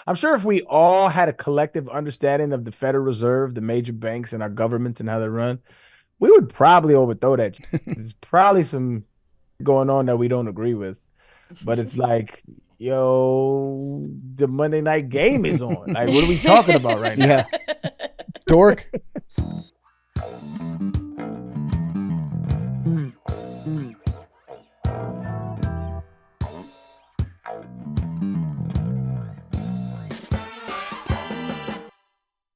I'm sure if we all had a collective understanding of the Federal Reserve, the major banks, and our governments and how they run, we would probably overthrow that. There's probably some going on that we don't agree with, but it's like, yo, the Monday night game is on. Like, what are we talking about right now? Yeah. Dork.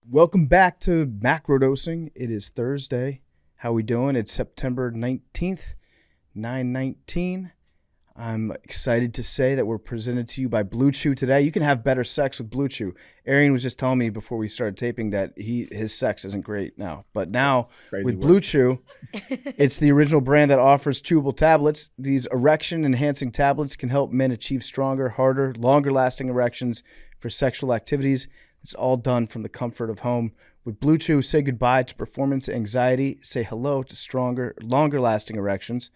Welcome back to Macrodosing. It is Thursday. How we doing? It's September 19th, 9/19. I'm excited to say that we're presented to you by Blue Chew today. You can have better sex with Blue Chew. Arian was just telling me before we started taping that his sex isn't great now. But now with Blue Chew, it's the original brand that offers chewable tablets. These erection-enhancing tablets can help men achieve stronger, harder, longer-lasting erections for sexual activities. It's all done from the comfort of home. With Blue Chew, say goodbye to performance anxiety. Say hello to stronger, longer-lasting erections.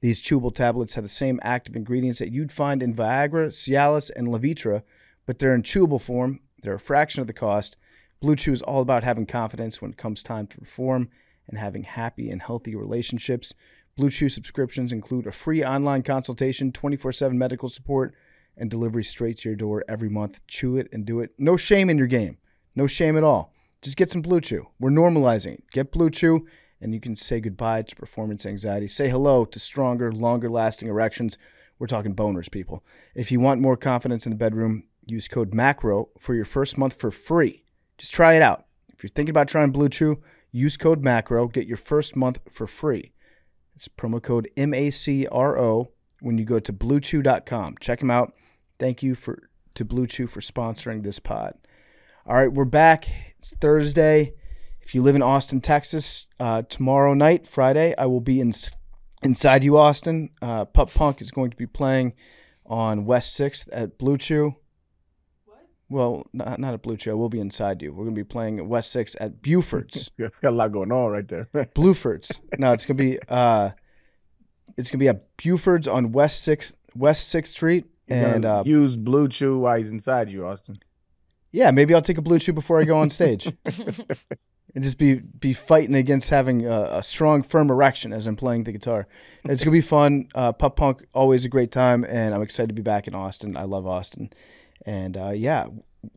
These chewable tablets have the same active ingredients that you'd find in Viagra, Cialis, and Levitra, but they're in chewable form. They're a fraction of the cost. Blue Chew is all about having confidence when it comes time to perform and having happy and healthy relationships. Blue Chew subscriptions include a free online consultation, 24/7 medical support, and delivery straight to your door every month. Chew it and do it. No shame in your game. No shame at all. Just get some Blue Chew. We're normalizing it. Get Blue Chew, and you can say goodbye to performance anxiety. Say hello to stronger, longer-lasting erections. We're talking boners, people. If you want more confidence in the bedroom, use code MACRO for your first month for free. Just try it out. If you're thinking about trying Blue Chew, use code MACRO. Get your first month for free. It's promo code MACRO when you go to BlueChew.com. Check them out. Thank you to Blue Chew for sponsoring this pod. All right, we're back. It's Thursday. If you live in Austin, Texas, tomorrow night, Friday, I will be inside you, Austin. Pup Punk is going to be playing on West 6th at Blue Chew. What? Well, not at Blue Chew. I will be inside you. We're going to be playing at West 6th at Buford's. It's got a lot going on right there. Blueford's. No, it's going to be at Buford's on West 6th Street. And use Blue Chew while he's inside you, Austin. Yeah, maybe I'll take a Blue Chew before I go on stage. And just be fighting against having a strong, firm erection as I'm playing the guitar. It's going to be fun. Pup Punk, always a great time, and I'm excited to be back in Austin. I love Austin. And,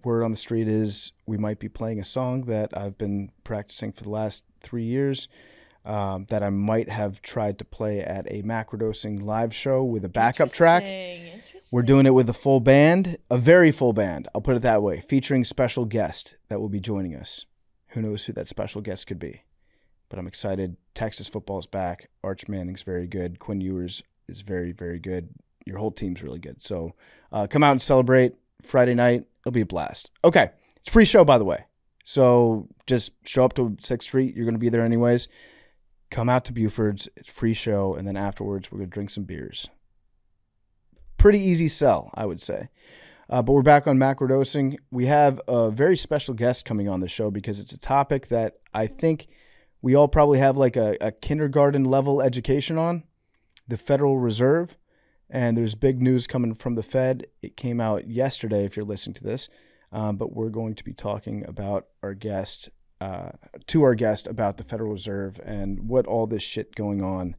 word on the street is we might be playing a song that I've been practicing for the last 3 years that I might have tried to play at a Macrodosing live show with a backup track. We're doing it with a full band, a very full band, I'll put it that way, featuring special guest that will be joining us. Who knows who that special guest could be? But I'm excited. Texas football is back. Arch Manning's very good. Quinn Ewers is very, very good. Your whole team's really good. So come out and celebrate Friday night. It'll be a blast. Okay. It's a free show, by the way. So just show up to 6th Street. You're going to be there anyways. Come out to Buford's. It's a free show. And then afterwards, we're going to drink some beers. Pretty easy sell, I would say. But we're back on Macrodosing. We have a very special guest coming on the show because it's a topic that I think we all probably have like a kindergarten level education on, the Federal Reserve. And there's big news coming from the Fed. It came out yesterday if you're listening to this. But we're going to be talking about our guest, about the Federal Reserve and what all this shit going on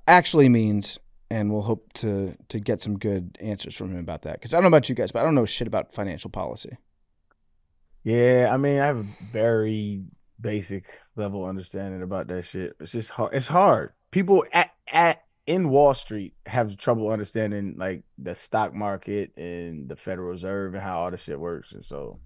actually means. And we'll hope to get some good answers from him about that. Because I don't know about you guys, but I don't know shit about financial policy. Yeah, I mean, I have a very basic level understanding about that shit. It's just hard. It's hard. People in Wall Street have trouble understanding like the stock market and the Federal Reserve and how all this shit works. And so,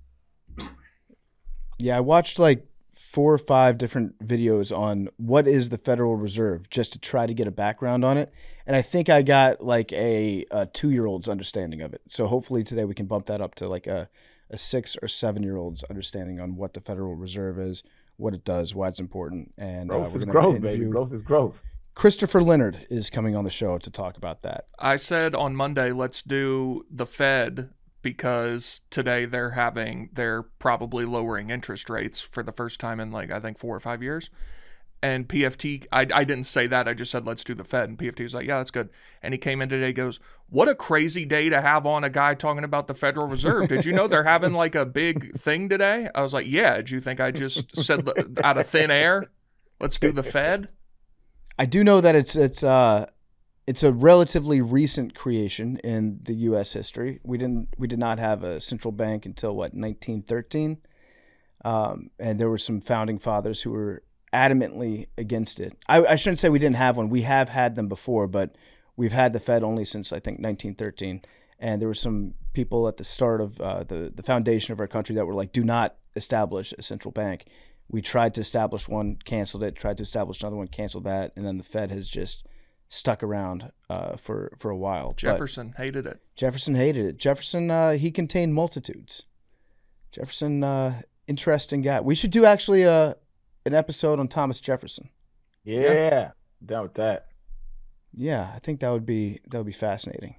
yeah, I watched like 4 or 5 different videos on what is the Federal Reserve just to try to get a background on it. And I think I got like a 2-year-old's understanding of it. So hopefully today we can bump that up to like a 6 or 7-year-old's understanding on what the Federal Reserve is, what it does, why it's important. And growth is growth, baby. Growth is growth. Christopher Leonard is coming on the show to talk about that. I said on Monday, let's do the Fed because today they're probably lowering interest rates for the first time in like, I think 4 or 5 years. And PFT, I didn't say that. I just said, let's do the Fed. And PFT was like, yeah, that's good. And he came in today, goes, what a crazy day to have on a guy talking about the Federal Reserve. Did you know they're having like a big thing today? I was like, yeah. Did you think I just said out of thin air, let's do the Fed? I do know that it's a relatively recent creation in the U.S. history. We did not have a central bank until 1913, and there were some founding fathers who were adamantly against it. I shouldn't say we didn't have one. We have had them before, but we've had the Fed only since I think 1913. And there were some people at the start of the foundation of our country that were like, "Do not establish a central bank." We tried to establish one, canceled it. Tried to establish another one, canceled that, and then the Fed has just stuck around for a while. Jefferson hated it. Jefferson hated it. Jefferson, he contained multitudes. Jefferson, interesting guy. We should do actually an episode on Thomas Jefferson. Yeah, down with that. Yeah, I think that would be fascinating.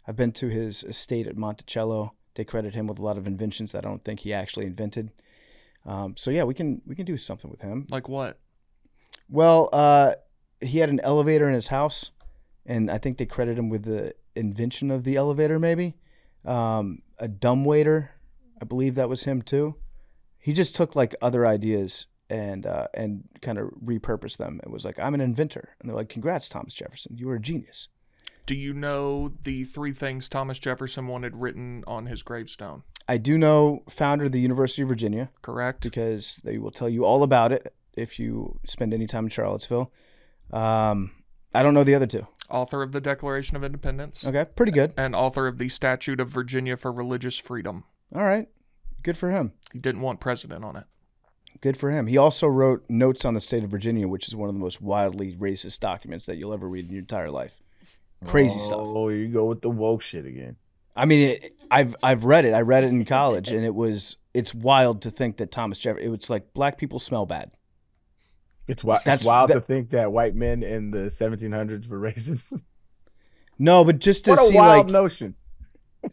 I've been to his estate at Monticello. They credit him with a lot of inventions that I don't think he actually invented. So yeah, we can do something with him. Like what? Well, he had an elevator in his house, and I think they credit him with the invention of the elevator, maybe. A dumbwaiter, I believe that was him too. He just took like other ideas and kind of repurposed them. It was like, I'm an inventor. And they're like, congrats, Thomas Jefferson. You were a genius. Do you know the 3 things Thomas Jefferson wanted written on his gravestone? I do know founder of the University of Virginia. Correct. Because they will tell you all about it if you spend any time in Charlottesville. I don't know the other 2. Author of the Declaration of Independence. Okay, pretty good. And author of the Statute of Virginia for Religious Freedom. All right. Good for him. He didn't want president on it. Good for him. He also wrote Notes on the State of Virginia, which is one of the most wildly racist documents that you'll ever read in your entire life. Crazy stuff. Oh, you go with the woke shit again. I mean, I've read it. I read it in college, and it's wild to think that Thomas Jefferson. It was like black people smell bad. It's wild to think that white men in the 1700s were racist. No, but just to what a see wild like notion.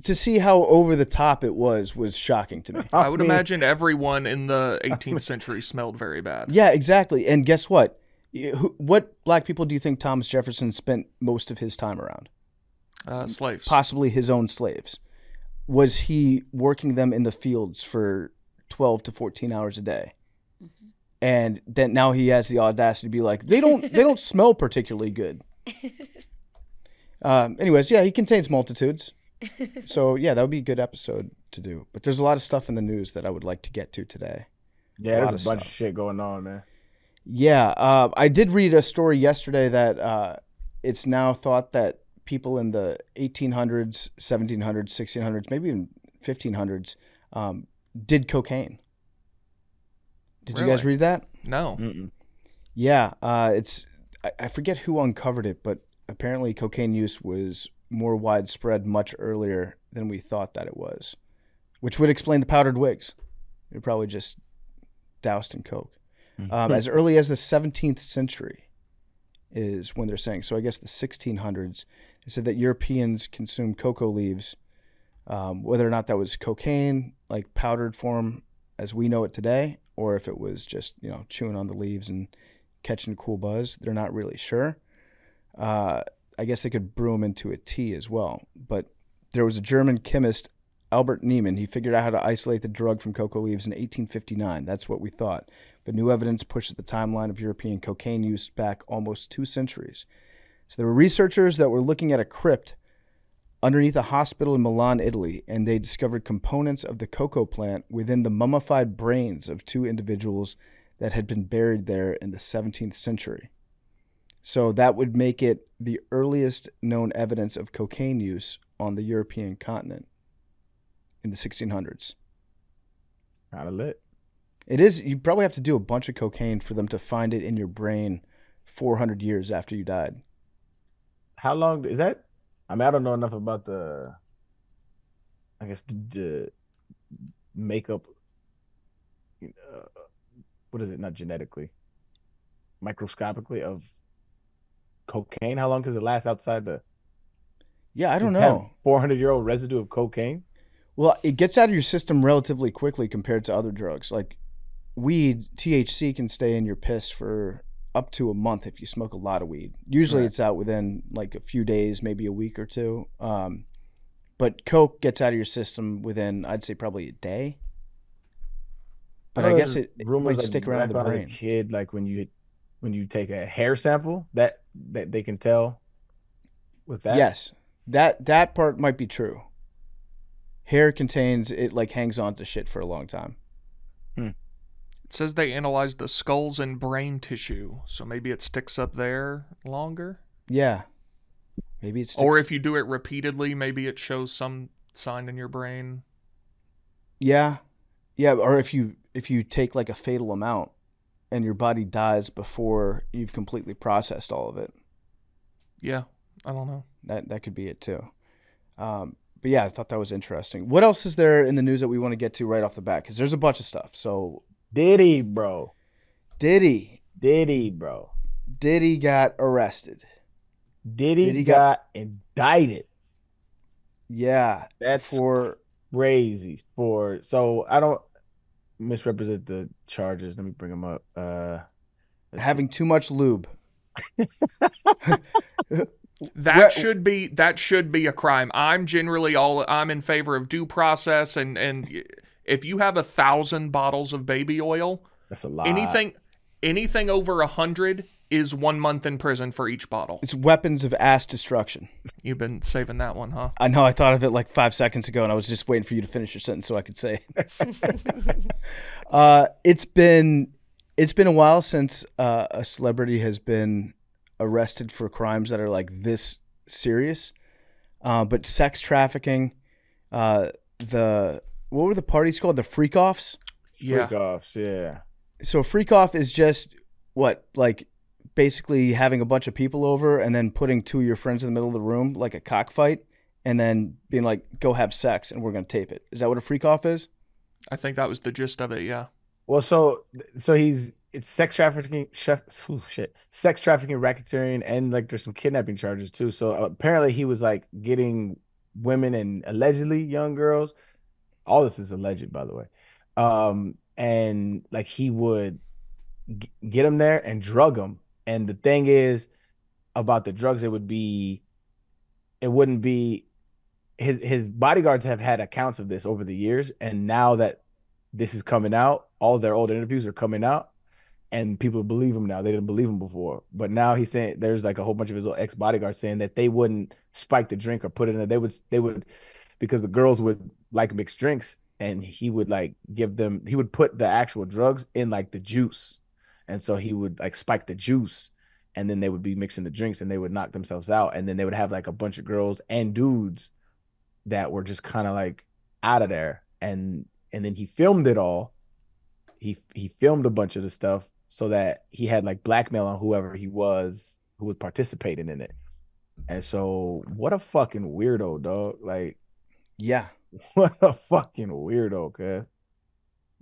To see how over the top it was shocking to me. I would imagine everyone in the 18th century smelled very bad. Yeah, exactly. And guess what? What black people do you think Thomas Jefferson spent most of his time around? Slaves. Possibly his own slaves. Was he working them in the fields for 12 to 14 hours a day? Mm-hmm. And then now he has the audacity to be like, they don't smell particularly good. Anyways, yeah, he contains multitudes. So yeah, that would be a good episode to do. But there's a lot of stuff in the news that I would like to get to today. Yeah, there's a bunch of shit going on, man. Yeah, I did read a story yesterday that it's now thought that people in the 1800s, 1700s, 1600s, maybe even 1500s did cocaine. Did you guys read that? No. Mm-mm. Yeah, I forget who uncovered it, but apparently cocaine use was more widespread much earlier than we thought that it was, which would explain the powdered wigs. They're probably just doused in coke. Mm-hmm. As early as the 17th century is when they're saying. So I guess the 1600s, they said that Europeans consumed cocoa leaves, whether or not that was cocaine, like powdered form as we know it today, or if it was just, chewing on the leaves and catching a cool buzz. They're not really sure. I guess they could brew them into a tea as well. But there was a German chemist, Albert Niemann. He figured out how to isolate the drug from cocoa leaves in 1859. That's what we thought. But new evidence pushes the timeline of European cocaine use back almost 2 centuries. So there were researchers that were looking at a crypt underneath a hospital in Milan, Italy, and they discovered components of the cocoa plant within the mummified brains of 2 individuals that had been buried there in the 17th century. So that would make it the earliest known evidence of cocaine use on the European continent in the 1600s. Kind of lit. It is. You probably have to do a bunch of cocaine for them to find it in your brain 400 years after you died. How long is that? I mean, I don't know enough about the makeup. What is it? Not genetically, microscopically of cocaine. How long does it last outside the? Yeah, I don't know. 400-year-old residue of cocaine. Well, it gets out of your system relatively quickly compared to other drugs. Like weed, THC can stay in your piss for up to a month if you smoke a lot of weed. Usually Right. it's out within like a few days, maybe a week or two. But coke gets out of your system within, I'd say, probably a day. I But I know guess there's it rumors might like stick around back the when I was a brain. kid, like when you take a hair sample, that they can tell with that. Yes, that part might be true. Hair contains it, like hangs on to shit for a long time. Hmm. It says they analyzed the skulls and brain tissue, so maybe it sticks up there longer. Yeah, maybe it Or sticks. if you do it repeatedly, maybe it shows some sign in your brain. Yeah, yeah. Or if you take like a fatal amount and your body dies before you've completely processed all of it, Yeah, I don't know. that could be it too. But yeah, I thought that was interesting. What else is there in the news that we want to get to right off the bat? Because there's a bunch of stuff. So Diddy, bro. Diddy Diddy, bro. got arrested. Diddy Diddy got indicted. Yeah, That's for crazy. So I don't misrepresent the charges. Let me bring them up. Let's having too much lube. That should be a crime. I'm in favor of due process, and if you have 1,000 bottles of baby oil, That's a lot. anything over 100 is 1 month in prison for each bottle. It's weapons of ass destruction. You've been saving that one, huh? I know. I thought of it like 5 seconds ago, and I was just waiting for you to finish your sentence so I could say it. It's been a while since a celebrity has been arrested for crimes that are like this serious. But sex trafficking, what were the parties called? The freak offs. Freak offs, yeah. So a freak off is just what, like basically having a bunch of people over and then putting two of your friends in the middle of the room like a cockfight, and then being like, "Go have sex," and we're gonna tape it. Is that what a freak off is? I think that was the gist of it, yeah. Well, so it's sex trafficking, sex trafficking, racketeering, and like there's some kidnapping charges too. So apparently he was like getting women and allegedly young girls. All this is alleged, by the way. And like he would get them there and drug them. And the thing is about the drugs, it wouldn't be his bodyguards have had accounts of this over the years, and now that this is coming out, all their old interviews are coming out, and people believe him now. They didn't believe him before, but now he's saying there's like a whole bunch of his ex bodyguards saying that they wouldn't spike the drink or put it in there. They would because the girls would like mixed drinks, and he would like he would put the actual drugs in like the juice, and so he would like spike the juice, and then they would be mixing the drinks, and they would knock themselves out, and then they would have like a bunch of girls and dudes that were just kind of like out of there, and then he filmed it all. He filmed a bunch of the stuff so that he had like blackmail on whoever he was who was participating in it. And so what a fucking weirdo, dog. Like, Yeah. what a fucking weirdo, cuz.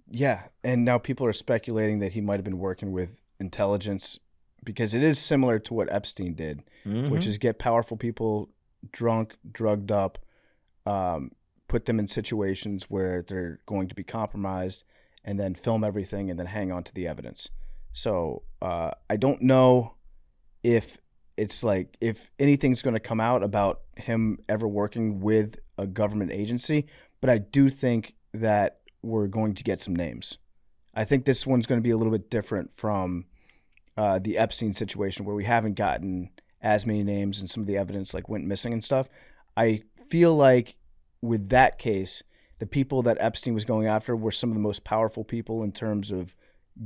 Yeah. And now people are speculating that he might have been working with intelligence, because it is similar to what Epstein did, which is get powerful people drunk, drugged up, put them in situations where they're going to be compromised, and then film everything and then hang on to the evidence. So I don't know if it's like, if anything's going to come out about him ever working with a government agency, but I do think that we're going to get some names. I think this one's going to be a little bit different from the Epstein situation, where we haven't gotten as many names and some of the evidence like went missing and stuff. I feel like with that case, the people that Epstein was going after were some of the most powerful people in terms of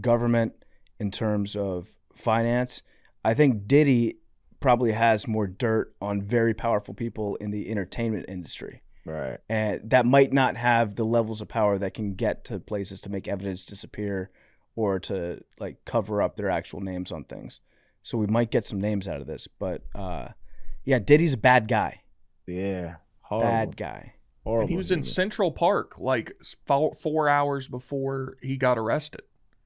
government, in terms of finance. I think Diddy probably has more dirt on very powerful people in the entertainment industry. Right. And that might not have the levels of power that can get to places to make evidence disappear or to like cover up their actual names on things. So we might get some names out of this, but yeah, Diddy's a bad guy. Yeah. Horrible. Bad guy. Horrible. And he was in Central Park like 4 hours before he got arrested.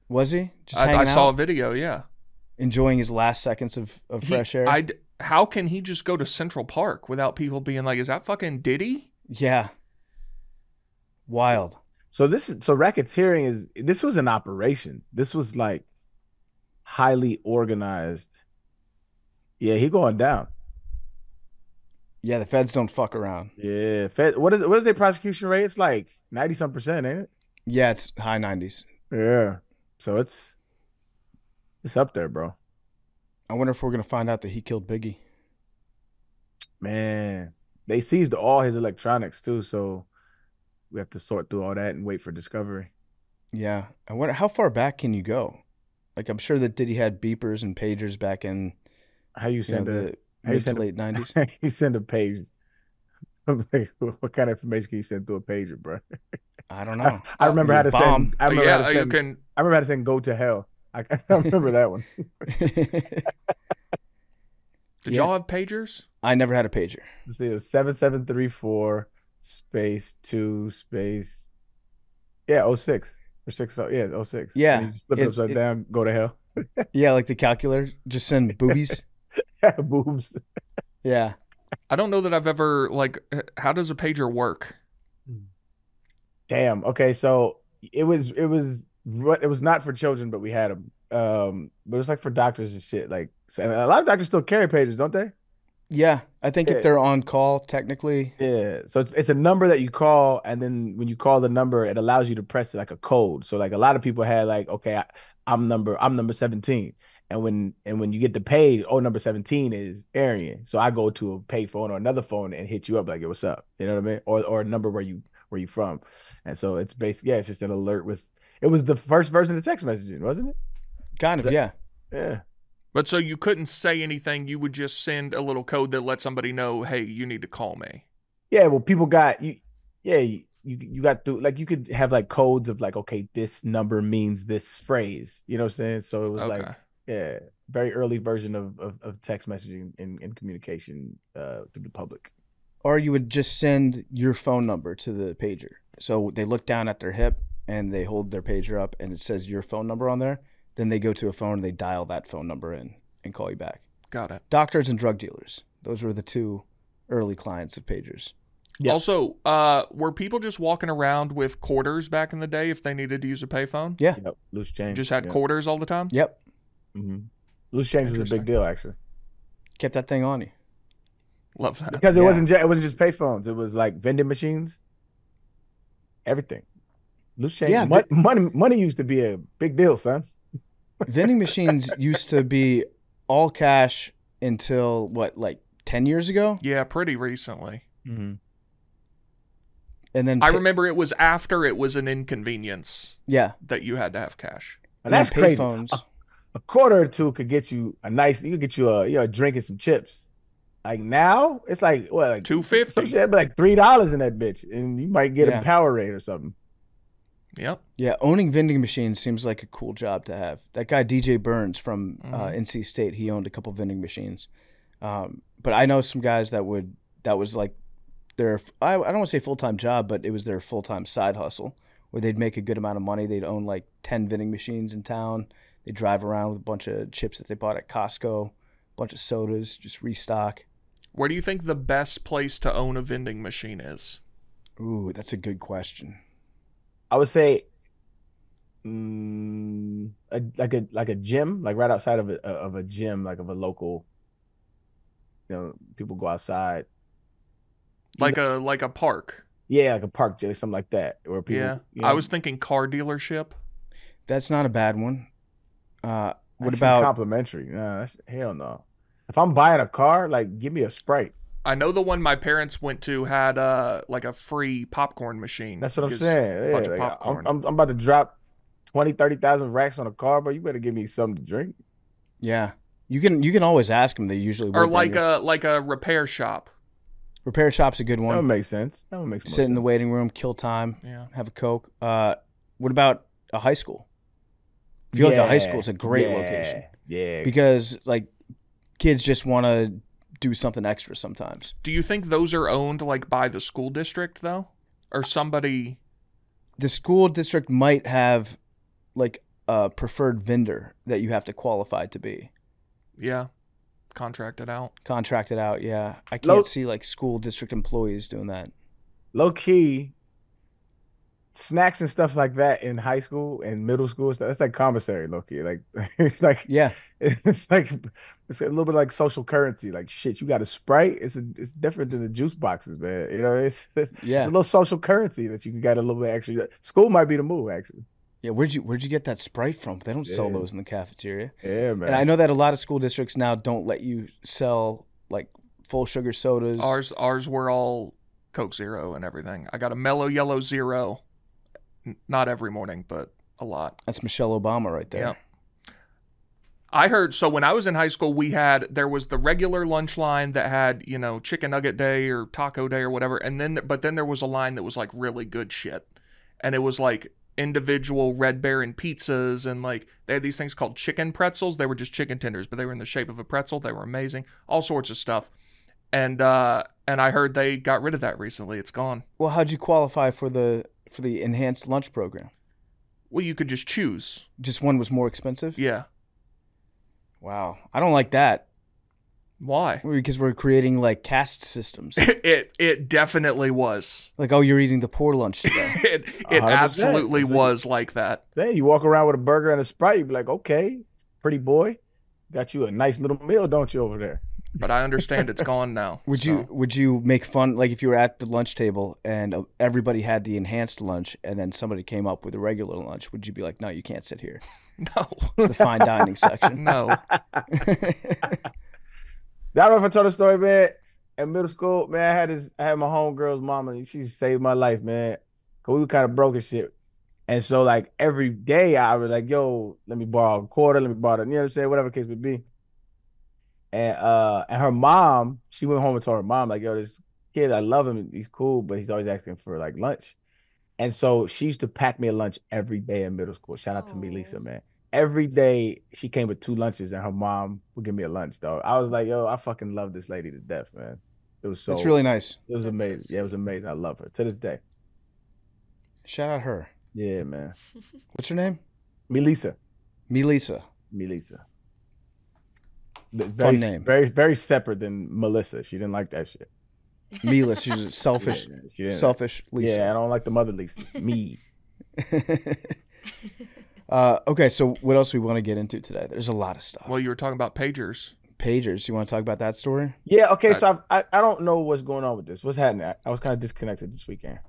Was he? Just I hanging saw a out, video, yeah. enjoying his last seconds of fresh air. How can he just go to Central Park without people being like, is that fucking Diddy? Yeah. Wild. So racketeering this was an operation. This was like highly organized. Yeah, he going down. Yeah, the feds don't fuck around. Yeah, Fed. What is their prosecution rate? It's like 90-some%, ain't it? Yeah, it's high 90s. Yeah. So it's up there, bro. I wonder if we're gonna find out that he killed Biggie. Man, they seized all his electronics too, so we have to sort through all that and wait for discovery. Yeah, I wonder how far back can you go? Like, I'm sure that Diddy had beepers and pagers back in How you you know send a the how you mid to send late 90s. you send a page? Like, what kind of information can you send through a pager, bro? I don't I, know. I remember how to Bomb. send. I remember how to You send. can. I remember how to send "Go to Hell." I remember that one. Did Yeah. y'all have pagers? I never had a pager. Let's see, it was 7734 space 2 space. Yeah, 06 or 6. Yeah, 06. Yeah, And you just flip it upside down. Go to hell. Yeah, like the calculator. Just send boobies. Boobs. Yeah. I don't know that I've ever how does a pager work? Damn. Okay, so it was not for children, but we had them. But it's like for doctors and shit. Like, so, and a lot of doctors still carry pages, don't they? Yeah, I think Yeah. if they're on call, technically. Yeah. So it's a number that you call, and then when you call the number, it allows you to press like a code. So like a lot of people had like, okay, I'm number 17. And when you get the page, oh, number 17 is Arian. So I go to a pay phone or another phone and hit you up like, yo, what's up? You know what I mean? Or a number where you from. And so it's basically, yeah, it's just an alert with, it was the first version of text messaging, wasn't it? Kind of, yeah. Yeah. But so you couldn't say anything. You would just send a little code that let somebody know, hey, you need to call me. Yeah, well, people got you. Yeah, you got through, like, you could have like codes of like, okay, this number means this phrase. You know what I'm saying? So it was like, yeah, very early version of text messaging and communication to the public. Or you would just send your phone number to the pager. So they look down at their hip and they hold their pager up and it says your phone number on there. Then they go to a phone and they dial that phone number in and call you back. Got it. Doctors and drug dealers. Those were the two early clients of pagers. Yep. Also, were people just walking around with quarters back in the day if they needed to use a payphone? Yeah. Yep. Loose change. Just had Yep. quarters all the time? Yep. Mm-hmm. Loose change was a Interesting. big deal, actually, Kept that thing on you. Love that. because it Yeah. wasn't just payphones. It was like vending machines, everything. Loose change. Yeah, money used to be a big deal, son. Vending machines used to be all cash until what, like 10 years ago? Yeah, pretty recently. Mm-hmm. And then I remember it was after it was an inconvenience Yeah. that you had to have cash. And then that's crazy. payphones. A quarter or two could get you you could get you a drink and some chips. Like now, it's like what, like $2.50. some shit, but like $3 in that bitch, and you might get Yeah. a Powerade or something. Yep. Yeah, owning vending machines seems like a cool job to have. That guy DJ Burns from Mhm. NC State, he owned a couple vending machines. But I know some guys that was like their, I don't want to say full-time job, but it was their full-time side hustle where they'd make a good amount of money. They'd own like 10 vending machines in town. They'd drive around with a bunch of chips that they bought at Costco, a bunch of sodas, just restock. Where do you think the best place to own a vending machine is? Ooh, that's a good question. I would say, like a gym, like right outside of a gym, like of a local. People go outside. Like a park. Yeah, like a park gym, something like that, where people. Yeah. you know, I was thinking car dealership. That's not a bad one. What that's about complimentary? Nah, that's hell no. If I'm buying a car, like give me a Sprite. I know the one my parents went to had like a free popcorn machine. That's what I'm Just saying. a bunch Yeah, of like, popcorn. I'm about to drop 20,000-30,000 racks on a car, but you better give me something to drink. Yeah, you can always ask them. They usually Or work on like your- a repair shop. repair shop's a good That would one. make sense. That would make more Sit in the sense. waiting room, kill time, Yeah. have a Coke. What about a high school? I feel like a high school is a great Yeah, location Yeah. because like kids just want to do something extra sometimes. Do you think those are owned like by the school district though? Or somebody The school district might have like a preferred vendor that you have to qualify to be contracted out? contracted out. Yeah, I can't Low- see like school district employees doing that. Low key, snacks and stuff like that in high school and middle school, that's like commissary, low-key. Like it's like Yeah. it's like it's a little bit like social currency. Like shit, you got a Sprite. It's different than the juice boxes, man. You know, it's a Yeah. little social currency that you can get a little bit extra. School might be the move, actually. Yeah. Where'd you get that Sprite from? They don't sell Yeah, those in the cafeteria. yeah, And I man. know that a lot of school districts now don't let you sell like full sugar sodas. Ours were all Coke Zero and everything. I got a mellow yellow zero, not every morning, but a lot. That's Michelle Obama right there. Yeah. I heard, so when I was in high school, there was the regular lunch line that had, chicken nugget day or taco day or whatever. But then there was a line that was like really good shit. And it was like individual Red Baron pizzas, and like they had these things called chicken pretzels. They were just chicken tenders, but they were in the shape of a pretzel. They were amazing. All sorts of stuff. And I heard they got rid of that recently. It's gone. Well, how'd you qualify for the enhanced lunch program? Well, you could just choose. Just one was more expensive? Yeah. Wow. I don't like that. Why? Because we're creating like caste systems. It definitely was. Like, oh, you're eating the poor lunch today. It 100%. absolutely was like that. Hey, you walk around with a burger and a Sprite, you be like, okay, pretty boy, got you a nice little meal, don't you, over there? But I understand it's gone now. Would you make fun, like if you were at the lunch table and everybody had the enhanced lunch and then somebody came up with a regular lunch, would you be like, no, you can't sit here? No. It's the fine dining section. No. I don't know if I told the story, man. In middle school, man, I had my homegirl's mama. And she saved my life, man. Cause we were kind of broke as shit. And so like every day I was like, yo, let me borrow a quarter, let me borrow, you know what I'm saying? Whatever the case would be. And her mom, she went home and told her mom, like, yo, this kid, I love him. He's cool, but he's always asking for like lunch. And so she used to pack me a lunch every day in middle school. Shout out to me, Lisa, man. Every day she came with 2 lunches and her mom would give me a lunch, dog. I was like, yo, I fucking love this lady to death, man. It was That's really nice. It was That's so amazing. Yeah, it was amazing. I love her to this day. Shout out her. Yeah, man. What's her name? Melissa. Melissa. Melissa. Fun name. Very, very separate than Melissa. She didn't like that shit. Melissa. She's a selfish, Yeah, she didn't. selfish Lisa. Yeah, I don't like the mother Lisas. Me. Okay, so what else we want to get into today? There's a lot of stuff. Well, you were talking about pagers. Pagers. You want to talk about that story? Yeah, okay, so I don't know what's going on with this. What's happening? I was kind of disconnected this weekend.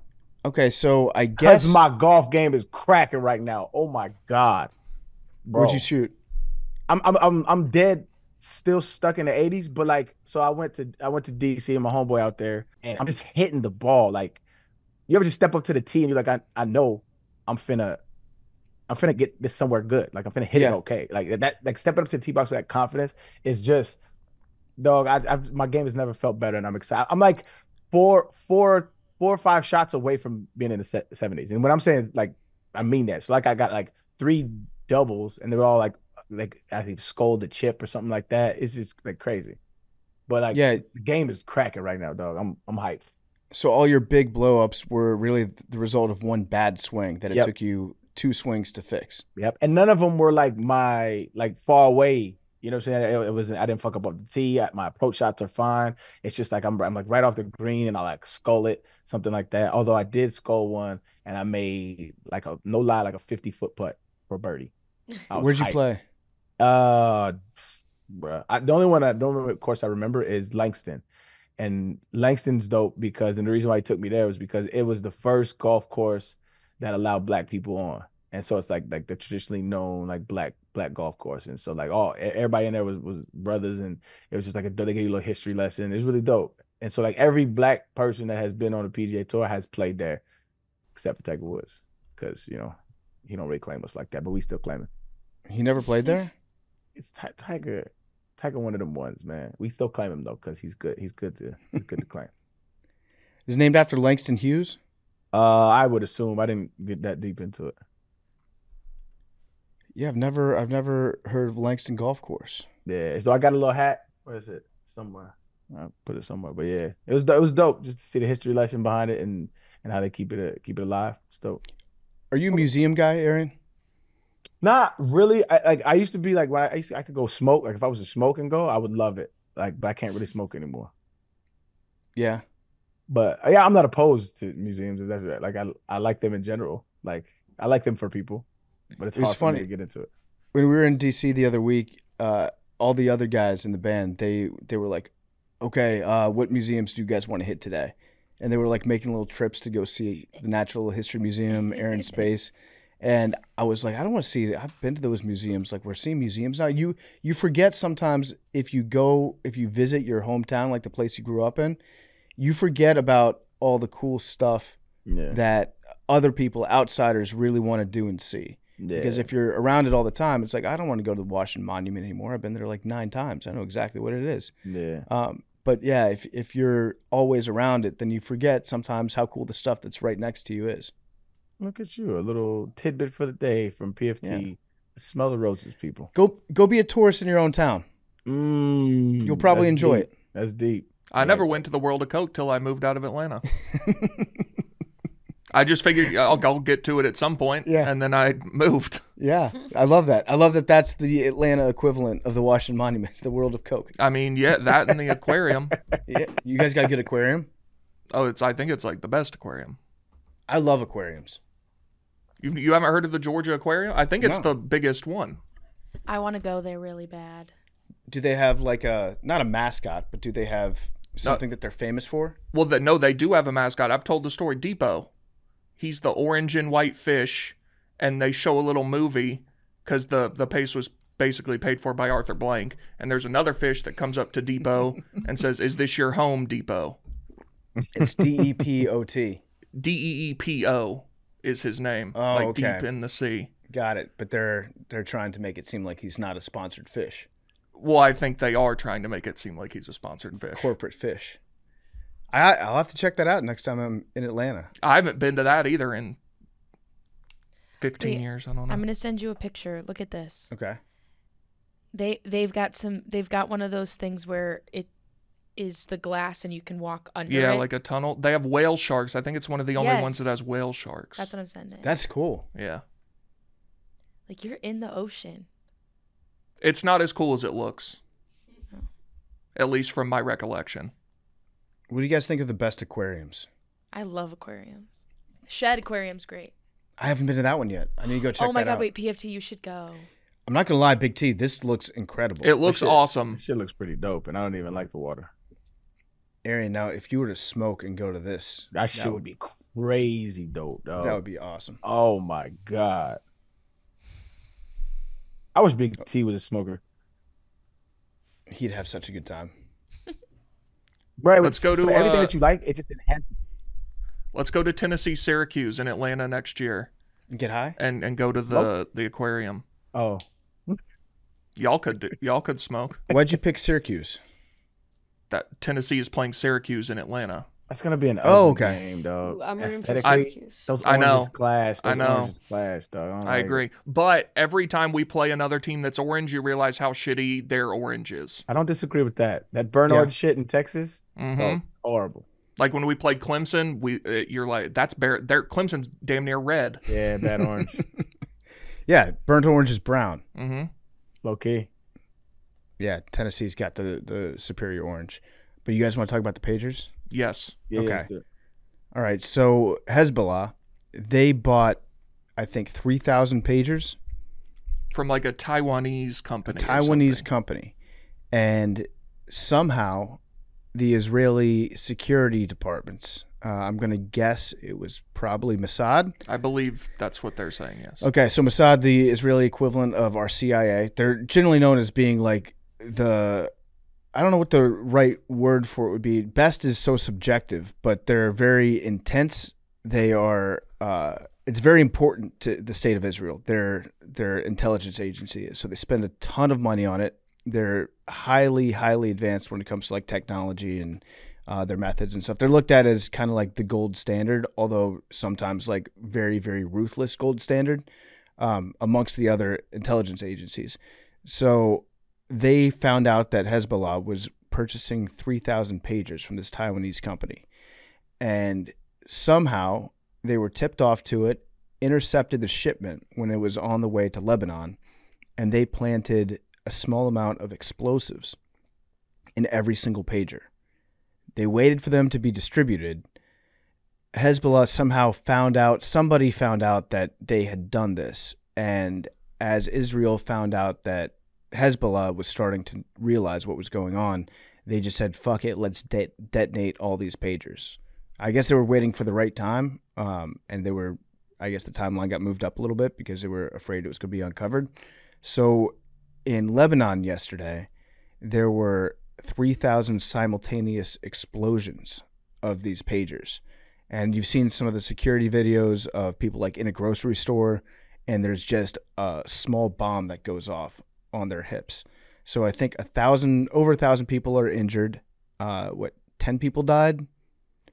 Okay, so I Because guess my golf game is cracking right now. Oh my God. Bro. where'd you shoot? I'm dead, still stuck in the 80s, but like, so I went to DC and my homeboy out there, and I'm just hitting the ball. Like, you ever just step up to the tee and you're like, I know I'm finna get this somewhere good. Like I'm finna hit it okay. Like that, like stepping up to the tee box with that confidence is just, dog. My game has never felt better, and I'm excited. I'm like four or five shots away from being in the 70s, and when I'm saying like, I mean that. So like I got like 3 doubles, and they were all like I think scold the chip or something like that. It's just like crazy. But like, Yeah. the game is cracking right now, dog. I'm hyped. So all your big blow-ups were really the result of one bad swing that it took you 2 swings to fix. Yep. And none of them were like far away. You know what I'm saying? It wasn't. I didn't fuck up on the tee. My approach shots are fine. It's just like I'm like right off the green, and I like skull it, something like that. Although I did skull one, and I made like no lie, like a 50-foot putt for birdie. Where'd you hyped. play? Bruh. The only one I don't remember, of course, I remember is Langston. And Langston's dope because, and the reason why he took me there was because it was the first golf course that allowed black people on. And so it's like the traditionally known like black golf course. And so like everybody in there was brothers, and it was just like they gave you a little history lesson. It's really dope. And so like every black person that has been on the PGA Tour has played there, except for Tiger Woods, because he don't really claim us like that, but we still claim him. He never played there? It's Tiger, one of them ones, man. We still claim him though, because he's good. He's good to claim. Is it named after Langston Hughes? I would assume. I didn't get that deep into it. Yeah, I've never heard of Langston Golf Course. Yeah, so I got a little hat. Where is it? Somewhere. I put it somewhere. But yeah, it was dope just to see the history lesson behind it and how they keep it alive. It's dope. Are you a museum guy, Arian? Not really. I used to be like when I could go smoke. Like if I was to smoke and go, I would love it. Like, but I can't really smoke anymore. Yeah. But yeah, I'm not opposed to museums. If that's right. Like I like them in general. Like I like them for people, but it's It was hard for me funny to get into it. when we were in DC the other week. All the other guys in the band, they were like, "Okay, what museums do you guys want to hit today?" And they were like making little trips to go see the Natural History Museum, Air and Space. And I was like, I don't want to see it. I've been to those museums. Like we're seeing museums now. You forget sometimes if you visit your hometown, like the place you grew up in, you forget about all the cool stuff Yeah. that other people, outsiders, really want to do and see. Yeah. Because if you're around it all the time, it's like, I don't want to go to the Washington Monument anymore. I've been there like 9 times. I know exactly what it is. Yeah. But yeah, if you're always around it, then you forget sometimes how cool the stuff that's right next to you is. Look at you, a little tidbit for the day from PFT. Yeah. Smell the roses, people. Go be a tourist in your own town. You'll probably That's enjoy deep. That's deep. I never went to the World of Coke till I moved out of Atlanta. I just figured I'll get to it at some point, Yeah. and then I moved. Yeah, I love that. I love that that's the Atlanta equivalent of the Washington Monument, the World of Coke. I mean, yeah, that and the aquarium. Yeah, you guys got a good aquarium? Oh, I think it's like the best aquarium. I love aquariums. You haven't heard of the Georgia Aquarium? I think it's No. the biggest one. I want to go there really bad. Do they have like not a mascot, but do they have something that they're famous for? Well, no, they do have a mascot. I've told the story. Depot. He's the orange and white fish, and they show a little movie because the pace was basically paid for by Arthur Blank. And there's another fish that comes up to Depot and says, "Is this your home, Depot?" It's DEPOT. DEEPO is his name, Oh, like okay. deep in the sea. Got it. But they're trying to make it seem like he's not a sponsored fish. Well, I think they are trying to make it seem like he's a sponsored fish. Corporate fish. I'll have to check that out next time I'm in Atlanta. I haven't been to that either in 15 Wait, years. I don't know. I'm gonna send you a picture. Look at this. Okay. They've got one of those things where it is the glass and you can walk under Yeah, it. like a tunnel. They have whale sharks. I think it's one of the only ones that Yes. has whale sharks. That's what I'm sending. That's cool. Yeah. Like you're in the ocean. It's not as cool as it looks. Oh. At least from my recollection. What do you guys think of the best aquariums? I love aquariums. Shed aquarium's great. I haven't been to that one yet. I need to go check that out. Oh my god, wait, PFT, you should go. I'm not going to lie, Big T, this looks incredible. It looks shit- awesome. Shit looks pretty dope, and I don't even like the water. Arian, now, if you were to smoke and go to this, That shit would be crazy dope, dog. that would be awesome. Oh my god. I wish Big T was a smoker. He'd have such a good time. Right, Let's go to, everything that you like. It just enhances. Let's go to Tennessee, Syracuse, and Atlanta next year, And get high? and go to the aquarium. Oh, Y'all could smoke. Why'd you pick Syracuse? That Tennessee is playing Syracuse in Atlanta. that's gonna be an Oh, ugly okay. game, dog. Ooh, I'm rooting for Aesthetically, Syracuse. those I know. oranges clash. Those I know. oranges clash, dog. don't I like it. agree. But every time we play another team that's orange, you realize how shitty their orange is. I don't disagree with that. That burn Yeah. orange shit in Texas, hmm oh, horrible. Like when we played Clemson, you're like, that's Clemson's damn near red. Yeah, bad orange, Yeah, burnt orange is brown. hmm low key. Yeah, Tennessee's got the superior orange. But you guys want to talk about the pagers? Yes. Yeah, Okay. sir. All right, so Hezbollah, they bought, I think, 3,000 pagers. From like a Taiwanese company. or Taiwanese something. company. And somehow the Israeli security departments, I'm going to guess it was probably Mossad. I believe that's what they're saying, yes. Okay, so Mossad, the Israeli equivalent of our CIA, they're generally known as being like I don't know what the right word for it would be. Best is so subjective, but they're very intense. They are, it's very important to the state of Israel. Their intelligence agency is. So they spend a ton of money on it. They're highly, highly advanced when it comes to like technology and their methods and stuff. They're looked at as kind of like the gold standard, although sometimes like very, very ruthless gold standard amongst the other intelligence agencies. So they found out that Hezbollah was purchasing 3,000 pagers from this Taiwanese company. And somehow they were tipped off to it, intercepted the shipment when it was on the way to Lebanon, and they planted a small amount of explosives in every single pager. They waited for them to be distributed. Hezbollah somehow somebody found out that they had done this. And as Israel found out that Hezbollah was starting to realize what was going on, they just said, fuck it, let's detonate all these pagers. I guess they were waiting for the right time, and I guess the timeline got moved up a little bit because they were afraid it was going to be uncovered. So in Lebanon yesterday, there were 3,000 simultaneous explosions of these pagers. And you've seen some of the security videos of people like in a grocery store, and there's just a small bomb that goes off on their hips. So I think over 1,000 people are injured. 10 people died?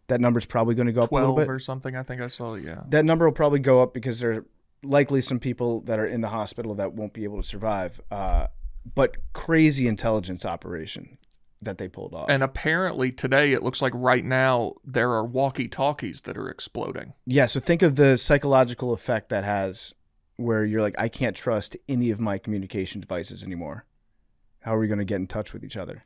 That number's probably going to go up a little bit. 12 or something, I think I saw, yeah. That number will probably go up because there are likely some people that are in the hospital that won't be able to survive. But crazy intelligence operation that they pulled off. And apparently today, it looks like right now, there are walkie-talkies that are exploding. Yeah, so think of the psychological effect that has where you're like, I can't trust any of my communication devices anymore. How are we going to get in touch with each other?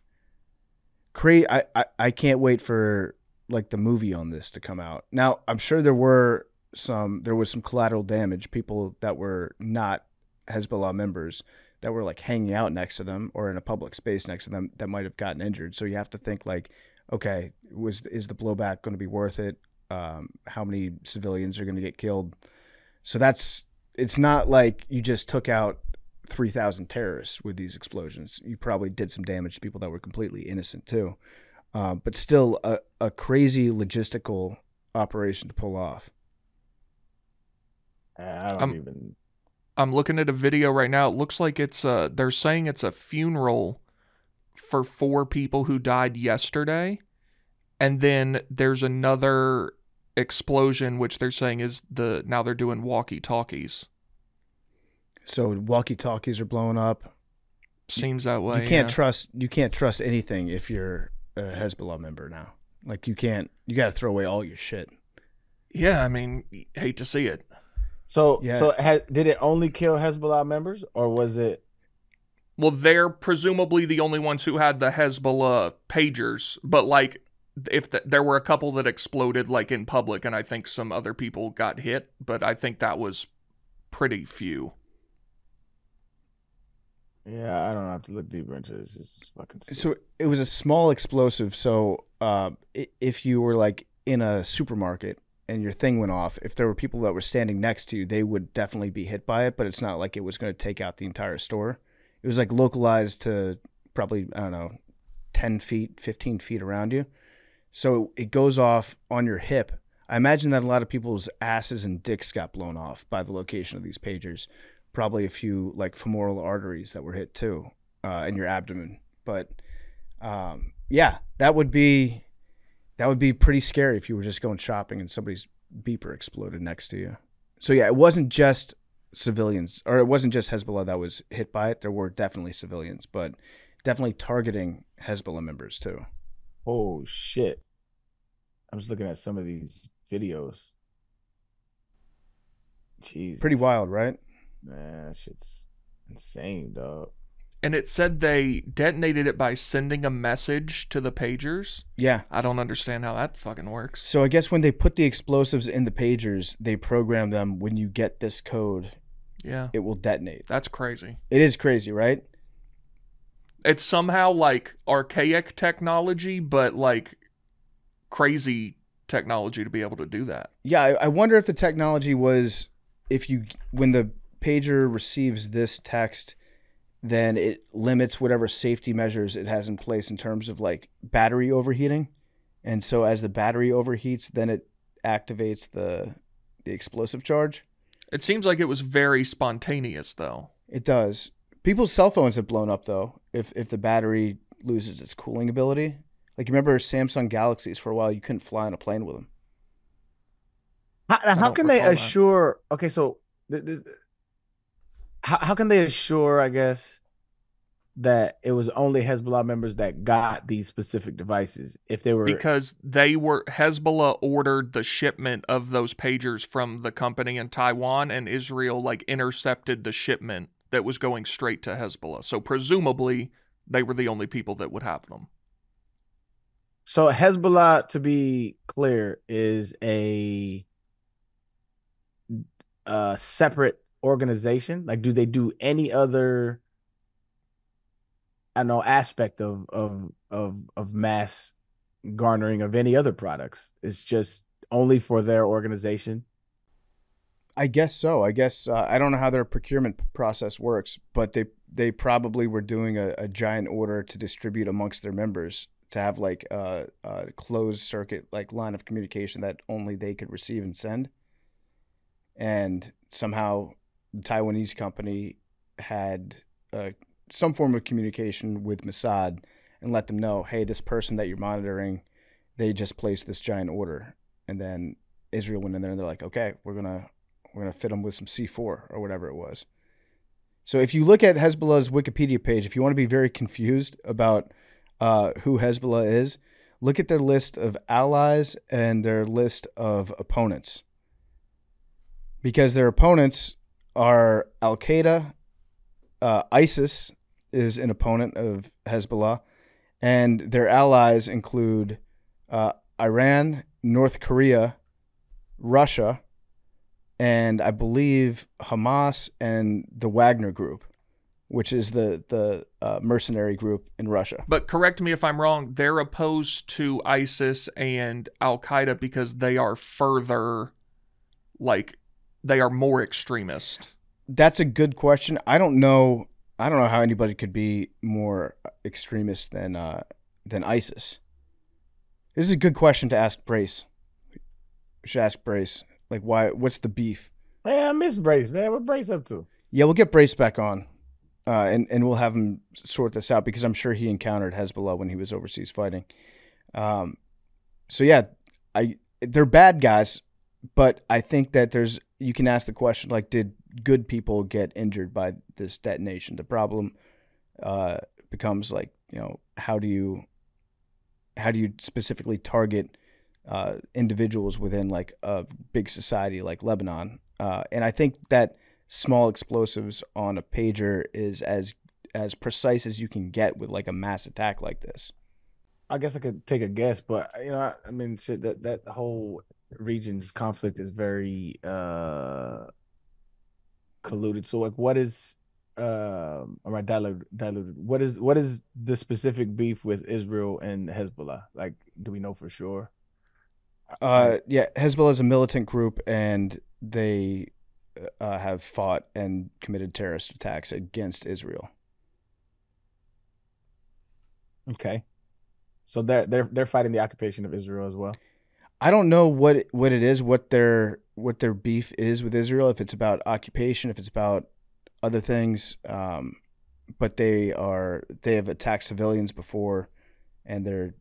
I can't wait for like the movie on this to come out. Now, I'm sure there was some collateral damage, people that were not Hezbollah members that were like hanging out next to them or in a public space next to them that might have gotten injured. So you have to think like, okay, is the blowback going to be worth it? How many civilians are going to get killed? So it's not like you just took out 3,000 terrorists with these explosions. You probably did some damage to people that were completely innocent too. But still a crazy logistical operation to pull off. I'm looking at a video right now. It looks like they're saying it's a funeral for 4 people who died yesterday. And then there's another explosion, which they're saying is now they're doing walkie-talkies. So walkie-talkies are blowing up. Seems that way. You can't trust anything if you're a Hezbollah member now. Like you got to throw away all your shit. Yeah, I mean, hate to see it. So did it only kill Hezbollah members, or was it? Well, they're presumably the only ones who had the Hezbollah pagers, but like there were a couple that exploded like in public, and I think some other people got hit, but I think that was pretty few. Yeah, I don't have to look deeper into this. It's fucking stupid. So it was a small explosive. So if you were like in a supermarket and your thing went off, if there were people that were standing next to you, they would definitely be hit by it, but it's not like it was going to take out the entire store. It was like localized to probably, I don't know, 10 feet, 15 feet around you. So it goes off on your hip. I imagine that a lot of people's asses and dicks got blown off by the location of these pagers. Probably a few like femoral arteries that were hit too, in your abdomen. But yeah, that would be pretty scary if you were just going shopping and somebody's beeper exploded next to you. So yeah, it wasn't just civilians, or it wasn't just Hezbollah that was hit by it. There were definitely civilians, but definitely targeting Hezbollah members too. Oh shit! I was looking at some of these videos. Jeez, pretty wild, right? Man, that shit's insane, dog. And it said they detonated it by sending a message to the pagers. Yeah. I don't understand how that fucking works. So I guess when they put the explosives in the pagers, they program them, when you get this code, it will detonate. That's crazy. It is crazy, right? It's somehow like archaic technology, but like crazy technology to be able to do that. Yeah, I wonder if the technology was, when the pager receives this text, then it limits whatever safety measures it has in place in terms of like battery overheating. And so as the battery overheats, then it activates the explosive charge. It seems like it was very spontaneous though. It does. People's cell phones have blown up though, if the battery loses its cooling ability. Like, you remember Samsung Galaxies for a while, you couldn't fly on a plane with them. How can they assure, okay, so how can they assure, I guess, that it was only Hezbollah members that got these specific devices? If they were, because Hezbollah ordered the shipment of those pagers from the company in Taiwan, and Israel like intercepted the shipment that was going straight to Hezbollah. So presumably they were the only people that would have them. So Hezbollah, to be clear, is a separate organization. Like, do they do any other, I don't know, aspect of mass garnering of any other products? It's just only for their organization. I guess so. I guess I don't know how their procurement process works, but they probably were doing a giant order to distribute amongst their members to have like a closed circuit like line of communication that only they could receive and send. And somehow the Taiwanese company had some form of communication with Mossad and let them know, hey, this person that you're monitoring, they just placed this giant order. And then Israel went in there and they're like, okay, we're gonna fit them with some C4 or whatever it was. So if you look at Hezbollah's Wikipedia page, if you want to be very confused about who Hezbollah is, look at their list of allies and their list of opponents. Because their opponents are Al-Qaeda, ISIS is an opponent of Hezbollah, and their allies include Iran, North Korea, Russia, and I believe Hamas and the Wagner Group, which is the mercenary group in Russia. But correct me if I'm wrong, they're opposed to ISIS and Al-Qaeda because they are further, like, they are more extremist. That's a good question. I don't know how anybody could be more extremist than ISIS. This is a good question to ask Brace. We should ask Brace. Like, why? What's the beef? Man, I miss Brace, man. What Brace up to? Yeah, we'll get Brace back on, and we'll have him sort this out because I'm sure he encountered Hezbollah when he was overseas fighting. So yeah, they're bad guys, but I think that you can ask the question, like, did good people get injured by this detonation? The problem becomes like, how do you specifically target individuals within like a big society like Lebanon? And I think that small explosives on a pager is as precise as you can get with like a mass attack like this. I guess I could take a guess, but I mean, shit, that whole region's conflict is very colluded. So like, what is all right, diluted. What is the specific beef with Israel and Hezbollah? Like, do we know for sure? Yeah, Hezbollah is a militant group, and they have fought and committed terrorist attacks against Israel. Okay, so they're fighting the occupation of Israel as well. I don't know what it is, what their beef is with Israel. If it's about occupation, if it's about other things, but they have attacked civilians before, and they're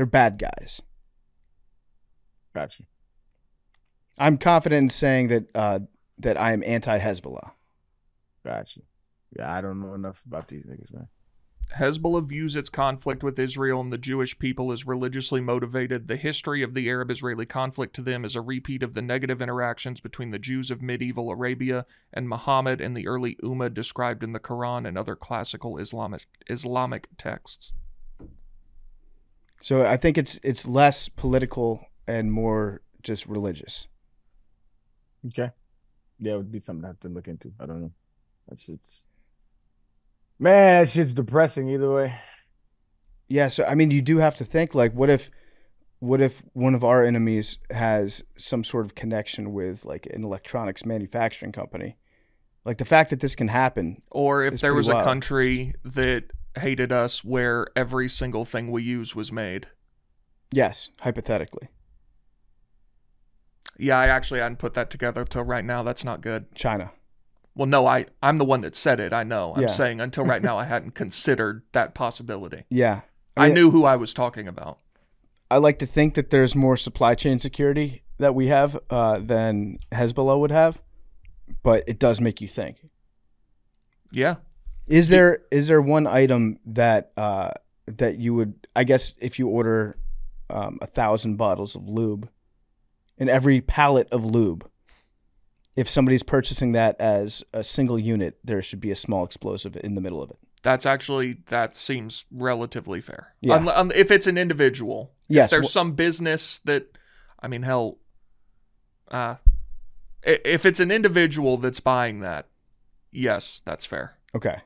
bad guys. Gotcha. I'm confident in saying that I am anti-Hezbollah. Gotcha. Yeah, I don't know enough about these niggas, man. Hezbollah views its conflict with Israel and the Jewish people as religiously motivated. The history of the Arab-Israeli conflict to them is a repeat of the negative interactions between the Jews of medieval Arabia and Muhammad and the early Ummah described in the Quran and other classical Islamic texts. So I think it's less political and more just religious. Okay. Yeah, it would be something I have to look into. I don't know. Man, that shit's depressing either way. Yeah, so I mean, you do have to think, like, what if one of our enemies has some sort of connection with like an electronics manufacturing company? Like, the fact that this can happen. Or if there was wild. a country that hated us where every single thing we use was made. Yes, hypothetically. Yeah, I actually hadn't put that together till right now. That's not good. China. Well, no, I'm the one that said it. I know. I'm Yeah. saying until right now I hadn't considered that possibility. Yeah. I knew who I was talking about. I like to think that there's more supply chain security that we have than Hezbollah would have, but it does make you think. Yeah. Is there one item that you would, I guess, if you order 1,000 bottles of lube, in every pallet of lube, if somebody's purchasing that as a single unit, there should be a small explosive in the middle of it? That seems relatively fair. Yeah. If it's an individual. Yes. If there's some business that, I mean, hell, if it's an individual that's buying that, yes, that's fair. Okay.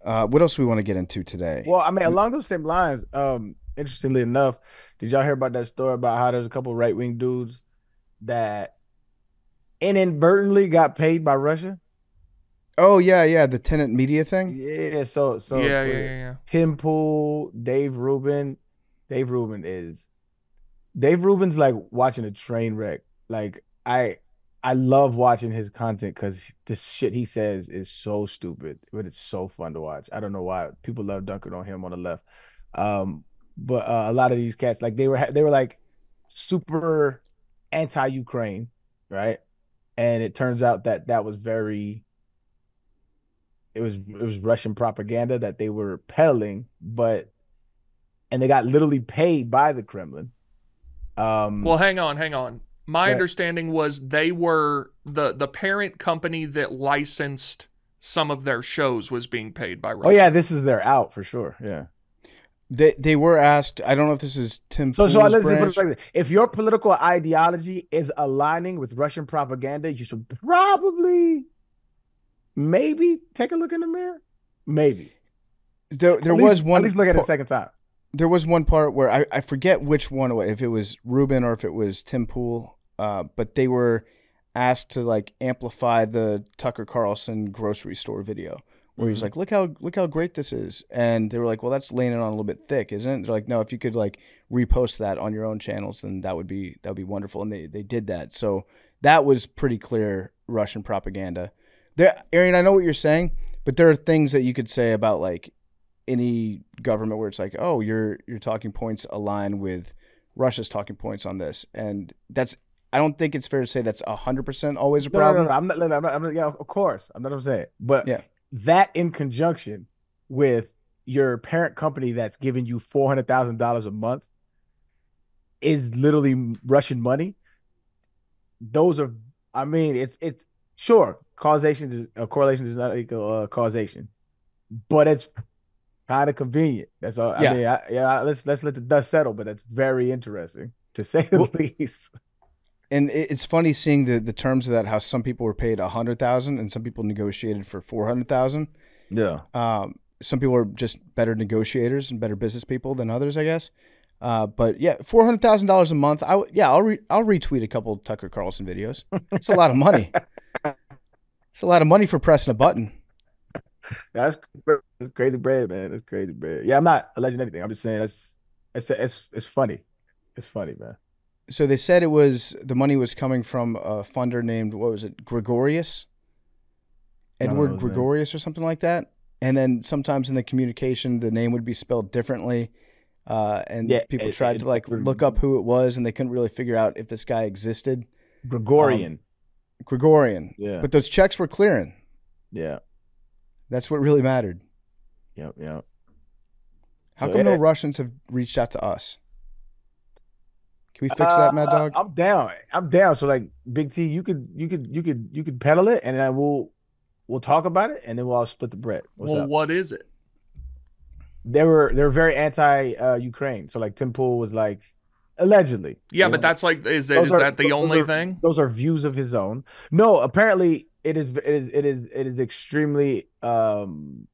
What else do we want to get into today? Well, I mean, along those same lines, interestingly enough, did y'all hear about that story about how there's a couple right-wing dudes that inadvertently got paid by Russia? Oh, yeah, the Tenant Media thing? Yeah, so Yeah. Tim Pool, Dave Rubin Dave Rubin's like watching a train wreck. Like I love watching his content because this shit he says is so stupid, but it's so fun to watch. I don't know why people love dunking on him on the left. But a lot of these cats, like they were like super anti-Ukraine, right? And it turns out that was it was Russian propaganda that they were peddling, and they got literally paid by the Kremlin. Well, hang on. My understanding was they were the parent company that licensed some of their shows was being paid by Russia. Oh yeah, this is their out for sure. Yeah. They were asked. I don't know if this is Tim. So let's branch. put it like this. If your political ideology is aligning with Russian propaganda, you should probably maybe take a look in the mirror. Maybe. There was one. At least look at it a second time. There was one part where I forget which one, if it was Rubin or if it was Tim Pool, but they were asked to like amplify the Tucker Carlson grocery store video where he's like, look how great this is, and they were like, well, that's laying it on a little bit thick, isn't it? They're like, no, if you could like repost that on your own channels, then that would be wonderful, and they did that. So that was pretty clear Russian propaganda. Arian, I know what you're saying, but there are things that you could say about like any government where it's like, oh, your talking points align with Russia's talking points on this, and I don't think it's fair to say that's 100% always a problem. No, I'm not. Yeah, of course, I'm not. I'm saying, but yeah, that in conjunction with your parent company that's giving you $400,000 a month is literally Russian money. Those are, I mean, it's sure correlation does not equal causation, but it's kind of convenient. That's all. I mean, let's let the dust settle, but that's very interesting to say the least. And it's funny seeing the terms of that. How some people were paid $100,000 and some people negotiated for $400,000. Yeah. Some people are just better negotiators and better business people than others, I guess. But yeah, $400,000 a month. I'll retweet a couple of Tucker Carlson videos. It's a lot of money. It's a lot of money for pressing a button. That's crazy bread, man. That's crazy bread. Yeah, I'm not alleging anything. I'm just saying it's funny. It's funny, man. So they said the money was coming from a funder named, what was it, Gregorius? Edward Gregorius or something like that. And then sometimes in the communication, the name would be spelled differently. People tried to look up who it was, and they couldn't really figure out if this guy existed. Gregorian. Yeah. But those checks were clearing. Yeah. That's what really mattered. Yep. How come no Russians have reached out to us? Can we fix that, Mad Dog? I'm down. So like Big T, you could peddle it, and then we'll talk about it, and then we'll all split the bread. What is it? They were very anti-Ukraine. So like Tim Pool was like allegedly. Yeah, but that's like is that the only thing? Those are views of his own. No, apparently it is extremely. I mean,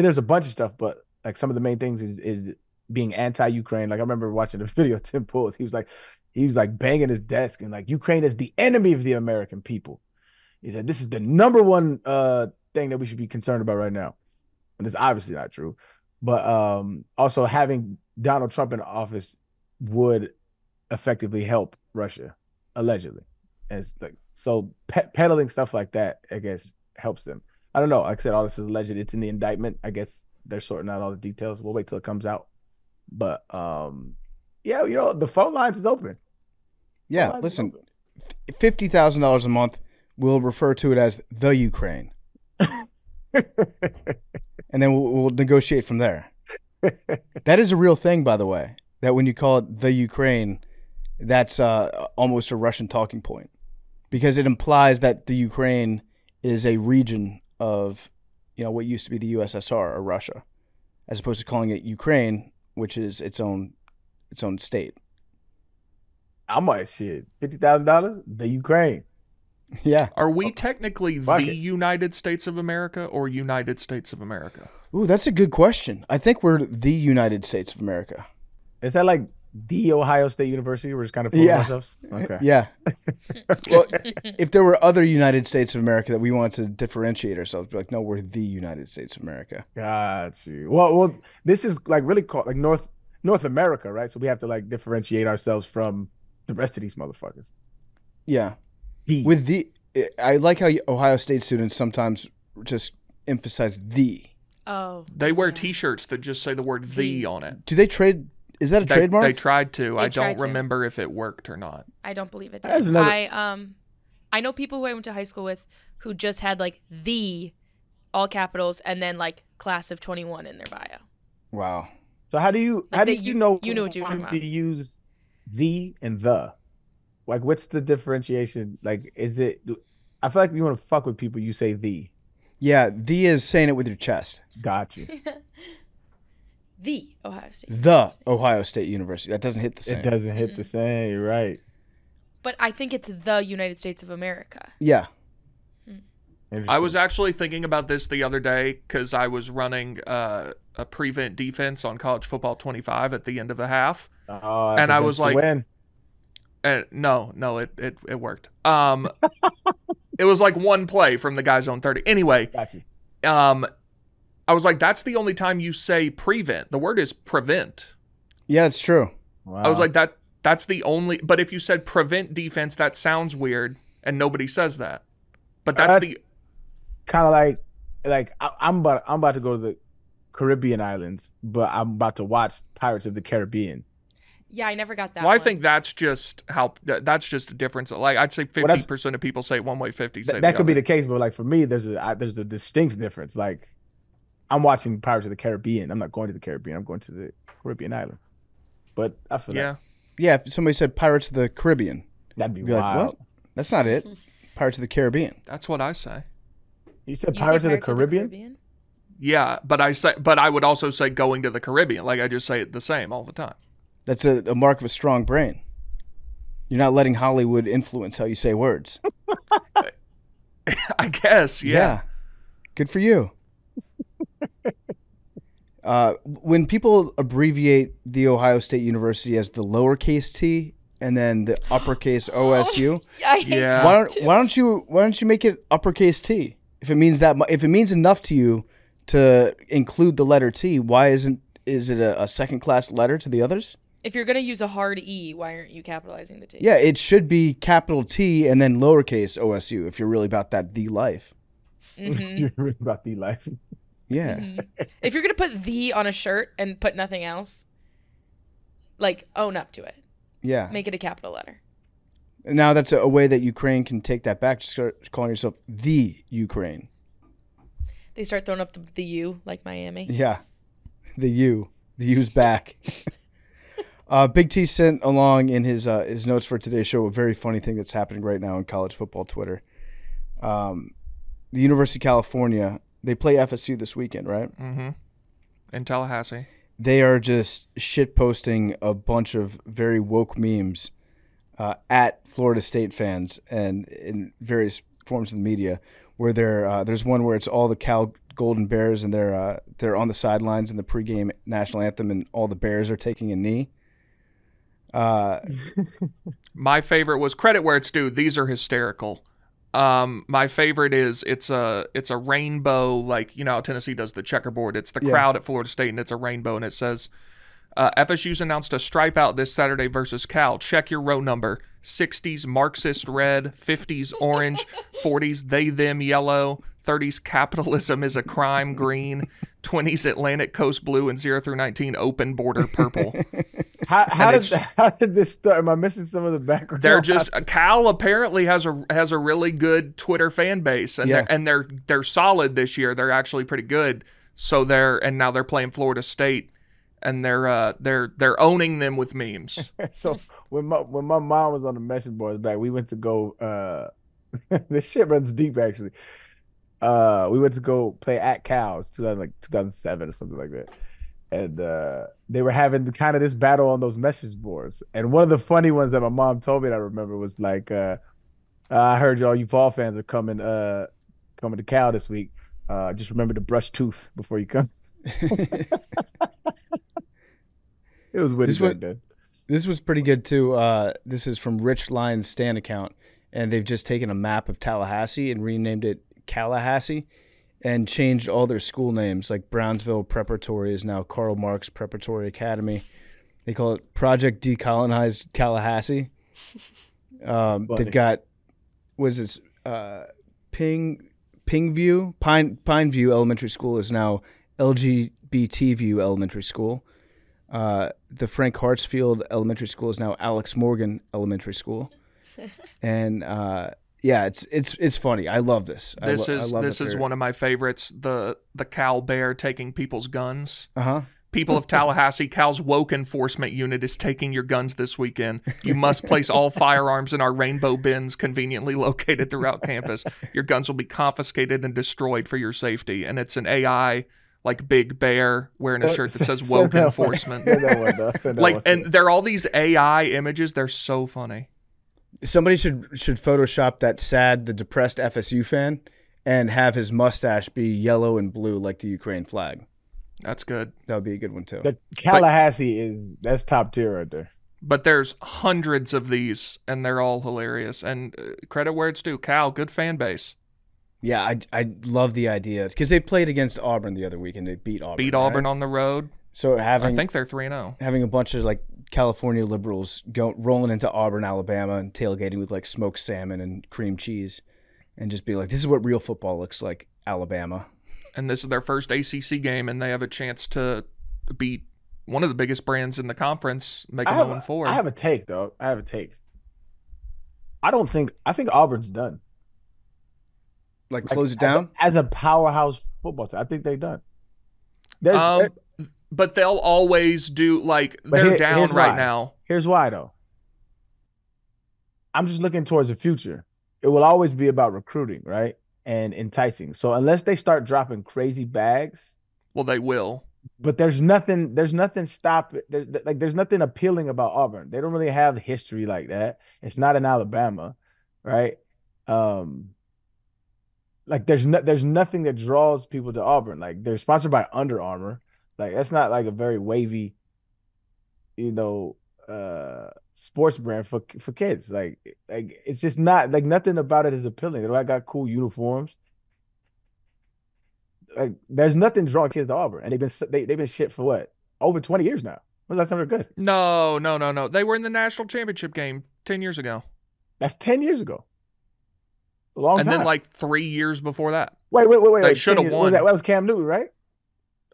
there's a bunch of stuff, but like some of the main things is being anti-Ukraine. Like I remember watching a video of Tim Pool. He was like banging his desk and like Ukraine is the enemy of the American people. He said this is the number one thing that we should be concerned about right now, and it's obviously not true. But also having Donald Trump in office would effectively help Russia, allegedly. And it's like so peddling stuff like that, I guess, helps them. I don't know. Like I said, all this is alleged. It's in the indictment. I guess they're sorting out all the details. We'll wait till it comes out. But yeah, the phone lines is open. Yeah, listen, $50,000 a month. We'll refer to it as the Ukraine, and then we'll negotiate from there. That is a real thing, by the way. That when you call it the Ukraine, that's almost a Russian talking point, because it implies that the Ukraine is a region of, what used to be the USSR or Russia, as opposed to calling it Ukraine, which is its own state. I'm like, shit, $50,000, the Ukraine. Yeah. Are we technically Fuck the it. United States of America or United States of America? Ooh, that's a good question. I think we're the United States of America. Is that like the Ohio State University? We're just kind of fooling ourselves? Okay. Yeah. Well, if there were other United States of America that we wanted to differentiate ourselves, be like, no, we're the United States of America. Got you. Well, this is like really called like North America, right? So we have to like differentiate ourselves from the rest of these motherfuckers. Yeah. The. With I like how Ohio State students sometimes just emphasize the. Oh. They wear yeah. T-shirts that just say the word "the" on it. Do they trade? Is that a trademark? They tried to. I tried don't to. remember if it worked or not. I don't believe it That's did. another- I know people who I went to high school with who just had like the all capitals and then like class of 21 in their bio. Wow. So how do you you know what you're talking when about. to use the and the? Like, what's the differentiation? Like, is it? I feel like you want to fuck with people. You say the. Yeah, the is saying it with your chest. Got you. The Ohio State. The Ohio State University. That doesn't hit the same. It doesn't hit the same. You're right. But I think it's the United States of America. Yeah. I was actually thinking about this the other day because I was running a prevent defense on College Football 25 at the end of the half. And I was like, win. no, it worked. It was like one play from the guy's own 30. Anyway, Got you. I was like, that's the only time you say prevent. The word is prevent. Yeah, it's true. Wow. I was like, that's the only. But if you said prevent defense, that sounds weird, and nobody says that. But that's the. Kind of like I'm about to go to the Caribbean islands, but I'm about to watch Pirates of the Caribbean. Yeah, I never got that. Well, I one. think that's just that's just a difference. Like I'd say 50% of people say it one way, 50 say That could be other. the case, but like for me, there's a distinct difference. Like I'm watching Pirates of the Caribbean. I'm not going to the Caribbean. I'm going to the Caribbean islands. But I feel Yeah. Yeah, if somebody said Pirates of the Caribbean, that'd be you'd be like, wild. what? That's not it. Pirates of the Caribbean. That's what I say. You said You say Pirates of the Caribbean? Yeah, but I would also say going to the Caribbean. Like I just say it the same all the time. That's a mark of a strong brain. You're not letting Hollywood influence how you say words. I guess, yeah. Good for you. When people abbreviate the Ohio State University as the lowercase t and then the uppercase OSU, I hate Yeah. why don't you make it uppercase T? If it means if it means enough to you to include the letter T, why is it a second class letter to the others? If you're gonna use a hard E, why aren't you capitalizing the T? Yeah, it should be capital T and then lowercase OSU if you're really about that the life. Mhm. You're really about the life. Yeah. Mhm. If you're gonna put the on a shirt and put nothing else, like own up to it. Yeah. Make it a capital letter. Now that's a way that Ukraine can take that back. Just start calling yourself the Ukraine. They start throwing up the U like Miami. Yeah. The U's back. Big T sent along in his notes for today's show a very funny thing that's happening right now in college football Twitter. The University of California, they play FSU this weekend, right? Mm-hmm. In Tallahassee. They are just shit posting a bunch of very woke memes at Florida State fans and in various forms of the media. Where there's one where it's all the Cal Golden Bears and they're on the sidelines in the pregame national anthem and all the Bears are taking a knee. My favorite was credit where it's due. These are hysterical. My favorite is it's a rainbow, like you know how Tennessee does the checkerboard. It's the crowd at Florida State and it's a rainbow and it says FSU's announced a stripe out this Saturday versus Cal. Check your row number. 60s Marxist red, 50s orange, 40s they them yellow, 30s capitalism is a crime green, 20s Atlantic Coast blue, and 0 through 19 open border purple. How did this start? Am I missing some of the background? They're just Cal apparently has a really good Twitter fan base and they're solid this year. They're actually pretty good. So now they're playing Florida State and they're owning them with memes. So when my mom was on the message boards back, we went to go. This shit runs deep actually. We went to go play at Cal's 2007 or something like that. And they were having kind of this battle on those message boards. And one of the funny ones that my mom told me that I remember was like, I heard y'all you Vol fans are coming to Cal this week. Just remember to brush tooth before you come. It was witty back then. This was pretty good too. This is from Rich Lyon's Stan account, and they've just taken a map of Tallahassee and renamed it Callahassee, and changed all their school names. Like Brownsville Preparatory is now Karl Marx Preparatory Academy. They call it Project Decolonized Tallahassee. They've got what is this? Pineview Elementary School is now LGBT View Elementary School. The Frank Hartsfield Elementary School is now Alex Morgan Elementary School. And yeah, it's funny. I love this. This is one of my favorites. The Cal Bear taking people's guns. People of Tallahassee, Cal's woke enforcement unit is taking your guns this weekend. You must place all firearms in our rainbow bins conveniently located throughout campus. Your guns will be confiscated and destroyed for your safety. And it's an AI like Big Bear wearing a shirt that says woke enforcement. And they're all these AI images. They're so funny. Somebody should Photoshop the depressed FSU fan and have his mustache be yellow and blue like the Ukraine flag. That's good. That would be a good one too. The Tallahassee that's top tier right there. But there's hundreds of these, and they're all hilarious. And credit where it's due. Cal, good fan base. Yeah, I love the idea because they played against Auburn the other week and they beat Auburn. Auburn on the road. So I think they're 3-0. Having a bunch of like California liberals rolling into Auburn, Alabama, and tailgating with like smoked salmon and cream cheese, and just be like, "This is what real football looks like, Alabama." And this is their first ACC game, and they have a chance to beat one of the biggest brands in the conference, make them 0-4. I have a take, though. I think Auburn's done. Like close it down? As a powerhouse football team. I think they're done. But they'll always do, they're down right now. Here's why, though. I'm just looking towards the future. It will always be about recruiting, right? And enticing. So unless they start dropping crazy bags, well, they will. But there's nothing there's nothing appealing about Auburn. They don't really have history like that. It's not in Alabama, right? There's nothing that draws people to Auburn. Like they're sponsored by Under Armour. Like that's not like a very wavy, sports brand for kids. Like it's just not like nothing about it is appealing. They got cool uniforms. Like there's nothing drawing kids to Auburn, and they've been shit for what, over 20 years now. When's the last time they're good? No. They were in the national championship game 10 years ago. That's 10 years ago. A long time. And then 3 years before that. Wait. They should have won. That was Cam Newton, right?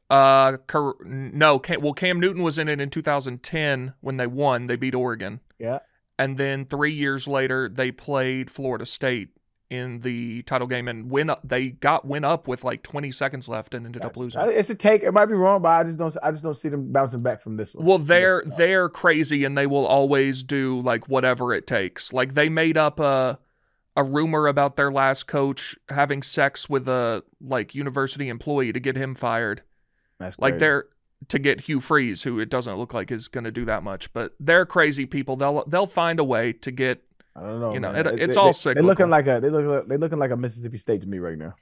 No. Cam Newton was in it in 2010 when they won. They beat Oregon. Yeah. And then 3 years later, they played Florida State in the title game and went up with 20 seconds left and ended up losing. It's a take. It might be wrong, but I just don't see them bouncing back from this one. Well, they're crazy, and they will always do whatever it takes. They made up a rumor about their last coach having sex with a university employee to get him fired. That's crazy. They're to get Hugh Freeze, who it doesn't look like is going to do that much, but they're crazy people. They'll find a way to get. I don't know. It's all cyclical. They're looking like a Mississippi State to me right now.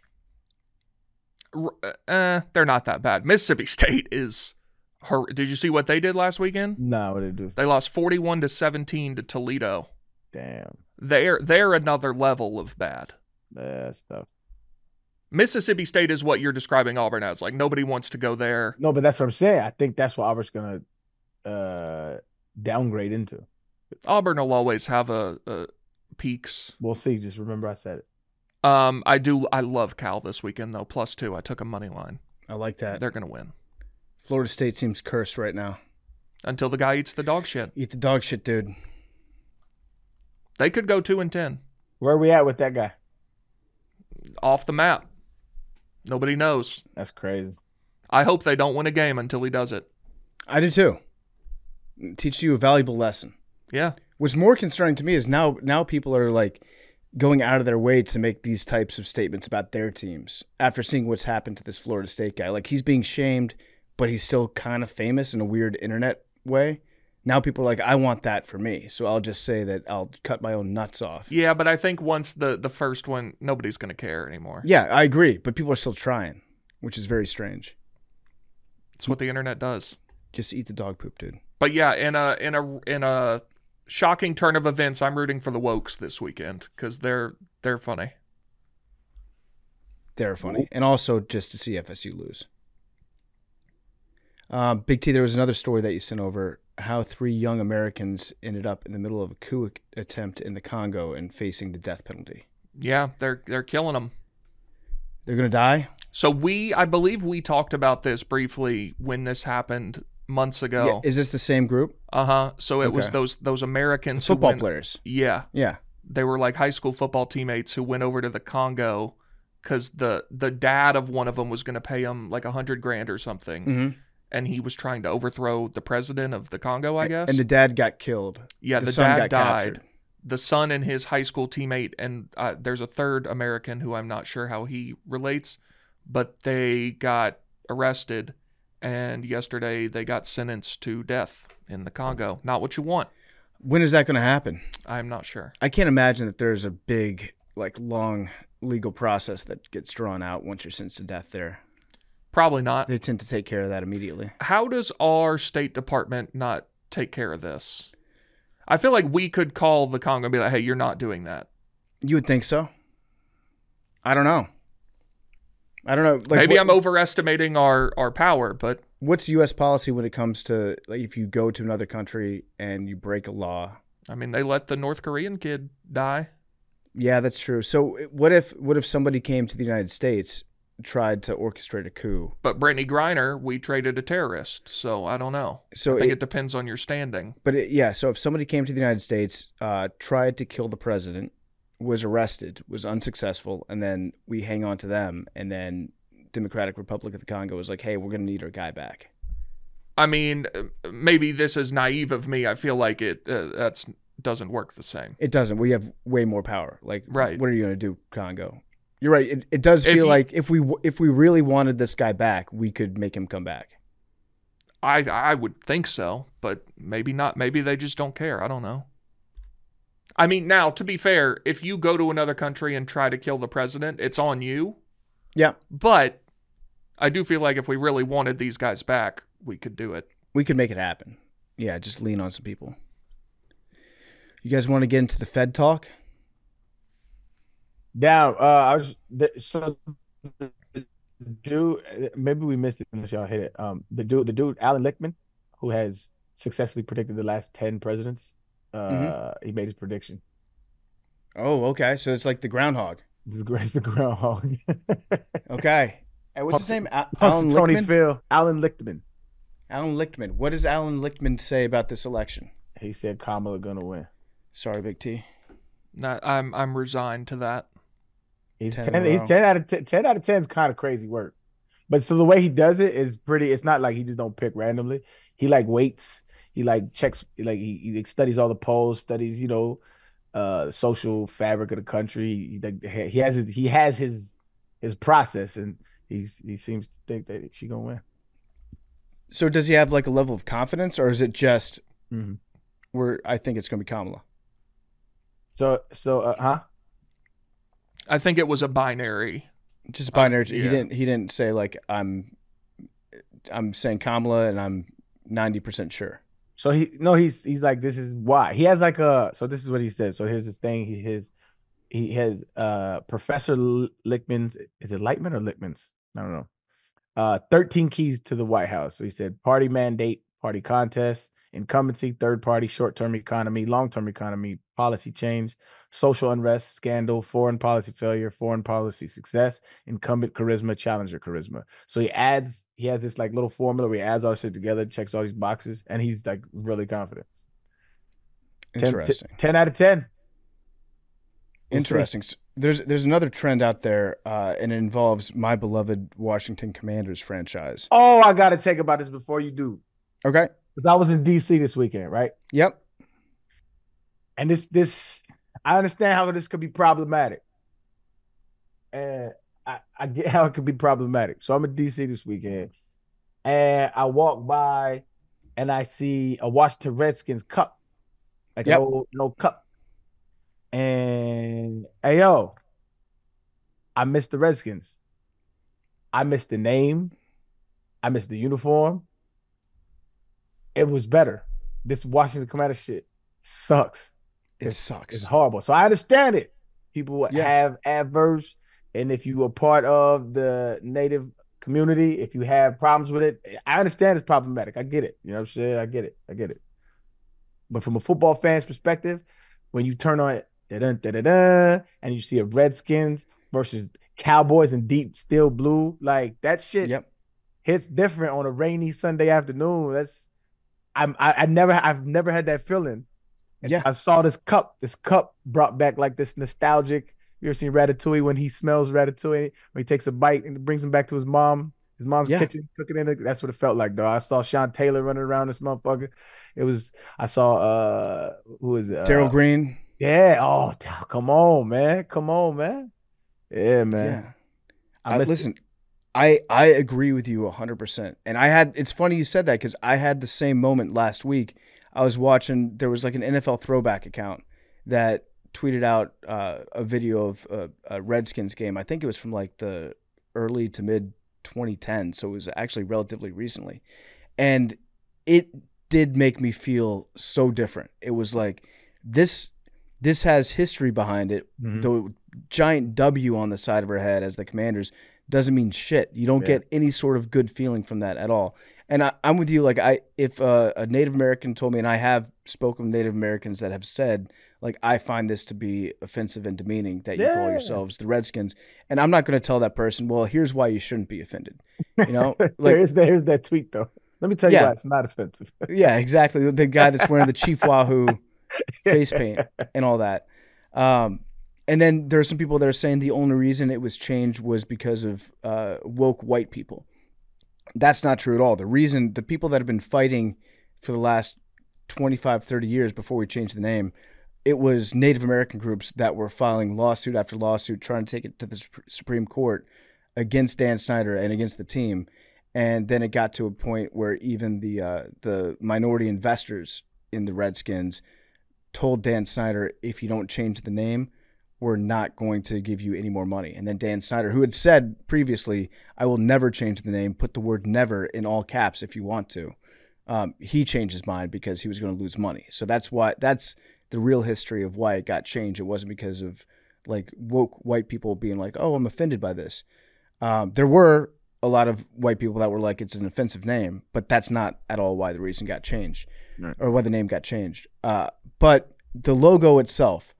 They're not that bad. Mississippi State is. Did you see what they did last weekend? No, what did they do? They lost 41-17 to Toledo. Damn. They're another level of bad. That's tough. Mississippi State is what you're describing Auburn as. Nobody wants to go there. No, but that's what I'm saying. I think that's what Auburn's gonna downgrade into. Auburn will always have a peaks. We'll see. Just remember I said it. I love Cal this weekend though. +2. I took a money line. I like that. They're gonna win. Florida State seems cursed right now. Until the guy eats the dog shit. Eat the dog shit, dude. They could go 2-10. Where are we at with that guy? Off the map. Nobody knows. That's crazy. I hope they don't win a game until he does it. I do too. Teach you a valuable lesson. Yeah. What's more concerning to me is now people are going out of their way to make these types of statements about their teams after seeing what's happened to this Florida State guy. Like, he's being shamed, but he's still kind of famous in a weird internet way. Now people are like, I want that for me. So I'll just say that I'll cut my own nuts off. Yeah, but I think once the first one, nobody's going to care anymore. Yeah, I agree. But people are still trying, which is very strange. It's what the internet does. Just eat the dog poop, dude. But yeah, in a shocking turn of events, I'm rooting for the Wokes this weekend because they're funny. They're funny. And also just to see FSU lose. Big T, there was another story that you sent over, how 3 young Americans ended up in the middle of a coup attempt in the Congo and facing the death penalty. Yeah, they're killing them. They're going to die? So I believe we talked about this briefly when this happened months ago. Yeah. Is this the same group? So it was those Americans, the football players. Yeah. Yeah. They were like high school football teammates who went over to the Congo because the dad of one of them was going to pay him like $100,000 or something. Mm-hmm. And he was trying to overthrow the president of the Congo, I guess. And the dad got killed. Yeah, the son dad got died. captured. The son and his high school teammate, and there's a third American who I'm not sure how he relates, but they got arrested, and yesterday they got sentenced to death in the Congo. Not what you want. When is that going to happen? I'm not sure. I can't imagine that there's a big, like, long legal process that gets drawn out once you're sentenced to death there. Probably not. They tend to take care of that immediately. How does our State Department not take care of this? I feel like we could call the Congo and be like, hey, you're not doing that. You would think so. I don't know. Like, maybe I'm overestimating our power, but what's U.S. policy when it comes to, like, if you go to another country and you break a law? I mean, they let the North Korean kid die. Yeah, that's true. So what if somebody came to the United States, tried to orchestrate a coup? But Brittany Griner, we traded a terrorist, so I don't know. So I think it depends on your standing. But so if somebody came to the United States, tried to kill the president, was arrested, was unsuccessful, and then we hang on to them, and then Democratic Republic of the Congo is like, hey, we're going to need our guy back. I mean, maybe this is naive of me. I feel like it doesn't work the same. It doesn't. We have way more power. Like, right. What are you going to do, Congo? You're right. It does feel like if we really wanted this guy back, we could make him come back. I would think so, but maybe not. Maybe they just don't care. I don't know. I mean, now, to be fair, if you go to another country and try to kill the president, it's on you. Yeah. But I do feel like if we really wanted these guys back, we could do it. We could make it happen. Yeah, just lean on some people. You guys want to get into the Fed talk? Down. Dude, maybe we missed it unless y'all hit it. The dude, Alan Lichtman, who has successfully predicted the last 10 presidents. He made his prediction. Oh, okay. So it's like the groundhog. It's the groundhog. Okay. And what's his name? Alan Lichtman. Alan Lichtman. Alan Lichtman. What does Alan Lichtman say about this election? He said Kamala gonna win. Sorry, Big T. I'm resigned to that. He's 10 out of 10. 10 out of 10 is kind of crazy work. But so the way he does it is pretty. It's not like he just don't pick randomly. He like waits. He like checks. Like he studies all the polls. Studies social fabric of the country. He has his process, and he seems to think that she's gonna win. So does he have like a level of confidence, or is it just where I think it's gonna be Kamala? I think it was a binary. Just binary. Yeah. He didn't say like I'm saying Kamala and I'm 90% sure. So he's like, this is why. He has like so this is what he said. So here's this thing. He has Professor Lichtman's, is it Lightman or Lichtman's? I don't know. 13 keys to the White House. So he said party mandate, party contest, incumbency, third party, short-term economy, long-term economy, policy change, social unrest, scandal, foreign policy failure, foreign policy success, incumbent charisma, challenger charisma. So he has this like little formula where he adds all this shit together, checks all these boxes, and he's like really confident. Interesting. 10 out of 10. Interesting. There's another trend out there, and it involves my beloved Washington Commanders franchise. Oh, I got to take about this before you do. Okay. Because I was in D.C. this weekend, right? Yep. And this I understand how this could be problematic. And I get how it could be problematic. So I'm in DC this weekend. And I walk by and I see a Washington Redskins cup, like Yep. an old cup. And hey yo, I miss the Redskins. I miss the name. I miss the uniform. It was better. This Washington Commander shit sucks. It It's sucks. horrible. So I understand it. People Yeah. have adverse, and if you are part of the native community, if you have problems with it, I understand it's problematic. I get it. You know what I'm saying? I get it. I get it. But from a football fan's perspective, when you turn on it, da-dun, da-da-dun, and you see a Redskins versus Cowboys in deep steel blue, like that shit Yep. hits different on a rainy Sunday afternoon. I've never had that feeling. Yeah. I saw this cup. This cup brought back like this nostalgic. You ever seen Ratatouille when he smells Ratatouille, when he takes a bite and it brings him back to his mom's Yeah. kitchen, cooking in it. That's what it felt like, though. I saw Sean Taylor running around this motherfucker. I saw who is it? Daryl Green. Yeah. Oh, come on, man. Come on, man. Yeah, man. Yeah. Listen, I agree with you 100%. And it's funny you said that because I had the same moment last week. I was watching, there was like an NFL throwback account that tweeted out a video of a Redskins game. I think it was from like the early to mid 2010. So it was actually relatively recently. And it did make me feel so different. It was like, this has history behind it. Mhm. The giant W on the side of her head as the Commanders doesn't mean shit. You don't get any sort of good feeling from that at all. And I'm with you. Like if a Native American told me, and I have spoken with Native Americans that have said, like, I find this to be offensive and demeaning that you call yourselves the Redskins. And I'm not going to tell that person, well, here's why you shouldn't be offended. You know, like here's that tweet though. Let me tell you why it's not offensive. Yeah, exactly. The guy that's wearing the Chief Wahoo face paint and all that. And then there's some people that are saying the only reason it was changed was because of woke white people. That's not true at all. The people that have been fighting for the last 25, 30 years before we changed the name, it was Native American groups that were filing lawsuit after lawsuit trying to take it to the Supreme Court against Dan Snyder and against the team. And then it got to a point where even the minority investors in the Redskins told Dan Snyder, if you don't change the name, we're not going to give you any more money. And then Dan Snyder, who had said previously, I will never change the name, put the word never in all caps if you want to. He changed his mind because he was going to lose money. So that's the real history of why it got changed. It wasn't because of like woke white people being like, oh, I'm offended by this. There were a lot of white people that were like, it's an offensive name, but that's not at all why the reason got changed, right, or why the name got changed. But the logo itself,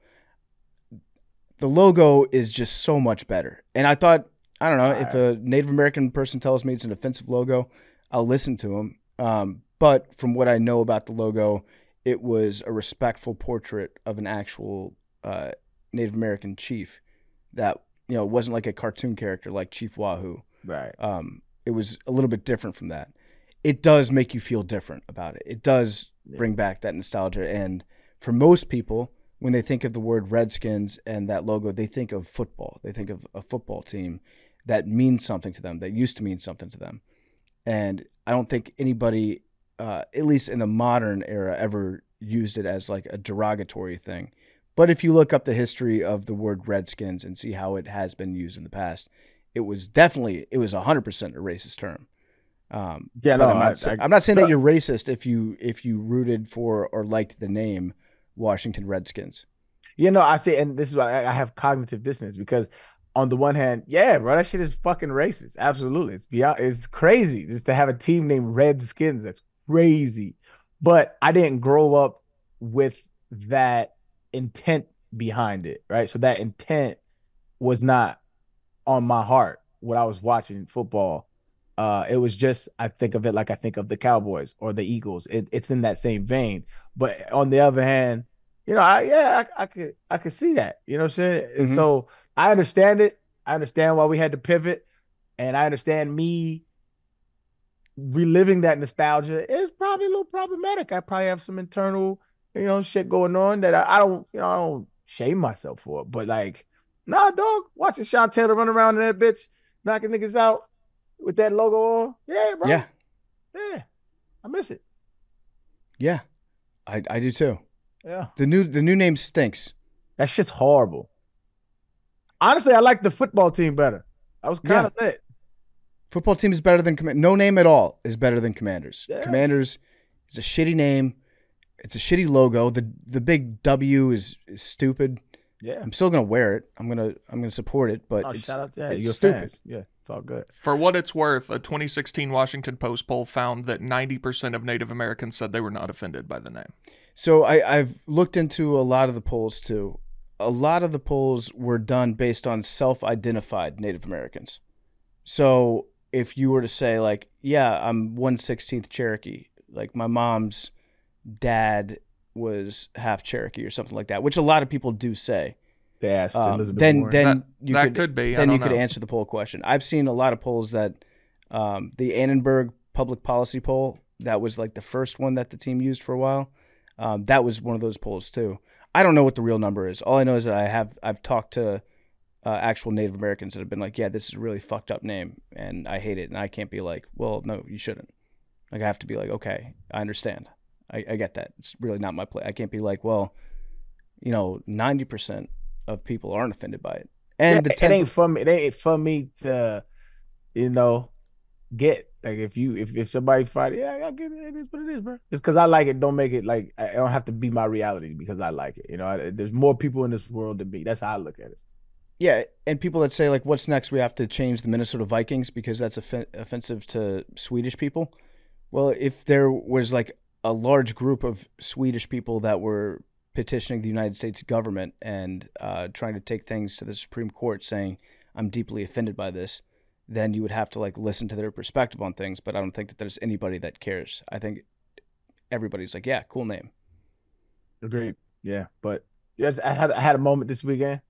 the logo is just so much better. And I thought, I don't know, if a Native American person tells me it's an offensive logo, I'll listen to him. But from what I know about the logo, it was a respectful portrait of an actual Native American chief that, you know, wasn't like a cartoon character like Chief Wahoo. Right. It was a little bit different from that. It does make you feel different about it. It does bring back that nostalgia. And for most people, when they think of the word Redskins and that logo, they think of football. They think of a football team that means something to them, that used to mean something to them. And I don't think anybody, at least in the modern era, ever used it as like a derogatory thing. But if you look up the history of the word Redskins and see how it has been used in the past, it was 100% a racist term. I'm not saying that you're racist if you rooted for or liked the name Washington Redskins. You know, I say, and this is why I have cognitive dissonance, because on the one hand, yeah, bro, that shit is fucking racist. Absolutely. It's crazy just to have a team named Redskins. That's crazy. But I didn't grow up with that intent behind it, right? So that intent was not on my heart when I was watching football. It was just, I think of it like I think of the Cowboys or the Eagles. It's in that same vein. But on the other hand, you know, I could see that. You know what I'm saying? And so I understand it. I understand why we had to pivot, and I understand me reliving that nostalgia is probably a little problematic. I probably have some internal, you know, shit going on that I don't shame myself for it. But like, nah, dog, watching Sean Taylor run around in that bitch, knocking niggas out with that logo on. Yeah, bro. Yeah. Yeah. I miss it. Yeah. I do too. Yeah. The new name stinks. That shit's horrible. Honestly, I like the football team better. I was kind of lit. Football team is better than no name at all is better than Commanders. Yes. Commanders is a shitty name. It's a shitty logo. The big W is stupid. Yeah. I'm still gonna wear it. I'm gonna support it, but it's, shout out. Yeah, it's you're stupid. fans. Yeah, it's all good. For what it's worth, a 2016 Washington Post poll found that 90% of Native Americans said they were not offended by the name. So I've looked into a lot of the polls too. A lot of the polls were done based on self-identified Native Americans. So if you were to say like, yeah, I'm 1/16 Cherokee, like my mom's dad was half Cherokee or something like that, which a lot of people do say. They asked Elizabeth then Warren. you that could be. Then I you don't could know. answer the poll question. I've seen a lot of polls that the Annenberg public policy poll, that was like the first one that the team used for a while. That was one of those polls too. I don't know what the real number is. All I know is that I've talked to actual Native Americans that have been like, yeah, this is a really fucked up name and I hate it. And I can't be like, well, no, you shouldn't. Like I have to be like, okay, I understand. I get that. It's really not my play. I can't be like, well, 90% of people aren't offended by it. And it ain't for me. It ain't for me to, get like if somebody fight it, yeah, I get it. It is what it is, bro. Just because I like it, don't make it like I don't have to be my reality because I like it. There's more people in this world than me. That's how I look at it. Yeah, and people that say like, what's next? We have to change the Minnesota Vikings because that's offensive to Swedish people. Well, if there was like a large group of Swedish people that were petitioning the United States government and trying to take things to the Supreme Court saying, I'm deeply offended by this, then you would have to like listen to their perspective on things. But I don't think that there's anybody that cares. I think everybody's like, yeah, cool name. Agreed. Yeah, but yes, I had a moment this weekend.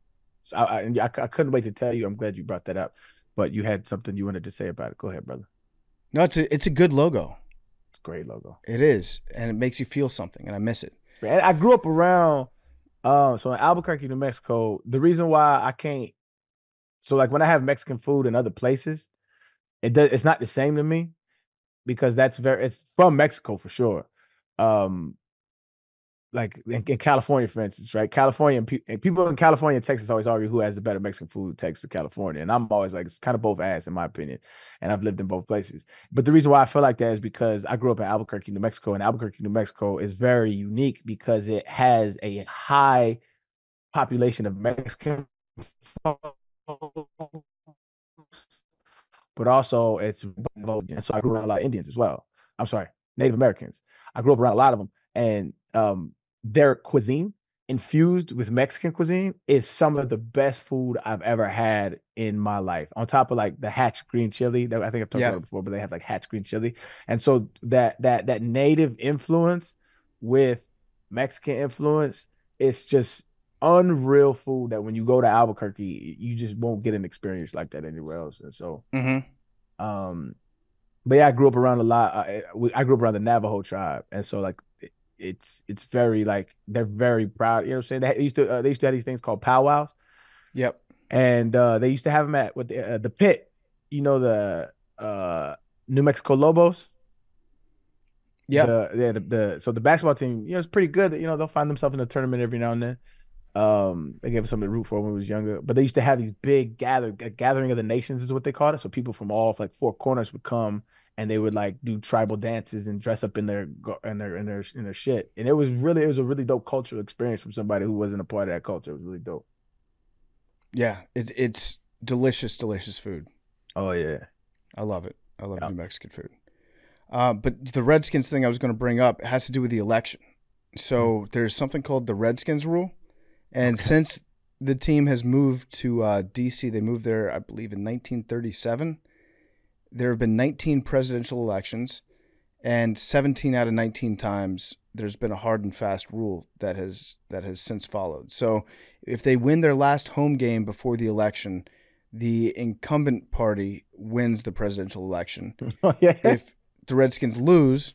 So I couldn't wait to tell you. I'm glad you brought that up. But you had something you wanted to say about it. Go ahead, brother. No, it's a good logo. It's a great logo. It is, and it makes you feel something, and I miss it. And I grew up around, so in Albuquerque, New Mexico. The reason why I can't, so like when I have Mexican food in other places, it's not the same to me because it's from Mexico for sure. Like in California, for instance, right? California and people in California and Texas always argue who has the better Mexican food, Texas or California. And I'm always like, it's kind of both ass in my opinion. And I've lived in both places. But the reason why I feel like that is because I grew up in Albuquerque, New Mexico, and Albuquerque, New Mexico is very unique because it has a high population of Mexican folks, but also it's, and so I grew around a lot of Indians as well. I'm sorry, Native Americans. I grew up around a lot of them, and their cuisine infused with Mexican cuisine is some of the best food I've ever had in my life. On top of like the Hatch green chili that I think I've talked about it before, but they have like Hatch green chili, and so that native influence with Mexican influence, it's just unreal food that when you go to Albuquerque, you just won't get an experience like that anywhere else. And so, but yeah, I grew up around a lot. I grew up around the Navajo tribe, and so like it's very like they're very proud. You know what I'm saying? They used to have these things called powwows. Yep. And they used to have them at with the pit. The New Mexico Lobos. Yeah. So the basketball team, it's pretty good. They'll find themselves in a tournament every now and then. They gave us something to root for when we was younger. But they used to have these big gathering of the nations is what they called it. So people from all like four corners would come and they would like do tribal dances and dress up in their shit. And it was a really dope cultural experience from somebody who wasn't a part of that culture. It was really dope. Yeah, it's delicious food. Oh yeah, I love it. I love New Mexican food. But the Redskins thing I was going to bring up has to do with the election. So there's something called the Redskins rule. And since the team has moved to D.C., they moved there, I believe, in 1937. There have been 19 presidential elections, and 17 out of 19 times there's been a hard and fast rule that has since followed. So if they win their last home game before the election, the incumbent party wins the presidential election. If the Redskins lose,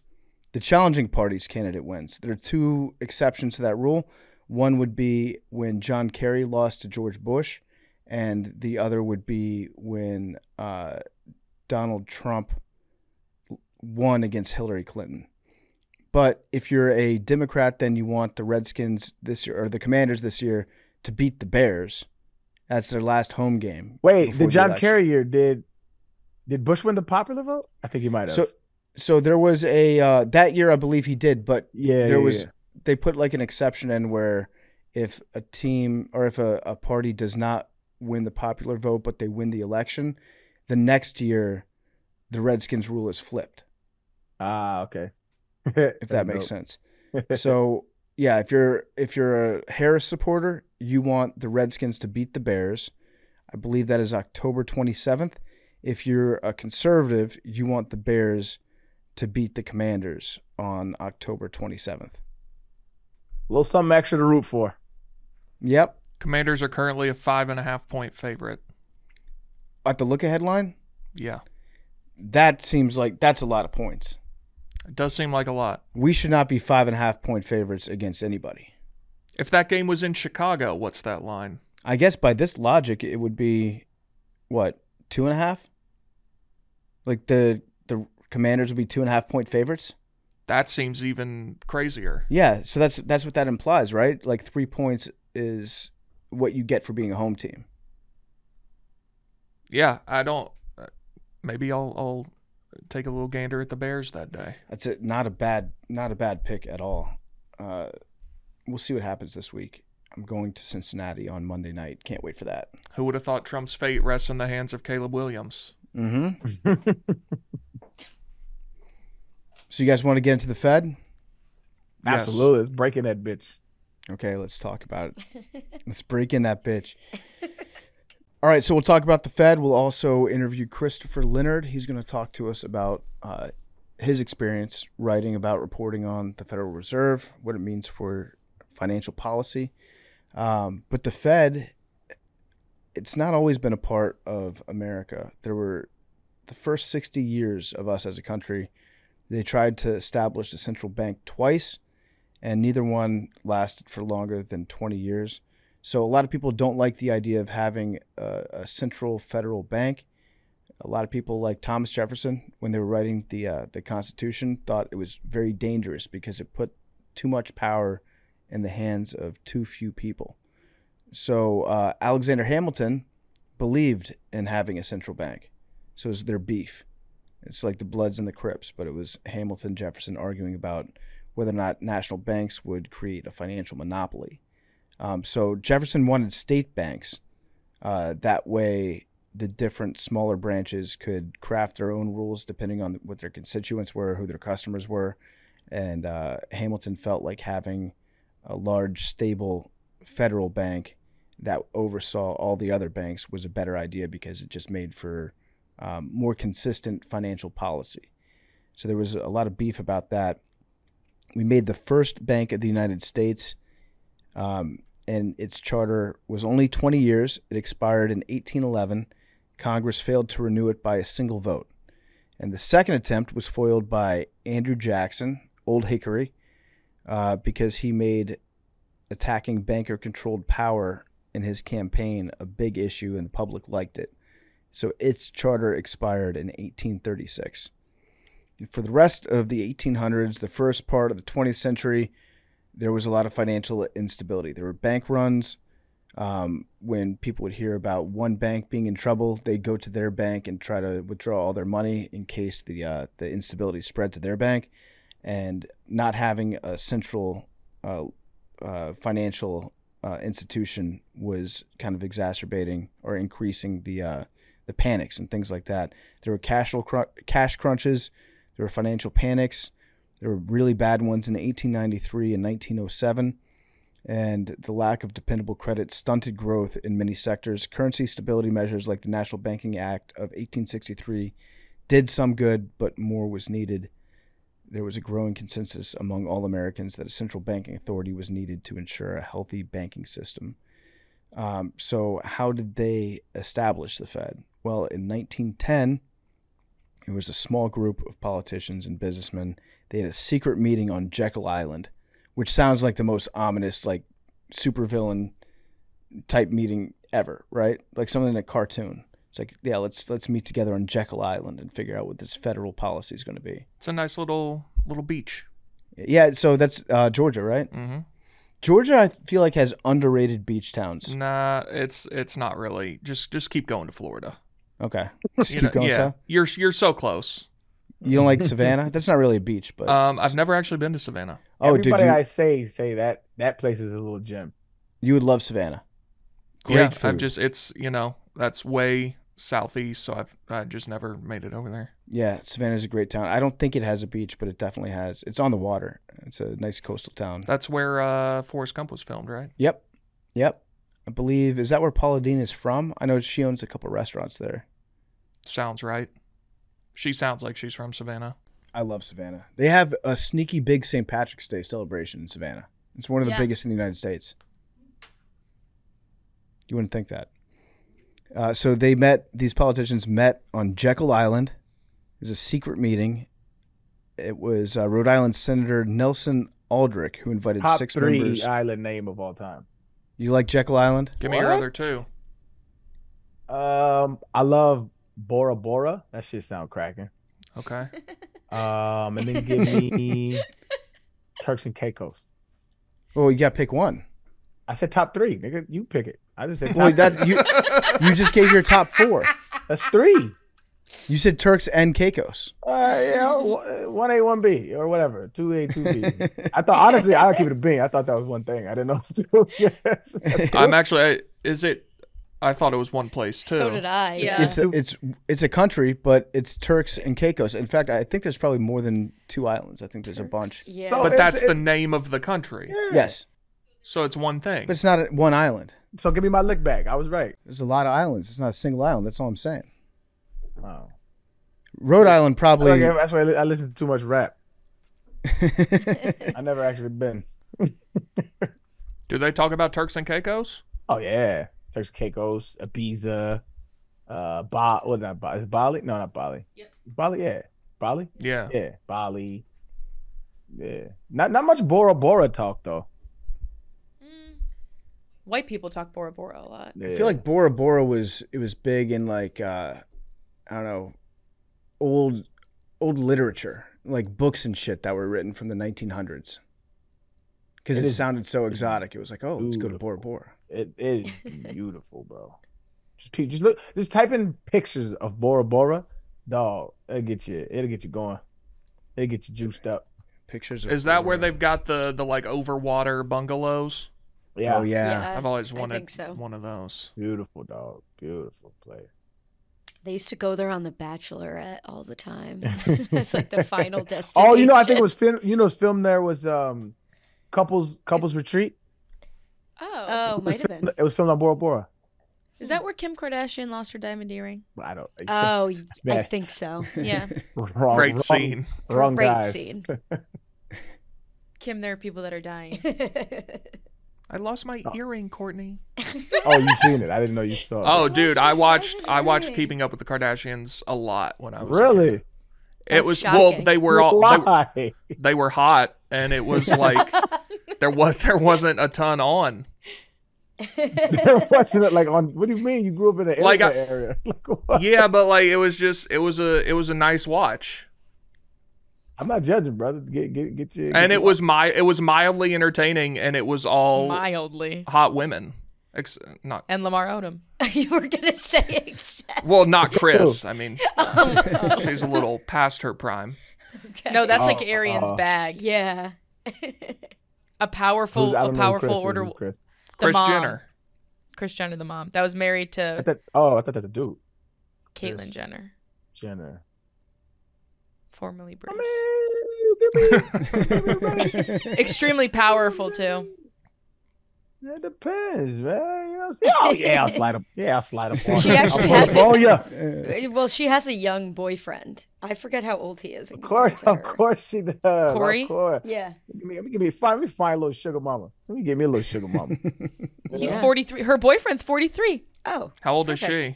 the challenging party's candidate wins. There are two exceptions to that rule. One would be when John Kerry lost to George Bush, and the other would be when Donald Trump won against Hillary Clinton. But if you're a Democrat, then you want the Redskins this year, or the Commanders this year, to beat the Bears. That's their last home game. Wait, the John Kerry year, did Bush win the popular vote? I think he might have. So there was a that year I believe he did, but yeah. They put like an exception in where if a team or if a party does not win the popular vote but they win the election, the next year the Redskins rule is flipped. Ah, okay. If that makes sense. So yeah, if you're a Harris supporter, you want the Redskins to beat the Bears. I believe that is October 27th. If you're a conservative, you want the Bears to beat the Commanders on October 27th. A little something extra to root for. Yep. Commanders are currently a 5.5-point favorite. At the look-ahead line? Yeah. That seems like that's a lot of points. It does seem like a lot. We should not be 5.5-point favorites against anybody. If that game was in Chicago, what's that line? I guess by this logic, it would be, what, 2.5? Like the Commanders would be 2.5-point favorites? That seems even crazier. Yeah, so that's what that implies, right? Like 3 points is what you get for being a home team. Yeah, I don't. Maybe I'll take a little gander at the Bears that day. That's it. Not a bad pick at all. We'll see what happens this week. I'm going to Cincinnati on Monday night. Can't wait for that. Who would have thought Trump's fate rests in the hands of Caleb Williams? Mm-hmm. So you guys want to get into the Fed? Yes. Absolutely. It's breaking that bitch. Okay, let's talk about it. Let's break in that bitch. All right, so we'll talk about the Fed. We'll also interview Christopher Leonard. He's going to talk to us about his experience writing about reporting on the Federal Reserve, what it means for financial policy. But the Fed, it's not always been a part of America. There were the first 60 years of us as a country, they tried to establish a central bank twice, and neither one lasted for longer than 20 years. So a lot of people don't like the idea of having a central federal bank. A lot of people, like Thomas Jefferson, when they were writing the Constitution, thought it was very dangerous because it put too much power in the hands of too few people. So Alexander Hamilton believed in having a central bank. So it was their beef. It's like the Bloods and the Crips, but it was Hamilton, Jefferson arguing about whether or not national banks would create a financial monopoly. So Jefferson wanted state banks. That way, the different smaller branches could craft their own rules depending on what their constituents were, who their customers were. And Hamilton felt like having a large, stable federal bank that oversaw all the other banks was a better idea because it just made for more consistent financial policy. So there was a lot of beef about that. We made the first bank of the United States, and its charter was only 20 years. It expired in 1811. Congress failed to renew it by a single vote. And the second attempt was foiled by Andrew Jackson, Old Hickory, because he made attacking banker-controlled power in his campaign a big issue, and the public liked it. So its charter expired in 1836. For the rest of the 1800s, the first part of the 20th century, there was a lot of financial instability. There were bank runs. When people would hear about one bank being in trouble, they'd go to their bank and try to withdraw all their money in case the instability spread to their bank. And not having a central financial institution was kind of exacerbating or increasing the panics and things like that. There were cash crunches. There were financial panics. There were really bad ones in 1893 and 1907. And the lack of dependable credit stunted growth in many sectors. Currency stability measures like the National Banking Act of 1863 did some good, but more was needed. There was a growing consensus among all Americans that a central banking authority was needed to ensure a healthy banking system. So how did they establish the Fed? Well, in 1910, it was a small group of politicians and businessmen. They had a secret meeting on Jekyll Island, which sounds like the most ominous, supervillain type meeting ever, right? Like something in a cartoon. It's like, yeah, let's meet together on Jekyll Island and figure out what this federal policy is going to be. It's a nice little beach. Yeah, so that's Georgia, right? Mm-hmm. Georgia, I feel like, has underrated beach towns. Nah, it's not really. Just keep going to Florida. Okay, just keep going. Yeah, South. you're so close. You don't like Savannah? That's not really a beach, but I've never actually been to Savannah. oh, Everybody dude, I say that place is a little gem. you would love Savannah. Great Yeah, food. it's that's way southeast, so I just never made it over there. Yeah, Savannah's a great town. I don't think it has a beach, but it definitely has. It's on the water. It's a nice coastal town. That's where Forrest Gump was filmed, right? Yep. I believe, is that where Paula Deen is from? I know she owns a couple restaurants there. Sounds right. She sounds like she's from Savannah. I love Savannah. They have a sneaky big St. Patrick's Day celebration in Savannah. It's one of the biggest in the United States. You wouldn't think that. So these politicians met on Jekyll Island. It was a secret meeting. It was Rhode Island Senator Nelson Aldrich who invited Top 6 3 members. island name of all time. You like Jekyll Island? Give me your What? other two. I love Bora Bora. That shit sound cracking. Okay. And then give me Turks and Caicos. Well, you got to pick one. I said top 3, nigga. You pick it. I just said top Well, that you just gave your top 4. That's 3. You said Turks and Caicos. Yeah, 1A, 1B, or whatever. 2A, 2B. I thought, honestly, I'll keep it a B. I thought that was one thing. I didn't know. Yes. I'm actually. Is it? I thought it was one place too. So did I. Yeah. It's a country, but it's Turks and Caicos. In fact, I think there's probably more than 2 islands. I think there's a bunch. Yeah. So But it's- that's the it's- name of the country. Yeah. Yes, So it's one thing. but it's not one island. So give me my lick back. I was right. There's a lot of islands. It's not a single island. That's all I'm saying. Wow. Rhode Island probably. Okay, that's why I listen to too much rap. I never actually been. Do they talk about Turks and Caicos? Oh yeah, Turks and Caicos, Ibiza, not Bali? Is it Bali? No, not Bali. Yep. Bali, yeah. Bali? Yeah. Yeah, Bali. Yeah. Not much Bora Bora talk though. White people talk Bora Bora a lot. I feel like Bora Bora was big in like I don't know, old literature, like books and shit that were written from the 1900s. Because it sounded so exotic. It was like, oh, let's go to Bora Bora. It is beautiful, bro. Just type in pictures of Bora Bora, dog. It'll get you going. It'll get you juiced up. Pictures of Is that Bora where Bora. they've got the like overwater bungalows? Yeah. Oh yeah. I've always I wanted think so. one of those. Beautiful, dog. Beautiful place. They used to go there on The Bachelorette all the time. That's like the final destination. Oh, I think it was film. It's filmed there was couples retreat. Oh, might have been. It was filmed on Bora Bora. Is that where Kim Kardashian lost her diamond earring? I don't. Oh, I bad. think so. Yeah. Great scene. Wrong Great guys. scene. Kim, there are people that are dying. I lost my earring, Courtney. Oh, you seen it? I didn't know you saw it. Oh, dude, I watched earring. Keeping Up with the Kardashians a lot when I was a really? kid. It That's was shocking. they were all Why? they were hot, and it was like there wasn't a ton on. There wasn't like on. What do you mean? You grew up in the Like, area? Like, what? Yeah, but like it was a nice watch, I'm not judging, brother. Get you. and it was mildly entertaining, and it was all Mildly. hot women. Not And Lamar Odom. You were gonna say except. well, not Chris. I mean, Oh, she's a little past her prime. okay. No, that's like Oh, Arian's bag. Yeah. A powerful I don't know who Chris is. order. Who's Chris? The Kris mom. Jenner. Kris Jenner, the mom. That was married to I thought that's a dude. Caitlyn Kris Jenner, Jenner. formerly I Bruce. mean, you give me. Extremely powerful, too. It depends, man. You know what I'm saying? Oh yeah, I'll slide up. Yeah, I'll slide up. She actually I'll has pull up on ya. Well, she has a young boyfriend. I forget how old he is. Of course she does. Corey? Of course. Yeah. Let me find a little sugar mama. Let me give me a little sugar mama. He's Yeah. 43. Her boyfriend's 43. Oh. How old is Perfect. she?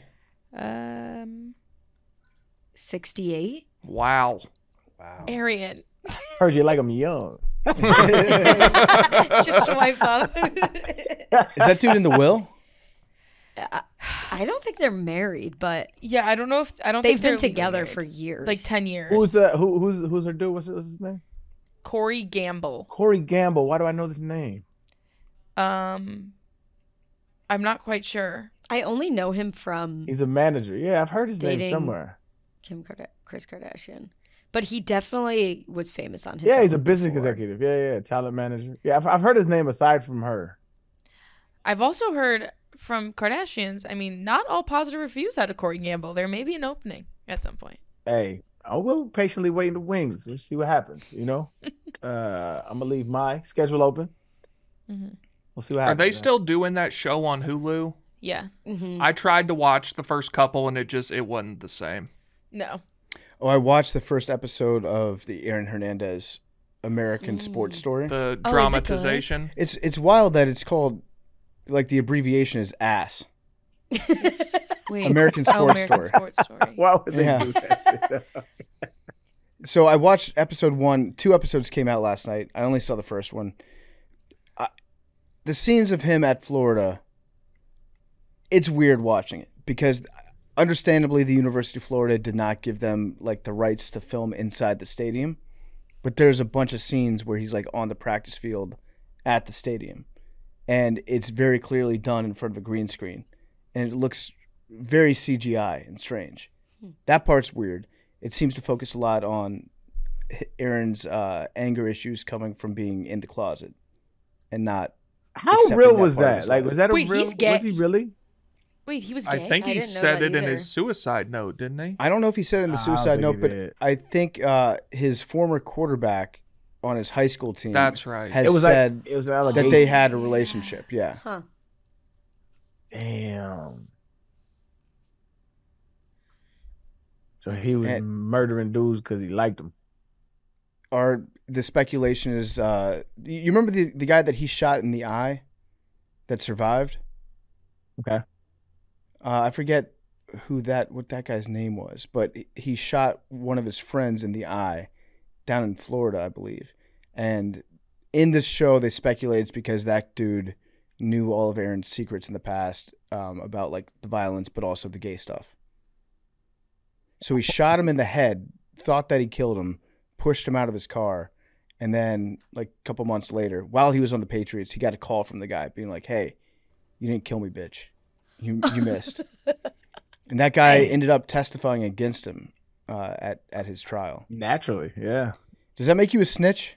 68. Wow. Wow. Arian. Heard you like him young. Just swipe up. Is that dude in the will? I don't think they're married, but Yeah, I don't know if I don't they've think they're been legally together married. for years. Like 10 years. Who's her dude? What's his name? Corey Gamble. Corey Gamble. Why do I know this name? I'm not quite sure. I only know him from He's a manager. Yeah, I've heard his name Dating- somewhere. Chris Kardashian. But he definitely was famous on his Yeah, he's a own business before. executive. Yeah, talent manager. Yeah, I've heard his name aside from her. I've also heard from Kardashians, I mean, not all positive reviews out of Corey Gamble. There may be an opening at some point. Hey, I will patiently wait in the wings. We'll see what happens. You know, I'm gonna leave my schedule open. Mhm. We'll see what Are happens. they man. still doing that show on Hulu? Yeah. Mhm. I tried to watch the first couple and it wasn't the same. No. Oh, I watched the first episode of the Aaron Hernandez American Sports Story. The Oh, is it good? dramatization. It's wild that it's called, like, the abbreviation is ASS. Wait. American Sports Story. Sports Story. Why would they Yeah. do that shit? So I watched episode 1. 2 episodes came out last night. I only saw the first one. The scenes of him at Florida, it's weird watching it because understandably the University of Florida did not give them like the rights to film inside the stadium. But there's a bunch of scenes where he's like on the practice field at the stadium. And it's very clearly done in front of a green screen. And it looks very CGI and strange. That part's weird. It seems to focus a lot on Aaron's anger issues coming from being in the closet and not. How accepting real that was part of that? his Like, life. was that a Wait, real? he's gay. Was he really? Wait, he was I gay? think I he didn't know said that it in either. his suicide note, didn't he? I don't know if he said it in the I don't suicide think note, he but did. I think his former quarterback on his high school team That's right. has It was said like it was an that allegation. they had a relationship. Yeah. Huh. Damn. So he was And- murdering dudes because he liked them. The speculation is you remember the guy that he shot in the eye that survived? Okay. I forget what that guy's name was, but he shot one of his friends in the eye down in Florida, I believe. And in this show, they speculate it's because that dude knew all of Aaron's secrets in the past about like the violence, but also the gay stuff. So he shot him in the head, thought that he killed him, pushed him out of his car, and then like a couple months later, while he was on the Patriots, he got a call from the guy being like, "Hey, you didn't kill me, bitch. You missed." And that guy ended up testifying against him at his trial. Naturally, yeah. Does that make you a snitch?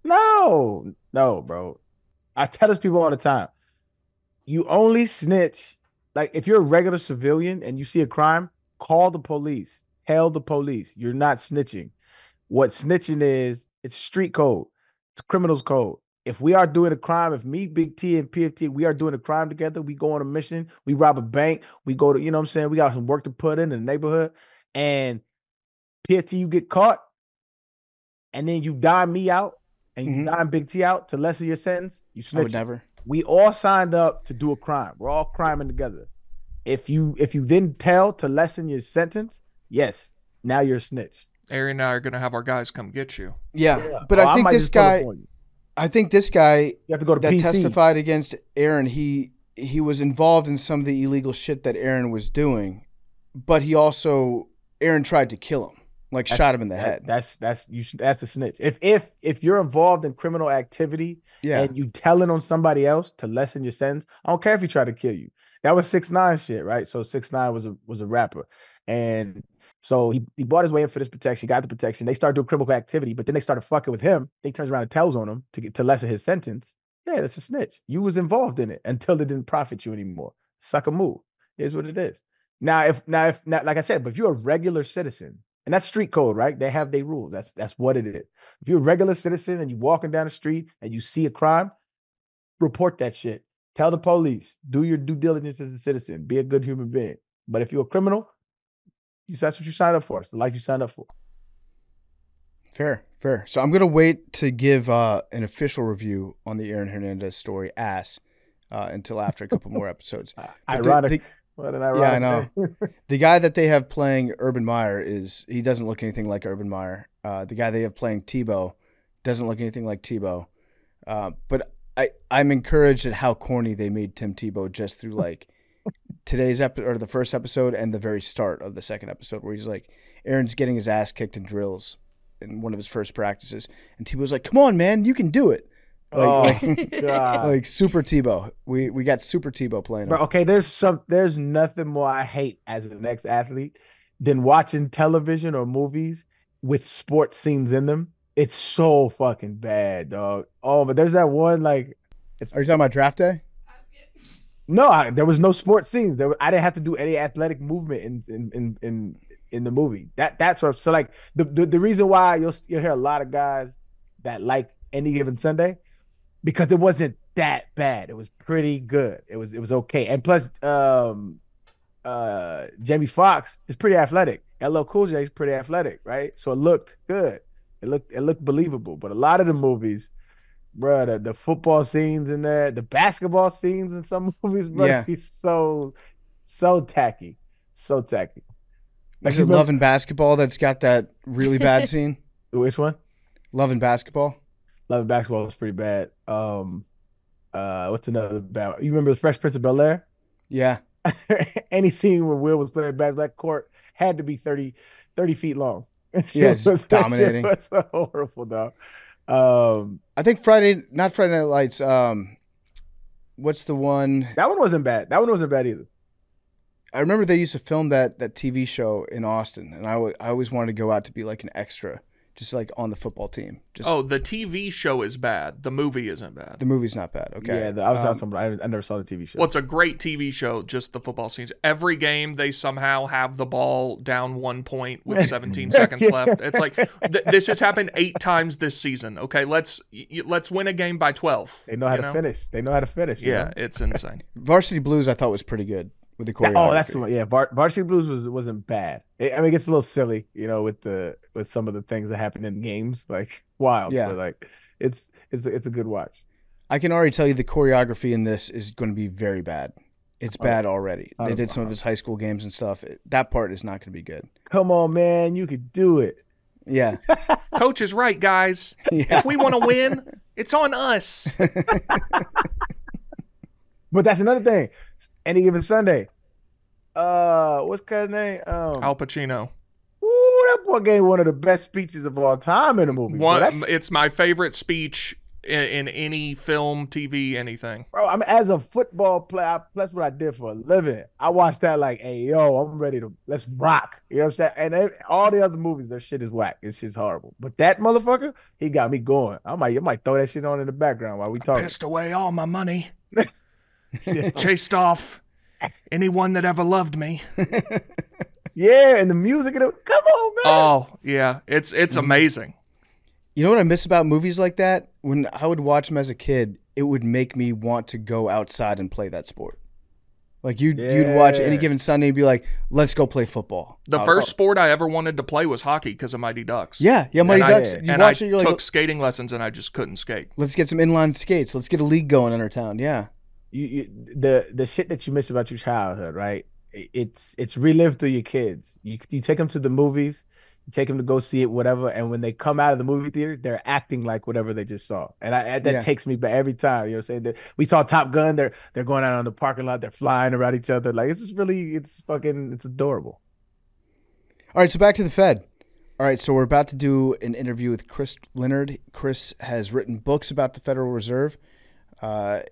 No, bro. I tell those people all the time. You only snitch. Like, if you're a regular civilian and you see a crime, call the police. Tell the police. You're not snitching. What snitching is, it's street code. It's criminals code. If we are doing a crime, if me, Big T, and PFT, we are doing a crime together, we go on a mission, we rob a bank, we go to, you know what I'm saying? We got some work to put in the neighborhood. And PFT, you get caught, and then you dime me out, and you dime Big T out to lessen your sentence, you I would snitch. never. We all signed up to do a crime. We're all criming together. If you didn't tell to lessen your sentence, yes, now you're a snitch. Arian and I are going to have our guys come get you. Yeah, but Or I think might this just pull up guy. on you. I think this guy You have to go to that PC. testified against Aaron, he was involved in some of the illegal shit that Aaron was doing, but Aaron tried to kill him, like shot him in the head. That's a snitch. If you're involved in criminal activity Yeah, and you telling on somebody else to lessen your sentence, I don't care if he tried to kill you. That was 6ix9ine shit, right? So 6ix9ine was a rapper, and so he bought his way in for this protection, got the protection. They started doing criminal activity, but then they started fucking with him. They turns around and tells on him to lessen his sentence. Yeah, that's a snitch. You was involved in it until it didn't profit you anymore. Suck a move. Here's what it is. Now, if like I said, but if you're a regular citizen, and that's street code, right? They have their rules. That's what it is. If you're a regular citizen and you're walking down the street and you see a crime, report that shit. Tell the police. Do your due diligence as a citizen. Be a good human being. But if you're a criminal, that's what you signed up for. It's the life you signed up for. fair. So I'm gonna wait to give an official review on the Aaron Hernandez story, ass, until after a couple more episodes. But Ironic. What an ironic. Yeah, I know. thing. The guy that they have playing Urban Meyer he doesn't look anything like Urban Meyer. The guy they have playing Tebow Doesn't look anything like Tebow. But I'm encouraged at how corny they made Tim Tebow just through like today's episode or the first episode and the very start of the second episode where he's like, Aaron's getting his ass kicked in drills in one of his first practices. And Tebow's like, come on, man, you can do it. God. Like Super Tebow. We got Super Tebow playing. Bro, okay, there's nothing more I hate as an ex-athlete than watching television or movies with sports scenes in them. It's so fucking bad, dog. Oh, but there's that one like. Are you talking about Draft Day? No, there was no sports scenes. I didn't have to do any athletic movement in the movie. That's what. So like the reason why you'll hear a lot of guys that like Any Given Sunday because it wasn't that bad. It was pretty good. It was okay. And plus, Jamie Foxx is pretty athletic. LL Cool J is pretty athletic, right? So it looked good. It looked believable. But a lot of the movies, bro, the football scenes in there, the basketball scenes in some movies, bro, be so tacky. So tacky. Is it Love and Basketball that's got that really bad scene? Which one? Love and Basketball. Love and Basketball was pretty bad. What's another bad? You remember the Fresh Prince of Bel-Air? Yeah. Any scene where Will was playing back court had to be 30 feet long. Yeah, just dominating. That's so horrible, dog. I think not Friday Night Lights. What's the one? That one wasn't bad. That one wasn't bad either. I remember they used to film that TV show in Austin, and I always wanted to go out to be like an extra, just like on the football team. The TV show is bad. The movie isn't bad. The movie's not bad. Okay. Yeah, I was talking about. I never saw the TV show. Well, it's a great TV show. Just the football scenes. Every game they somehow have the ball down 1 point with 17 seconds left. It's like this has happened 8 times this season. Okay, let's win a game by 12. They know how to finish. They know how to finish. Yeah, it's insane. Varsity Blues I thought was pretty good with the choreography. That's the one. Yeah, Varsity Blues wasn't bad. It gets a little silly, with some of the things that happen in games, like wild. Yeah, but like it's a good watch. I can already tell you the choreography in this is going to be very bad. It's bad already. They did some of his high school games and stuff. That part is not going to be good. Come on, man, you could do it. Yeah, Coach is right, guys. Yeah. If we want to win, it's on us. But that's another thing. Any Given Sunday. What's guy's name? Al Pacino. Ooh, that boy gave one of the best speeches of all time in the movie. It's my favorite speech in any film, TV, anything. Bro, I mean, as a football player, that's what I did for a living. I watched that like, hey, yo, I'm ready to let's rock. You know what I'm saying? And all the other movies, their shit is whack. It's just horrible. But that motherfucker, he got me going. I might throw that shit on in the background while we talk. Pissed away all my money. Chased off anyone that ever loved me. Yeah, and the music. Come on, man. Oh, yeah. It's amazing. You know what I miss about movies like that? When I would watch them as a kid, it would make me want to go outside and play that sport. Like you'd watch Any Given Sunday and be like, let's go play football. The first sport I ever wanted to play was hockey because of Mighty Ducks. Yeah, Mighty Ducks. I took skating lessons and I just couldn't skate. Let's get some inline skates. Let's get a league going in our town. Yeah. The shit that you miss about your childhood, right? It's relived through your kids. You take them to the movies, you take them to go see it, whatever, and when they come out of the movie theater, they're acting like whatever they just saw, and that takes me back every time. You know what I'm saying? We saw Top Gun. They're going out on the parking lot. They're flying around each other. Like it's adorable. All right, so back to the Fed. All right, so we're about to do an interview with Chris Leonard. Chris has written books about the Federal Reserve.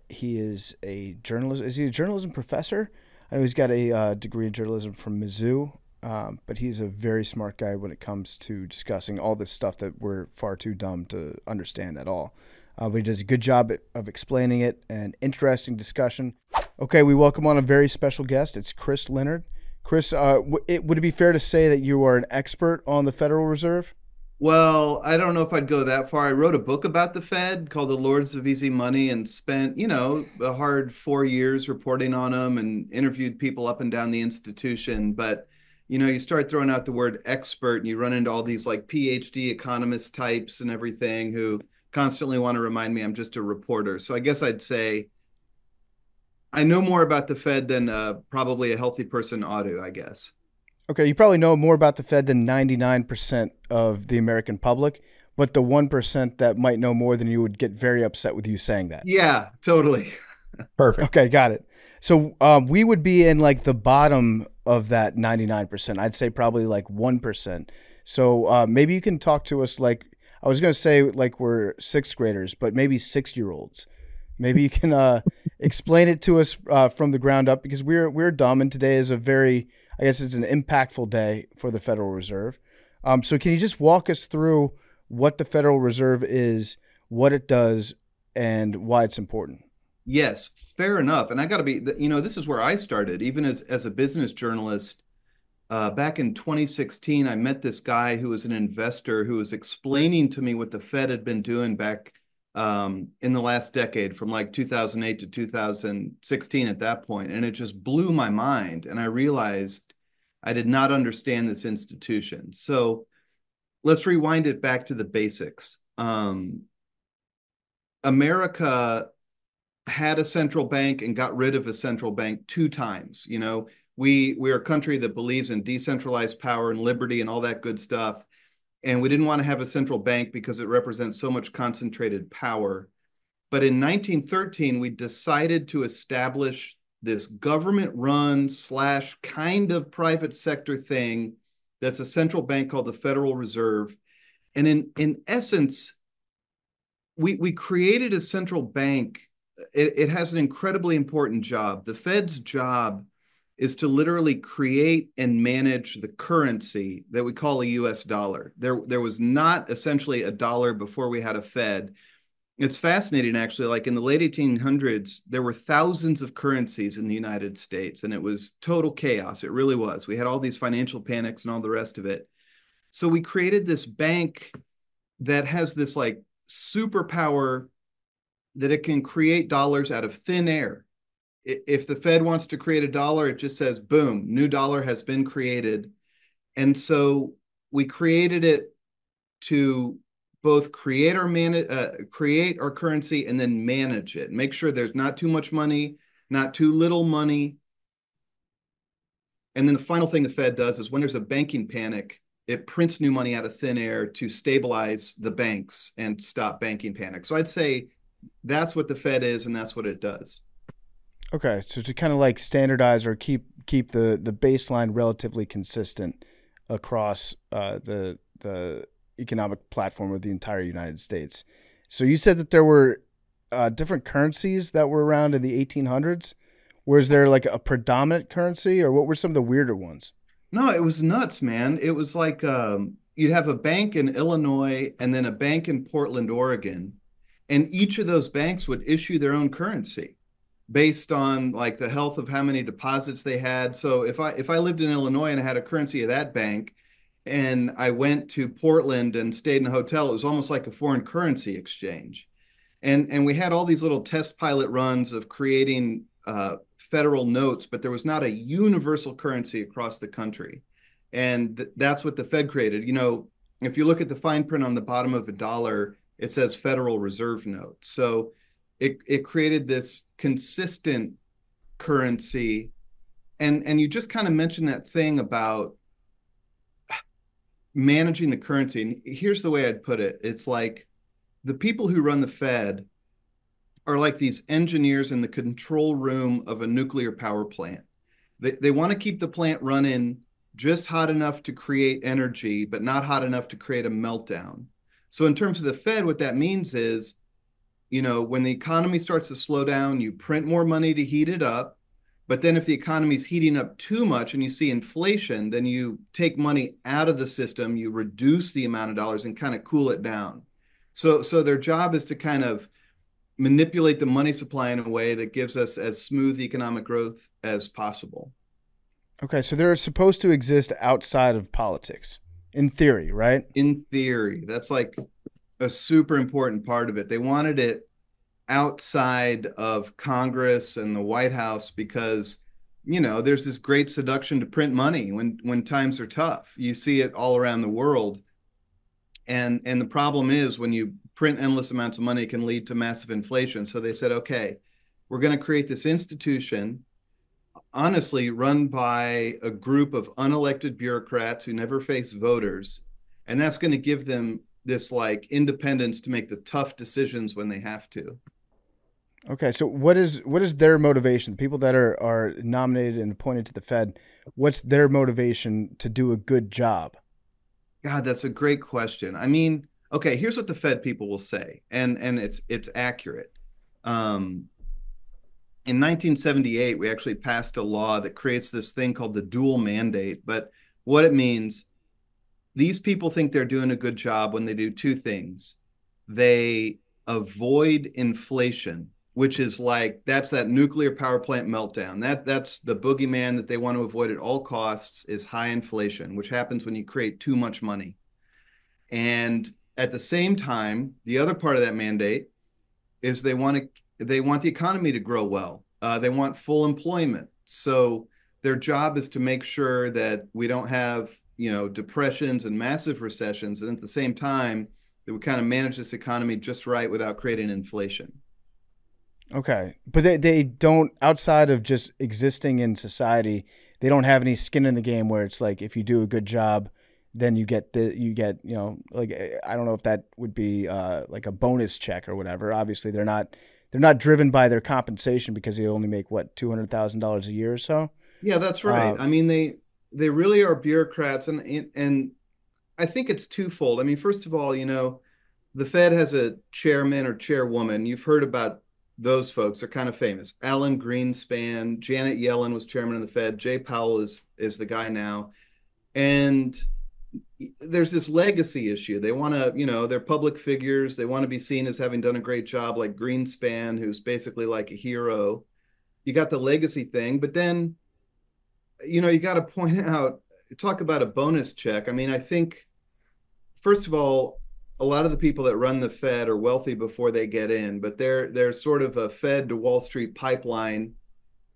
He is a journalist. Is he a journalism professor? I know he's got a degree in journalism from Mizzou, but he's a very smart guy when it comes to discussing all this stuff that we're far too dumb to understand at all. But he does a good job of explaining it, an interesting discussion. Okay, we welcome on a very special guest. It's Chris Leonard. Chris, would it be fair to say that you are an expert on the Federal Reserve? Well, I don't know if I'd go that far. I wrote a book about the Fed called The Lords of Easy Money and spent, a hard 4 years reporting on them and interviewed people up and down the institution. But, you start throwing out the word expert and you run into all these like PhD economist types and everything who constantly want to remind me I'm just a reporter. So I guess I'd say I know more about the Fed than probably a healthy person ought to, I guess. Okay, you probably know more about the Fed than 99% of the American public, but the 1% that might know more than you would get very upset with you saying that. Yeah, totally. Perfect. Okay, got it. So we would be in like the bottom of that 99%. I'd say probably like 1%. So maybe you can talk to us like, I was going to say like we're sixth graders, but maybe 6-year-olds. Maybe you can explain it to us from the ground up, because we're dumb, and today is a very, I guess it's an impactful day for the Federal Reserve. So can you just walk us through what the Federal Reserve is, what it does, and why it's important? Yes, fair enough. And I got to be, this is where I started, even as a business journalist. Back in 2016, I met this guy who was an investor who was explaining to me what the Fed had been doing back in the last decade, from like 2008 to 2016 at that point. And it just blew my mind. And I realized I did not understand this institution. So let's rewind it back to the basics. America had a central bank and got rid of a central bank 2 times. We're a country that believes in decentralized power and liberty and all that good stuff. And we didn't want to have a central bank because it represents so much concentrated power. But in 1913, we decided to establish this government-run / kind of private sector thing that's a central bank called the Federal Reserve. And in essence, we created a central bank. It has an incredibly important job. The Fed's job is to literally create and manage the currency that we call a US dollar. There was not essentially a dollar before we had a Fed. It's fascinating, actually. Like in the late 1800s, there were thousands of currencies in the United States, and it was total chaos. It really was. We had all these financial panics and all the rest of it. So we created this bank that has this like superpower that it can create dollars out of thin air. If the Fed wants to create a dollar, it just says, boom, new dollar has been created. And so we created it to both create our currency and then manage it. Make sure there's not too much money, not too little money. And then the final thing the Fed does is when there's a banking panic, it prints new money out of thin air to stabilize the banks and stop banking panic. So I'd say that's what the Fed is, and that's what it does. Okay, so to kind of like standardize or keep the baseline relatively consistent across the economic platform of the entire United States. So you said that there were different currencies that were around in the 1800s. Was there like a predominant currency, or what were some of the weirder ones? No, it was nuts, man. It was like you'd have a bank in Illinois and then a bank in Portland, Oregon, and each of those banks would issue their own currency based on like the health of how many deposits they had. So if I lived in Illinois and I had a currency of that bank, and I went to Portland and stayed in a hotel, it was almost like a foreign currency exchange. And we had all these little test pilot runs of creating federal notes, but there was not a universal currency across the country. And that's what the Fed created. If you look at the fine print on the bottom of a dollar, it says Federal Reserve note. So it created this consistent currency. And you just kind of mentioned that thing about managing the currency. And here's the way I'd put it. It's like the people who run the Fed are like these engineers in the control room of a nuclear power plant. They want to keep the plant running just hot enough to create energy, but not hot enough to create a meltdown. So in terms of the Fed, what that means is, when the economy starts to slow down, you print more money to heat it up. But then if the economy is heating up too much and you see inflation, then you take money out of the system, you reduce the amount of dollars and kind of cool it down. So their job is to kind of manipulate the money supply in a way that gives us as smooth economic growth as possible. Okay, so they're supposed to exist outside of politics, in theory, right? In theory, that's like a super important part of it. They wanted it outside of Congress and the White House because, there's this great seduction to print money when times are tough. You see it all around the world. And the problem is when you print endless amounts of money, it can lead to massive inflation. So they said, okay, we're going to create this institution, honestly, run by a group of unelected bureaucrats who never face voters. And that's going to give them this like independence to make the tough decisions when they have to. Okay, so what is their motivation? People that are nominated and appointed to the Fed, what's their motivation to do a good job? God, that's a great question. I mean, okay, here's what the Fed people will say, and it's accurate. Um, in 1978, we actually passed a law that creates this thing called the dual mandate. But what it means, these people think they're doing a good job when they do two things. They avoid inflation, which is like that's that nuclear power plant meltdown. That's the boogeyman that they want to avoid at all costs is high inflation, which happens when you create too much money. And at the same time, the other part of that mandate is they want the economy to grow well. They want full employment. So their job is to make sure that we don't have depressions and massive recessions, and at the same time that we kind of manage this economy just right without creating inflation. Okay, but they don't, outside of just existing in society, they don't have any skin in the game where it's like if you do a good job, then you get like I don't know if that would be like a bonus check or whatever. Obviously, they're not driven by their compensation because they only make what $200,000 a year or so. Yeah, that's right. I mean, they really are bureaucrats, and I think it's twofold. I mean, first of all, the Fed has a chairman or chairwoman. You've heard about those folks. They're kind of famous. Alan Greenspan, Janet Yellen was chairman of the Fed. Jay Powell is the guy now. And there's this legacy issue. They want to, they're public figures. They want to be seen as having done a great job, like Greenspan, who's basically like a hero. You got the legacy thing, but then, you got to point out, talk about a bonus check. I mean, I think, first of all, a lot of the people that run the Fed are wealthy before they get in, but they're sort of a Fed to Wall Street pipeline.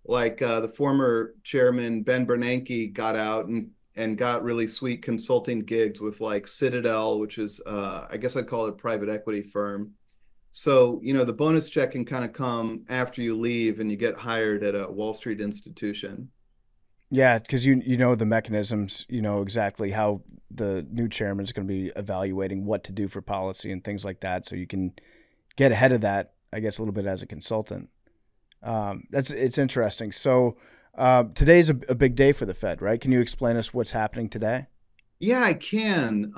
Like the former chairman, Ben Bernanke, got out and got really sweet consulting gigs with like Citadel, which is, I guess I'd call it a private equity firm. So, the bonus check can kind of come after you leave and you get hired at a Wall Street institution. Yeah, because you know the mechanisms, you know exactly how the new chairman is going to be evaluating what to do for policy and things like that, so you can get ahead of that, I guess, a little bit as a consultant. It's interesting. So today's a big day for the Fed, right? Can you explain us what's happening today? Yeah, I can.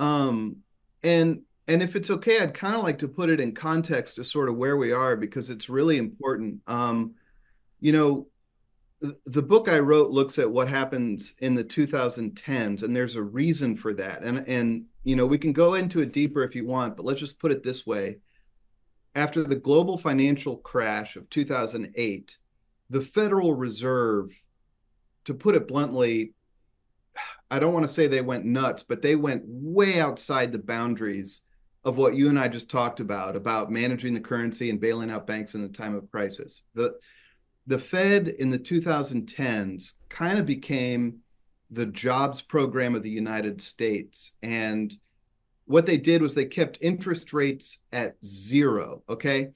And if it's okay, I'd kind of like to put it in context to sort of where we are because it's really important. You know, the book I wrote looks at what happens in the 2010s, and there's a reason for that. And we can go into it deeper if you want, but let's just put it this way. After the global financial crash of 2008, the Federal Reserve, to put it bluntly, I don't want to say they went nuts, but they went way outside the boundaries of what you and I just talked about managing the currency and bailing out banks in the time of crisis. The Fed in the 2010s kind of became the jobs program of the United States. And what they did was they kept interest rates at zero, okay?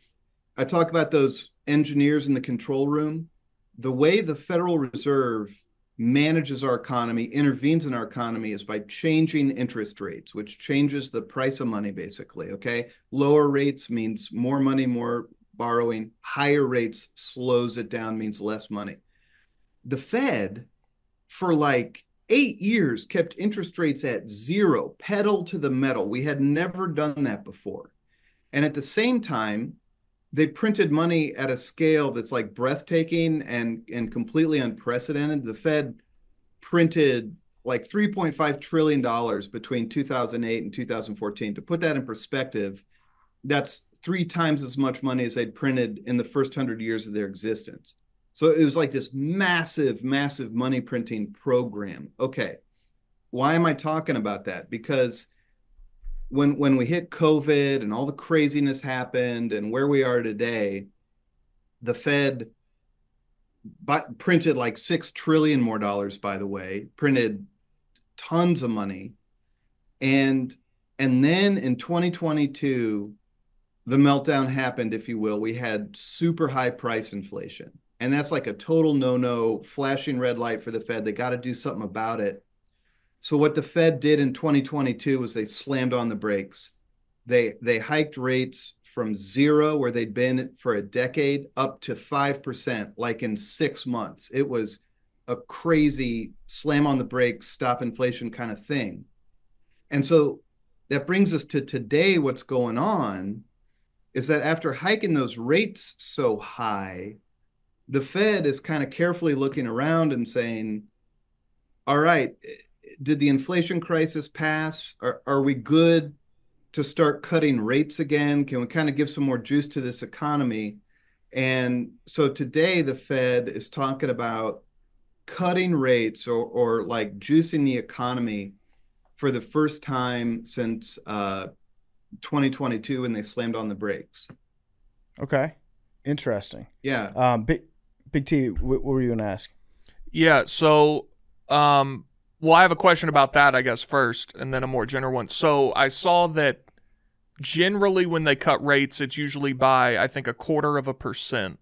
I talk about those engineers in the control room. The way the Federal Reserve manages our economy, intervenes in our economy, is by changing interest rates, which changes the price of money, basically, okay? Lower rates means more money, more borrowing. Higher rates slows it down, means less money. The Fed, for like 8 years, kept interest rates at zero, pedal to the metal. We had never done that before. And at the same time, they printed money at a scale that's like breathtaking and completely unprecedented. The Fed printed like $3.5 trillion between 2008 and 2014. To put that in perspective, that's 3 times as much money as they'd printed in the first 100 years of their existence. So it was like this massive, massive money printing program. Okay, why am I talking about that? Because when we hit COVID and all the craziness happened and where we are today, the Fed printed like $6 trillion more dollars, by the way, printed tons of money. And then in 2022, the meltdown happened, if you will. We had super high price inflation. And that's like a total no-no, flashing red light for the Fed. They got to do something about it. So what the Fed did in 2022 was they slammed on the brakes. They hiked rates from 0, where they'd been for a decade, up to 5%, like in 6 months. It was a crazy slam on the brakes, stop inflation kind of thing. And so that brings us to today. What's going on is that after hiking those rates so high, the Fed is kind of carefully looking around and saying, all right, did the inflation crisis pass? Are we good to start cutting rates again? Can we kind of give some more juice to this economy? And so today the Fed is talking about cutting rates, or like juicing the economy for the first time since 2022, when they slammed on the brakes. Okay. Interesting. Yeah. Big T, what were you going to ask? Yeah. So, well, I have a question about that, I guess, first, and then a more general one. So I saw that generally when they cut rates, it's usually by, I think, 0.25%.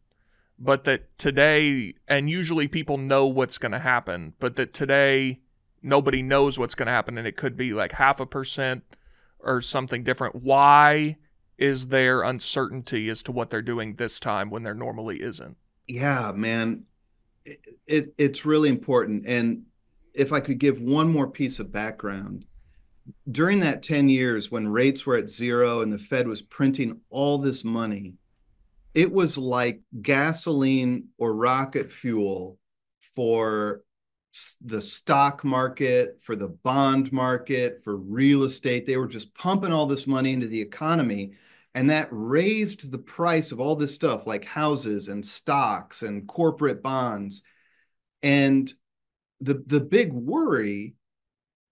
But that today, and usually people know what's going to happen, but that today nobody knows what's going to happen, and it could be like 0.5% or something different. Why is there uncertainty as to what they're doing this time when there normally isn't? Yeah, man. It's really important. And if I could give one more piece of background, during that 10 years when rates were at 0 and the Fed was printing all this money, it was like gasoline or rocket fuel for the stock market, for the bond market, for real estate. They were just pumping all this money into the economy. And that raised the price of all this stuff, like houses and stocks and corporate bonds. And the big worry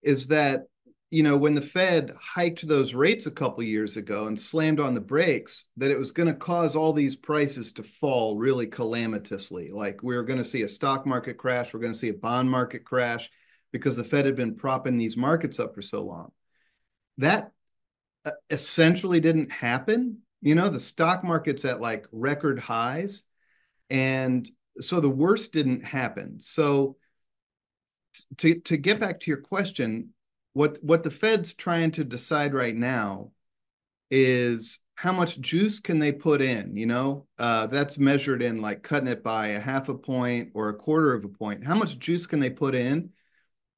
is that, when the Fed hiked those rates a couple years ago and slammed on the brakes, that it was going to cause all these prices to fall really calamitously. Like, we were going to see a stock market crash, we're going to see a bond market crash, because the Fed had been propping these markets up for so long. That essentially didn't happen. The stock market's at like record highs. And so the worst didn't happen. So to get back to your question, what the Fed's trying to decide right now is how much juice can they put in. That's measured in like cutting it by 0.5 point or 1/4 point. How much juice can they put in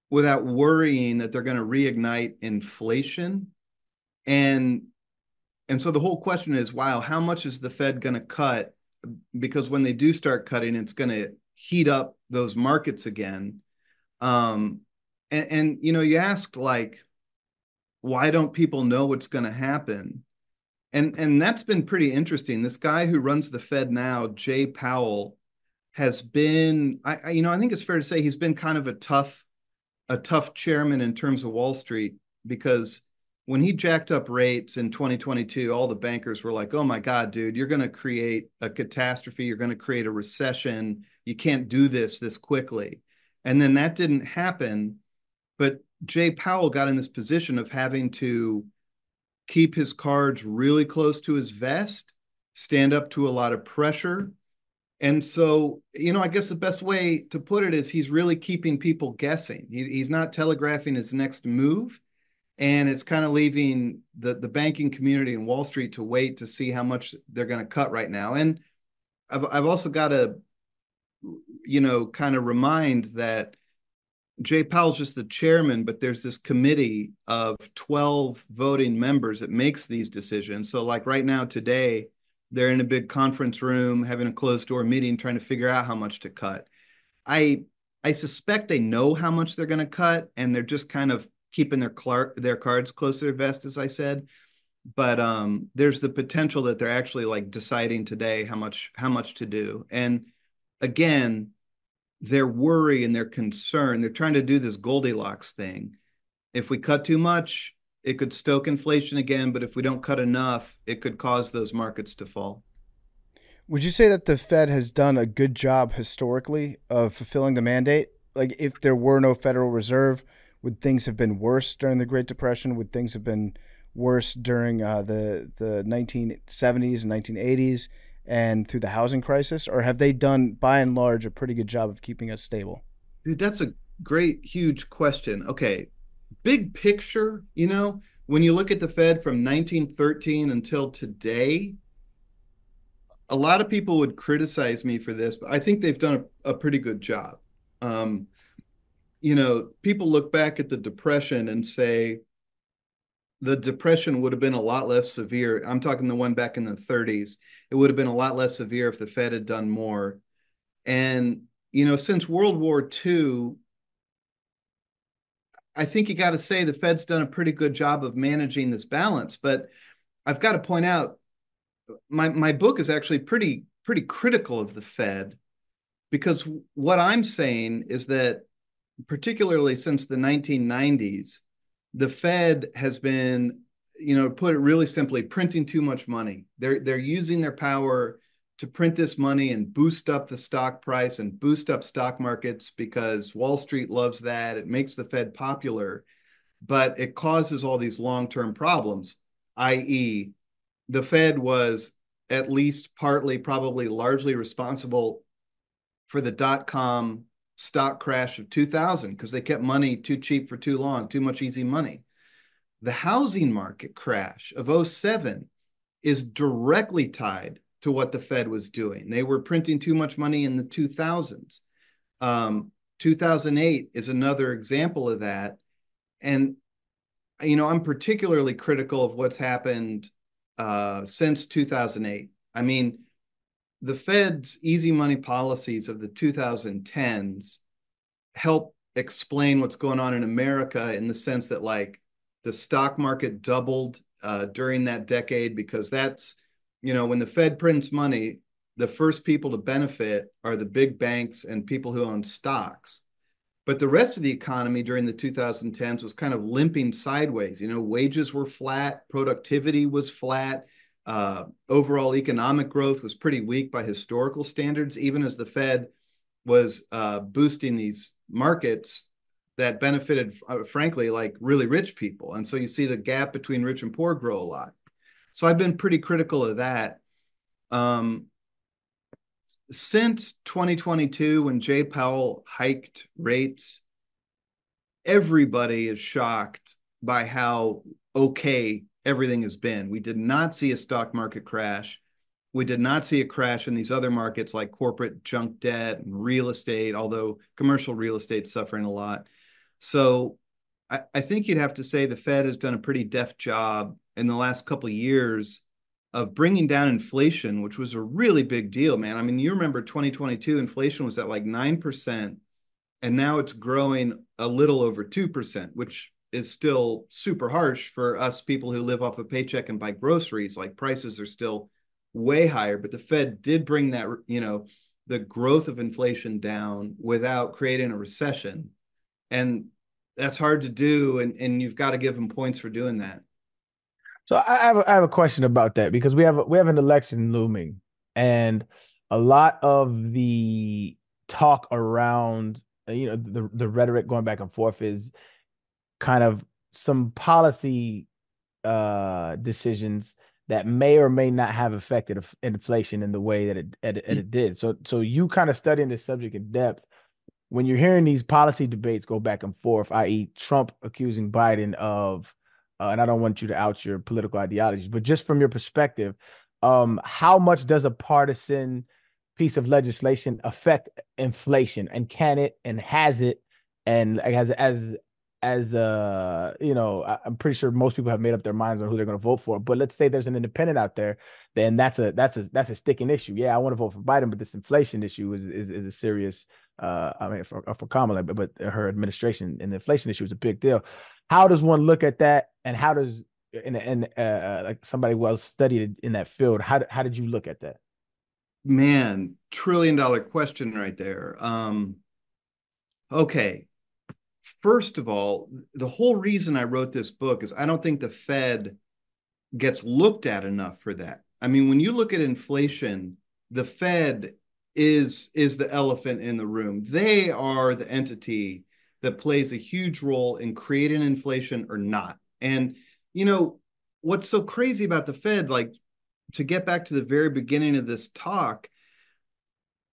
without worrying that they're going to reignite inflation? And so the whole question is, wow, how much is the Fed going to cut? Because when they do start cutting, it's going to heat up those markets again. And you asked, like, why don't people know what's going to happen? And that's been pretty interesting. This guy who runs the Fed now, Jay Powell, has been, I think it's fair to say he's been kind of a tough chairman in terms of Wall Street, because when he jacked up rates in 2022, all the bankers were like, oh my God, dude, you're going to create a catastrophe. You're going to create a recession. You can't do this quickly. And then that didn't happen. But Jay Powell got in this position of having to keep his cards really close to his vest, stand up to a lot of pressure. And so, I guess the best way to put it is he's really keeping people guessing. He's not telegraphing his next move. And it's kind of leaving the banking community and Wall Street to wait to see how much they're going to cut right now. And I've also got to, kind of remind that Jay Powell's just the chairman, but there's this committee of 12 voting members that makes these decisions. So like right now, today, they're in a big conference room, having a closed door meeting, trying to figure out how much to cut. I suspect they know how much they're going to cut, and they're just kind of keeping their cards close to their vest, as I said. But there's the potential that they're actually like deciding today how much to do. And again, their worry and their concern, they're trying to do this Goldilocks thing. If we cut too much, it could stoke inflation again, but if we don't cut enough, it could cause those markets to fall. Would you say that the Fed has done a good job historically of fulfilling the mandate? Like, if there were no Federal Reserve, would things have been worse during the Great Depression? Would things have been worse during the 1970s and 1980s and through the housing crisis? Or have they done, by and large, a pretty good job of keeping us stable? Dude, that's a great, huge question. Okay, big picture, when you look at the Fed from 1913 until today, a lot of people would criticize me for this, but I think they've done a pretty good job. Um, people look back at the Depression and say the Depression would have been a lot less severe. I'm talking the one back in the 30s. It would have been a lot less severe if the Fed had done more. And, since World War II, I think you got to say the Fed's done a pretty good job of managing this balance. But I've got to point out, my book is actually pretty critical of the Fed, because what I'm saying is that particularly since the 1990s, the Fed has been, put it really simply, printing too much money. They're using their power to print this money and boost up the stock price and boost up stock markets because Wall Street loves that. It makes the Fed popular, but it causes all these long-term problems, i.e., the Fed was at least partly, probably largely responsible for the dot-com stock crash of 2000 because they kept money too cheap for too long, too much easy money. The housing market crash of 2007 is directly tied to what the Fed was doing. They were printing too much money in the 2000s. 2008 is another example of that. And, I'm particularly critical of what's happened since 2008. I mean, the Fed's easy money policies of the 2010s help explain what's going on in America, in the sense that, like, the stock market doubled during that decade, because that's, when the Fed prints money, the first people to benefit are the big banks and people who own stocks. But the rest of the economy during the 2010s was kind of limping sideways. Wages were flat, productivity was flat, overall economic growth was pretty weak by historical standards, even as the Fed was boosting these markets that benefited, frankly, like really rich people. And so you see the gap between rich and poor grow a lot. So I've been pretty critical of that. Since 2022, when Jay Powell hiked rates, everybody is shocked by how okay everything has been. We did not see a stock market crash. We did not see a crash in these other markets like corporate junk debt and real estate, although commercial real estate's suffering a lot. So I think you'd have to say the Fed has done a pretty deft job in the last couple of years of bringing down inflation, which was a really big deal, man. I mean, you remember 2022, inflation was at like 9%, and now it's growing a little over 2%, which is still super harsh for us people who live off a paycheck and buy groceries. Like, prices are still way higher, but the Fed did bring that, the growth of inflation down without creating a recession. And that's hard to do. And you've got to give them points for doing that. So I have a question about that, because we have an election looming, and a lot of the talk around the rhetoric going back and forth is kind of some policy decisions that may or may not have affected inflation in the way that it did. So you kind of studying this subject in depth. When you're hearing these policy debates go back and forth, i.e., Trump accusing Biden of, and I don't want you to out your political ideologies, but just from your perspective, how much does a partisan piece of legislation affect inflation, and can it, and has it, and I'm pretty sure most people have made up their minds on who they're going to vote for. But let's say there's an independent out there, then that's a sticking issue. Yeah, I want to vote for Biden, but this inflation issue is a serious. I mean, for Kamala, but her administration and the inflation issue is a big deal. How does one look at that, and how does like somebody well studied in that field? How did you look at that? Man, $1 trillion question right there. Okay. First of all, the whole reason I wrote this book is I don't think the Fed gets looked at enough for that. I mean, when you look at inflation, the Fed is the elephant in the room. They are the entity that plays a huge role in creating inflation or not. And, what's so crazy about the Fed, like, to get back to the very beginning of this talk,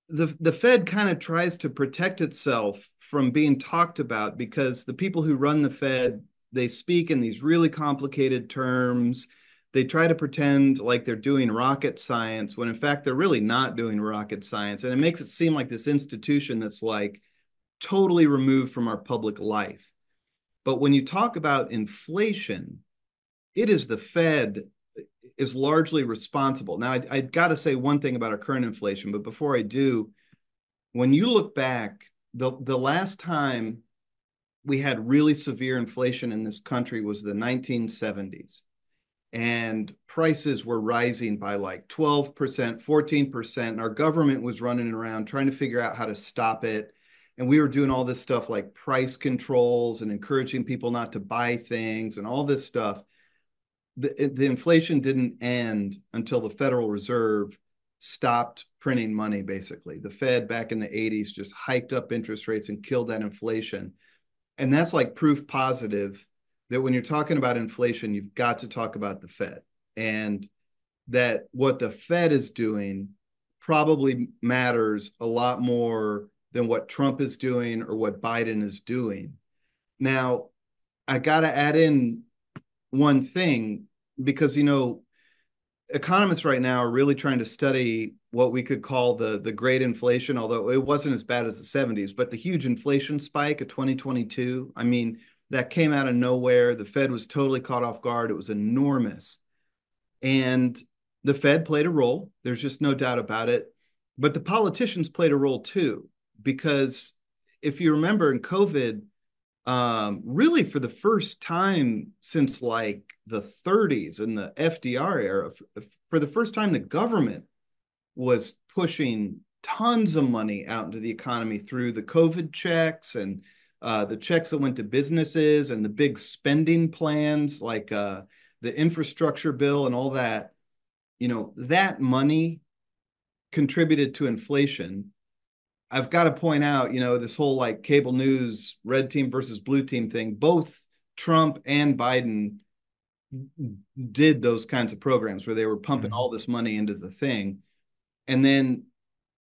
the Fed kind of tries to protect itself from being talked about, because the people who run the Fed they speak in these really complicated terms. They try to pretend like they're doing rocket science when in fact they're really not doing rocket science. And it makes it seem like this institution that's like totally removed from our public life. But when you talk about inflation, it is the Fed is largely responsible. Now, I got to say one thing about our current inflation, but before I do, when you look back, the last time we had really severe inflation in this country was the 1970s. And prices were rising by like 12%, 14%. And our government was running around trying to figure out how to stop it. And we were doing all this stuff like price controls and encouraging people not to buy things and all this stuff. The inflation didn't end until the Federal Reserve stopped printing money, basically. The Fed back in the 80s just hiked up interest rates and killed that inflation. And that's like proof positive that when you're talking about inflation, you've got to talk about the Fed. And that what the Fed is doing probably matters a lot more than what Trump is doing or what Biden is doing. Now, I got to add in one thing because, economists right now are really trying to study what we could call the great inflation, although it wasn't as bad as the 70s, but the huge inflation spike of 2022. I mean, that came out of nowhere. The Fed was totally caught off guard. It was enormous. And the Fed played a role. There's just no doubt about it. But the politicians played a role too, because if you remember in COVID, really for the first time since like the 30s and the FDR era, for the first time, the government was pushing tons of money out into the economy through the COVID checks and the checks that went to businesses and the big spending plans like the infrastructure bill and all that. That money contributed to inflation. I've got to point out, this whole like cable news, red team versus blue team thing, both Trump and Biden did those kinds of programs where they were pumping all this money into the thing. And then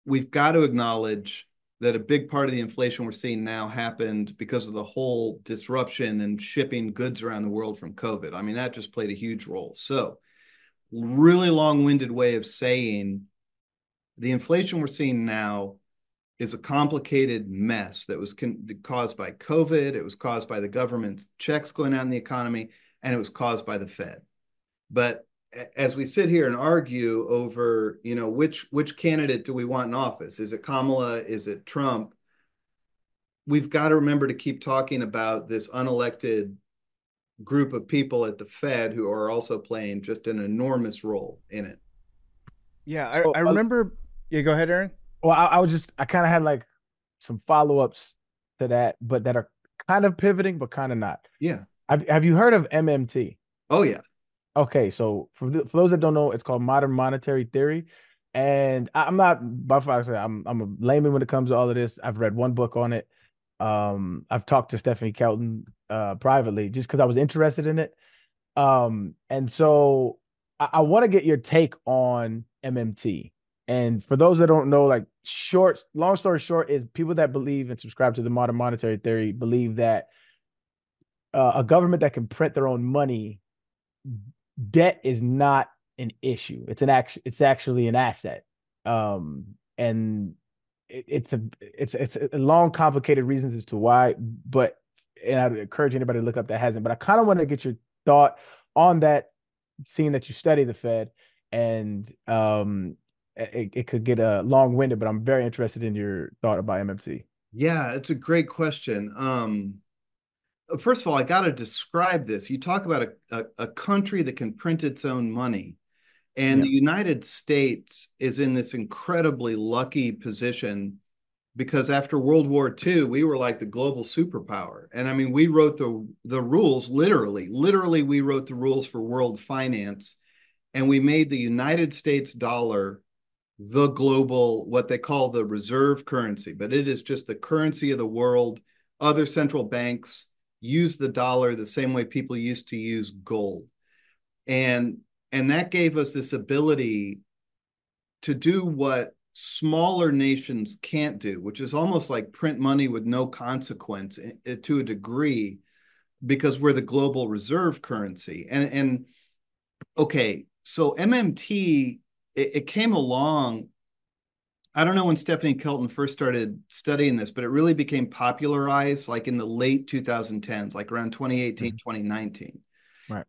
we've got to acknowledge that a big part of the inflation we're seeing now happened because of the whole disruption and shipping goods around the world from COVID. I mean, that just played a huge role. So really long-winded way of saying the inflation we're seeing now is a complicated mess that was caused by COVID. It was caused by the government's checks going out in the economy, and it was caused by the Fed. But as we sit here and argue over, which candidate do we want in office? Is it Kamala? Is it Trump? We've got to remember to keep talking about this unelected group of people at the Fed who are also playing just an enormous role in it. Yeah, I remember. Yeah, go ahead, Aaron. Well, I kind of had like some follow-ups to that, but that are kind of pivoting, but kind of not. Yeah. Have you heard of MMT? Oh, yeah. Okay, so for those that don't know, it's called modern monetary theory. And I'm not, by far, I'm a layman when it comes to all of this. I've read one book on it. I've talked to Stephanie Kelton privately just because I was interested in it. And so I want to get your take on MMT. And for those that don't know, like long story short, is people that believe and subscribe to the modern monetary theory believe that a government that can print their own money, debt is not an issue. It's actually an asset. And it's a long, complicated reasons as to why, and I'd encourage anybody to look up that hasn't, but I kind of want to get your thought on that, seeing that you study the Fed, and it could get long-winded, but I'm very interested in your thought about MMT. Yeah, it's a great question. First of all, I got to describe this. You talk about a country that can print its own money. And the United States is in this incredibly lucky position because after World War II, we were like the global superpower. And I mean, we wrote the rules, literally, we wrote the rules for world finance. And we made the United States dollar the global, what they call the reserve currency, but it is just the currency of the world. Other central banks use the dollar the same way people used to use gold. And that gave us this ability to do what smaller nations can't do, which is almost like print money with no consequence to a degree. because we're the global reserve currency. And okay, so MMT, it came along. I don't know when Stephanie Kelton first started studying this, but it really became popularized like in the late 2010s, like around 2018, 2019. Right.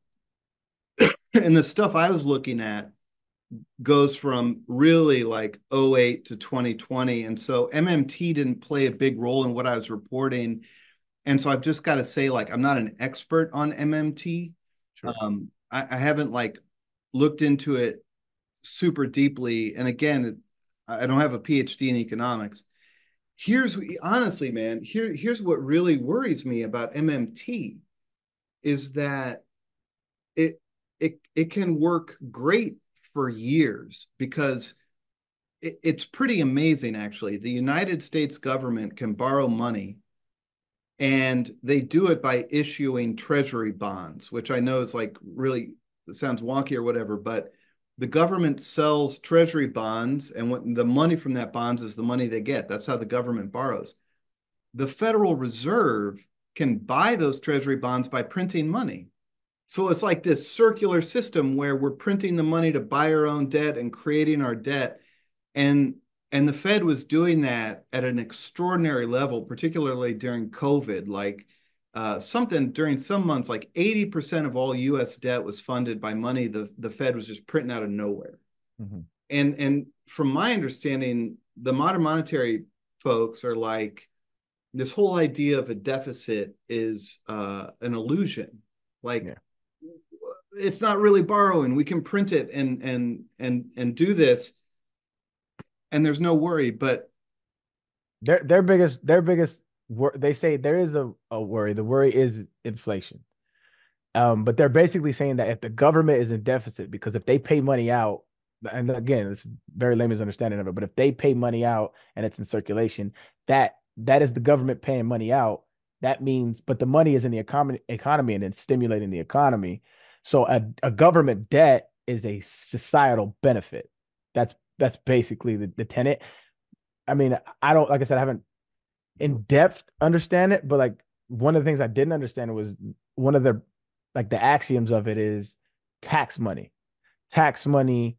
And the stuff I was looking at goes from really like '08 to 2020. And so MMT didn't play a big role in what I was reporting. And so I've just got to say, like, I'm not an expert on MMT. Sure. I haven't like looked into it super deeply. And again, I don't have a PhD in economics. Honestly, man, here's what really worries me about MMT is that it can work great for years because it's pretty amazing, actually. The United States government can borrow money, and they do it by issuing treasury bonds, which I know is like really sounds wonky or whatever, but the government sells treasury bonds, and what the money from that bonds is the money they get. That's how the government borrows. The Federal Reserve can buy those treasury bonds by printing money. So it's like this circular system where we're printing the money to buy our own debt and creating our debt. And the Fed was doing that at an extraordinary level, particularly during COVID. Like something during some months, like 80% of all U.S. debt was funded by money the Fed was just printing out of nowhere. Mm-hmm. And from my understanding, the modern monetary folks are like, this whole idea of a deficit is an illusion. Like, yeah. It's not really borrowing. We can print it and do this, and there's no worry. But their biggest they say there is a worry. The worry is inflation. But they're basically saying that if the government is in deficit, because if they pay money out, and again, this is very layman's understanding of it, but if they pay money out and it's in circulation, that is the government paying money out. That means, but the money is in the economy and it's stimulating the economy. So a government debt is a societal benefit. That's basically the tenet. I mean, I don't, like I said, I haven't in depth understand it, but like one of the things I didn't understand was one of the axioms of it is tax money. Tax money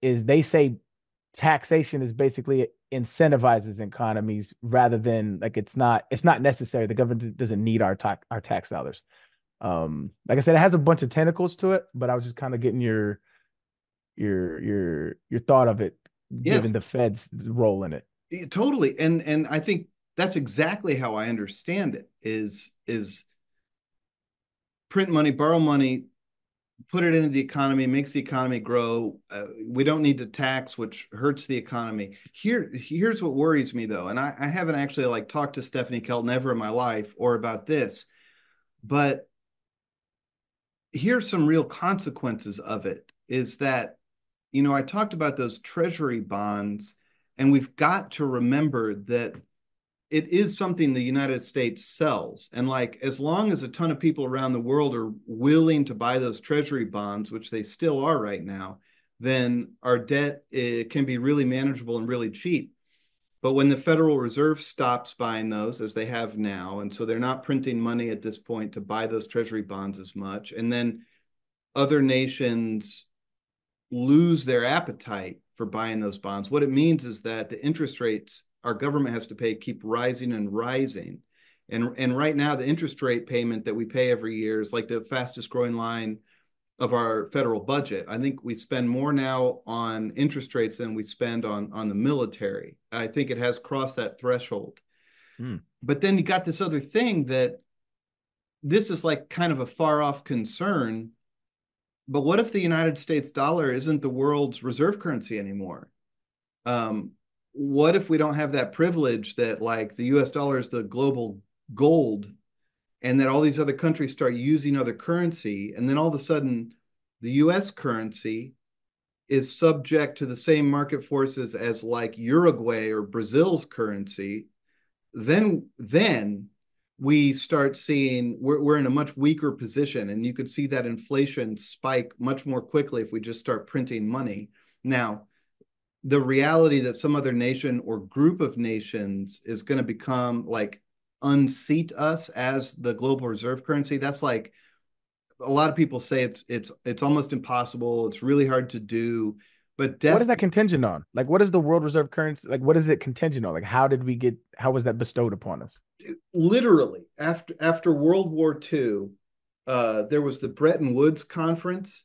is, they say taxation is basically incentivizes economies rather than like it's not necessary. The government doesn't need our tax dollars. Like I said, it has a bunch of tentacles to it, but I was just kind of getting your thought of it, given the Fed's role in it. Totally. And I think that's exactly how I understand it is print money, borrow money, put it into the economy, makes the economy grow. We don't need to tax, which hurts the economy. Here's what worries me, though. And I haven't actually like talked to Stephanie Kelton ever in my life or about this, but here's some real consequences of it is that, you know, I talked about those treasury bonds, and we've got to remember that it is something the United States sells. And like, as long as a ton of people around the world are willing to buy those treasury bonds, which they still are right now, then our debt can be really manageable and really cheap. But when the Federal Reserve stops buying those, as they have now, and so they're not printing money at this point to buy those treasury bonds as much, and then other nations lose their appetite for buying those bonds, what it means is that the interest rates our government has to pay keep rising and rising. And right now, the interest rate payment that we pay every year is like the fastest growing line of our federal budget. I think we spend more now on interest rates than we spend on the military. I think it has crossed that threshold. But then you got this other thing that this is like kind of a far off concern. But what if the United States dollar isn't the world's reserve currency anymore? What if we don't have that privilege that like the US dollar is the global gold, and that all these other countries start using other currency, and then all of a sudden the US currency is subject to the same market forces as like Uruguay or Brazil's currency, then we start seeing we're in a much weaker position, and you could see that inflation spike much more quickly if we just start printing money. Now, the reality that some other nation or group of nations is going to become like unseat us as the global reserve currency, that's like a lot of people say it's almost impossible. It's really hard to do, but What is that definitely contingent on? Like, what is the world reserve currency? Like, what is it contingent on? Like, how was that bestowed upon us? literally after World War II, there was the Bretton Woods Conference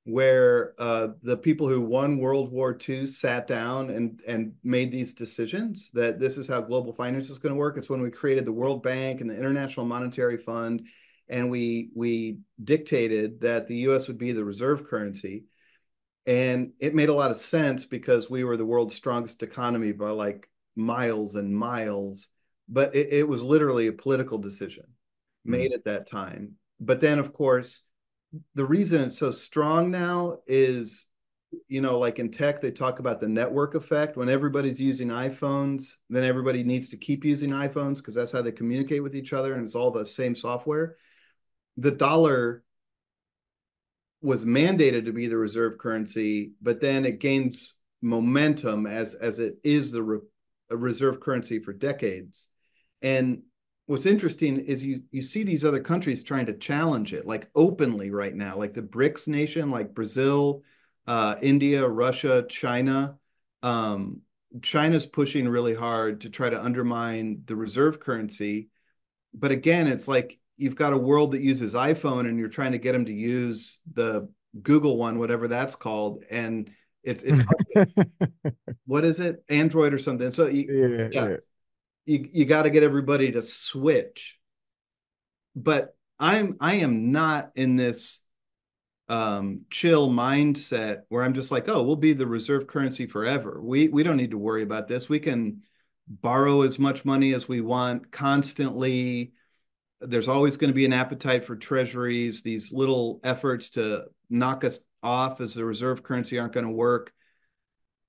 where the people who won World War II sat down and made these decisions that this is how global finance is going to work. It's when we created the World Bank and the International Monetary Fund, and we dictated that the U.S. would be the reserve currency. And it made a lot of sense because we were the world's strongest economy by like miles and miles. But it was literally a political decision Mm. made at that time. But then, of course, the reason it's so strong now is, like in tech, they talk about the network effect. When everybody's using iPhones, then everybody needs to keep using iPhones because that's how they communicate with each other, and it's all the same software. The dollar was mandated to be the reserve currency, but then it gains momentum as it is the reserve currency for decades. And what's interesting is you see these other countries trying to challenge it like openly right now, like the BRICS nation, like Brazil, India, Russia, China. Um, China's pushing really hard to try to undermine the reserve currency. But again, it's like you've got a world that uses iPhone and you're trying to get them to use the Google one, whatever that's called. And it's what is it? Android or something. So Yeah, yeah, yeah. you got to get everybody to switch. But I am not in this chill mindset where I'm just like, oh, we'll be the reserve currency forever. We don't need to worry about this. We can borrow as much money as we want constantly. There's always going to be an appetite for treasuries. These little efforts to knock us off as the reserve currency aren't going to work.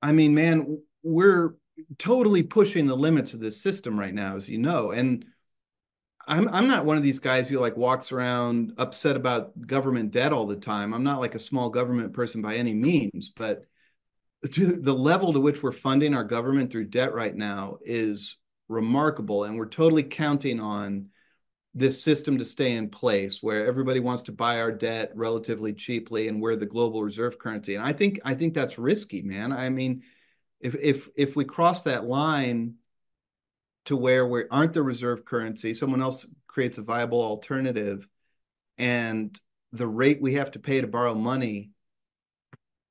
I mean, man, we're totally pushing the limits of this system right now, as you know. And I'm not one of these guys who like walks around upset about government debt all the time. I'm not like a small government person by any means, but to the level to which we're funding our government through debt right now is remarkable. And we're totally counting on this system to stay in place where everybody wants to buy our debt relatively cheaply and we're the global reserve currency. And I think that's risky, man. I mean, if we cross that line to where we aren't the reserve currency, someone else creates a viable alternative, and the rate we have to pay to borrow money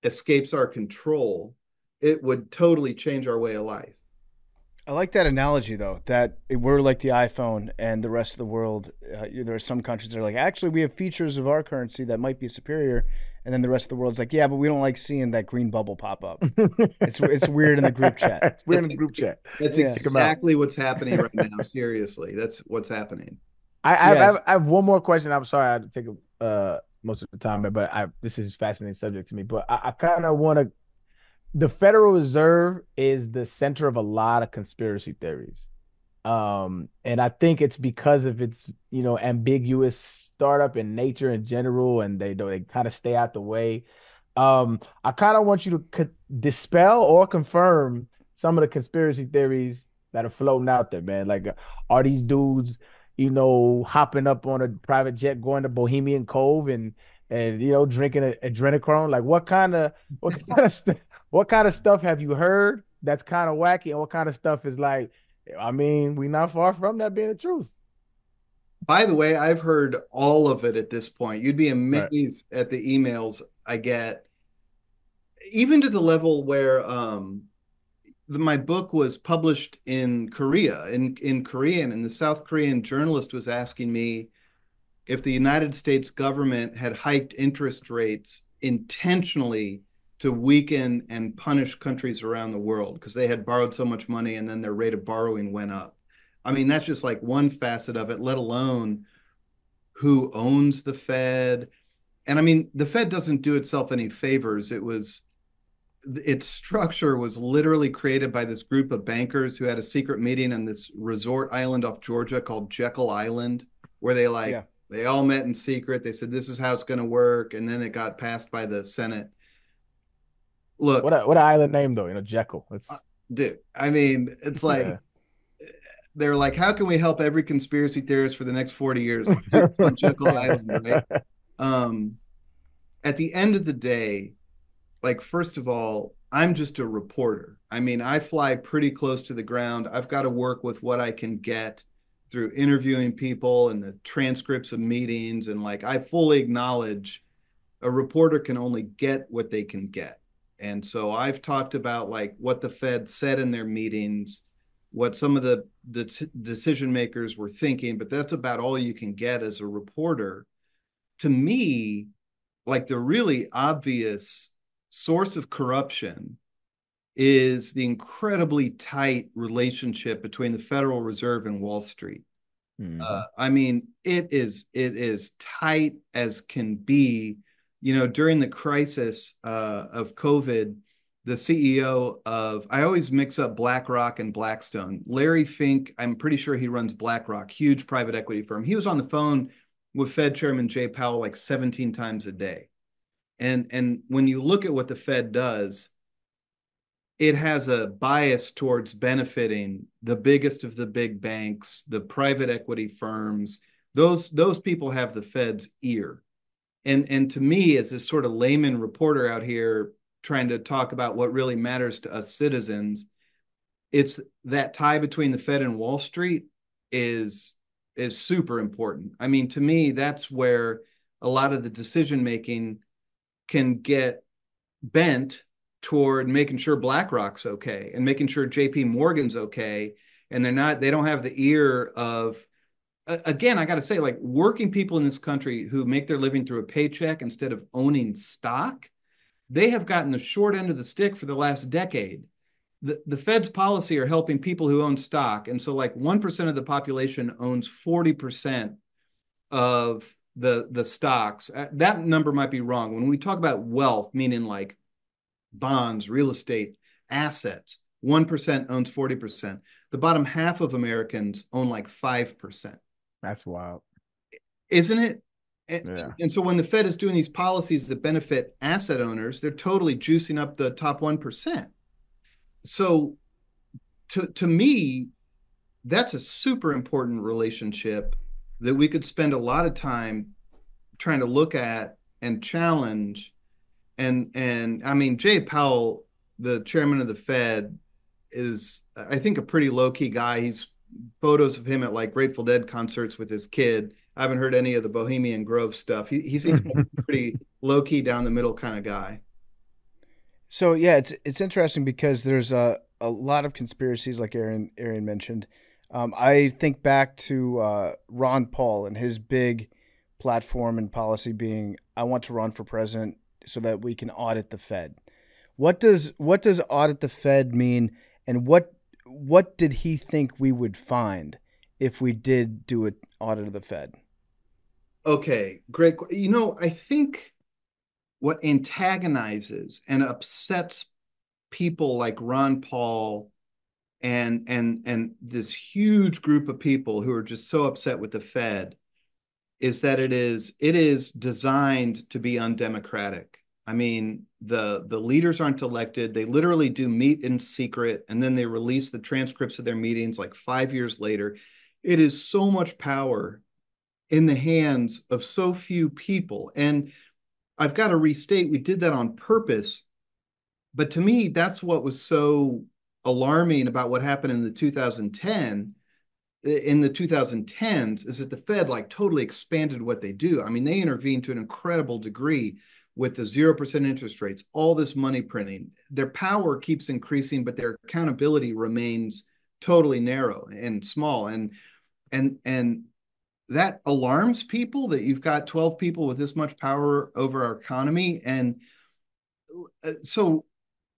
escapes our control, it would totally change our way of life. I like that analogy, though, that we're like the iPhone and the rest of the world. There are some countries that are like, actually, we have features of our currency that might be superior. And then the rest of the world's like, yeah, but we don't like seeing that green bubble pop up. It's weird in the group chat. It's weird in the group chat. That's Yeah. Check 'em out. exactly what's happening right now. Seriously, that's what's happening. Yes. I have one more question. I'm sorry I had to take most of the time, but this is a fascinating subject to me. But I kind of want to. The Federal Reserve is the center of a lot of conspiracy theories. And I think it's because of its, ambiguous startup in nature in general, and they kind of stay out the way. I kind of want you to dispel or confirm some of the conspiracy theories that are floating out there, man. Like, are these dudes, hopping up on a private jet, going to Bohemian Cove and drinking adrenochrome? Like, what kind of stuff have you heard that's kind of wacky, and what kind of stuff is like? I mean, we're not far from that being the truth. By the way, I've heard all of it at this point. You'd be Right. amazed at the emails I get, even to the level where my book was published in Korea, in Korean, and the South Korean journalist was asking me if the United States government had hiked interest rates intentionally to weaken and punish countries around the world because they had borrowed so much money and then their rate of borrowing went up. I mean, that's just like one facet of it, let alone who owns the Fed. And I mean, the Fed doesn't do itself any favors. Its structure was literally created by this group of bankers who had a secret meeting on this resort island off Georgia called Jekyll Island, where Yeah. they all met in secret. They said this is how it's going to work, and then it got passed by the Senate. Look, What an island name though, Jekyll. It's dude, I mean, it's like yeah. they're like, how can we help every conspiracy theorist for the next 40 years? Like, do this on Jekyll Island, right? Um, at the end of the day, like, first of all, I'm just a reporter. I mean, I fly pretty close to the ground. I've got to work with what I can get through interviewing people and the transcripts of meetings. And like, I fully acknowledge a reporter can only get what they can get. And so I've talked about like what the Fed said in their meetings, what some of the decision makers were thinking, but that's about all you can get as a reporter. To me, like the really obvious source of corruption is the incredibly tight relationship between the Federal Reserve and Wall Street. I mean, it is tight as can be. You know, during the crisis of COVID, the CEO of, I always mix up BlackRock and Blackstone. Larry Fink, I'm pretty sure he runs BlackRock, huge private equity firm. He was on the phone with Fed Chairman Jay Powell like 17 times a day. And when you look at what the Fed does, it has a bias towards benefiting the biggest of the big banks, the private equity firms. Those people have the Fed's ear. And to me, as this sort of layman reporter out here trying to talk about what really matters to us citizens, it's that tie between the Fed and Wall Street is super important. I mean, to me, that's where a lot of the decision making can get bent toward making sure BlackRock's okay and making sure JP Morgan's okay. And they don't have the ear of, again, I got to say, like, working people in this country who make their living through a paycheck instead of owning stock, they have gotten the short end of the stick for the last decade. The Fed's policy are helping people who own stock. And so like 1% of the population owns 40% of the stocks. That number might be wrong. When we talk about wealth, meaning like bonds, real estate, assets, 1% owns 40%. The bottom half of Americans own like 5%. That's wild. Isn't it? Yeah. And so when the Fed is doing these policies that benefit asset owners, they're totally juicing up the top 1%. So to me, that's a super important relationship that we could spend a lot of time trying to look at and challenge. And I mean, Jay Powell, the chairman of the Fed, is, I think, a pretty low-key guy. He's photos of him at like Grateful Dead concerts with his kid. I haven't heard any of the Bohemian Grove stuff. He seems like a pretty low-key, down the middle kind of guy. So yeah, it's interesting because there's a lot of conspiracies, like Arian mentioned. I think back to Ron Paul and his big platform and policy being, I want to run for president so that we can audit the Fed. What does audit the Fed mean, and what did he think we would find if we did do an audit of the Fed? Okay, great. You know, I think what antagonizes and upsets people like Ron Paul and this huge group of people who are just so upset with the Fed is that it is designed to be undemocratic. I mean, the leaders aren't elected. They literally do meet in secret, and then they release the transcripts of their meetings like 5 years later. It is so much power in the hands of so few people. And I've got to restate, we did that on purpose. But to me, that's what was so alarming about what happened in the 2010 in the 2010s is that the Fed like totally expanded what they do. I mean, they intervened to an incredible degree with the 0% interest rates, all this money printing. Their power keeps increasing, but their accountability remains totally narrow and small. And that alarms people that you've got 12 people with this much power over our economy. And so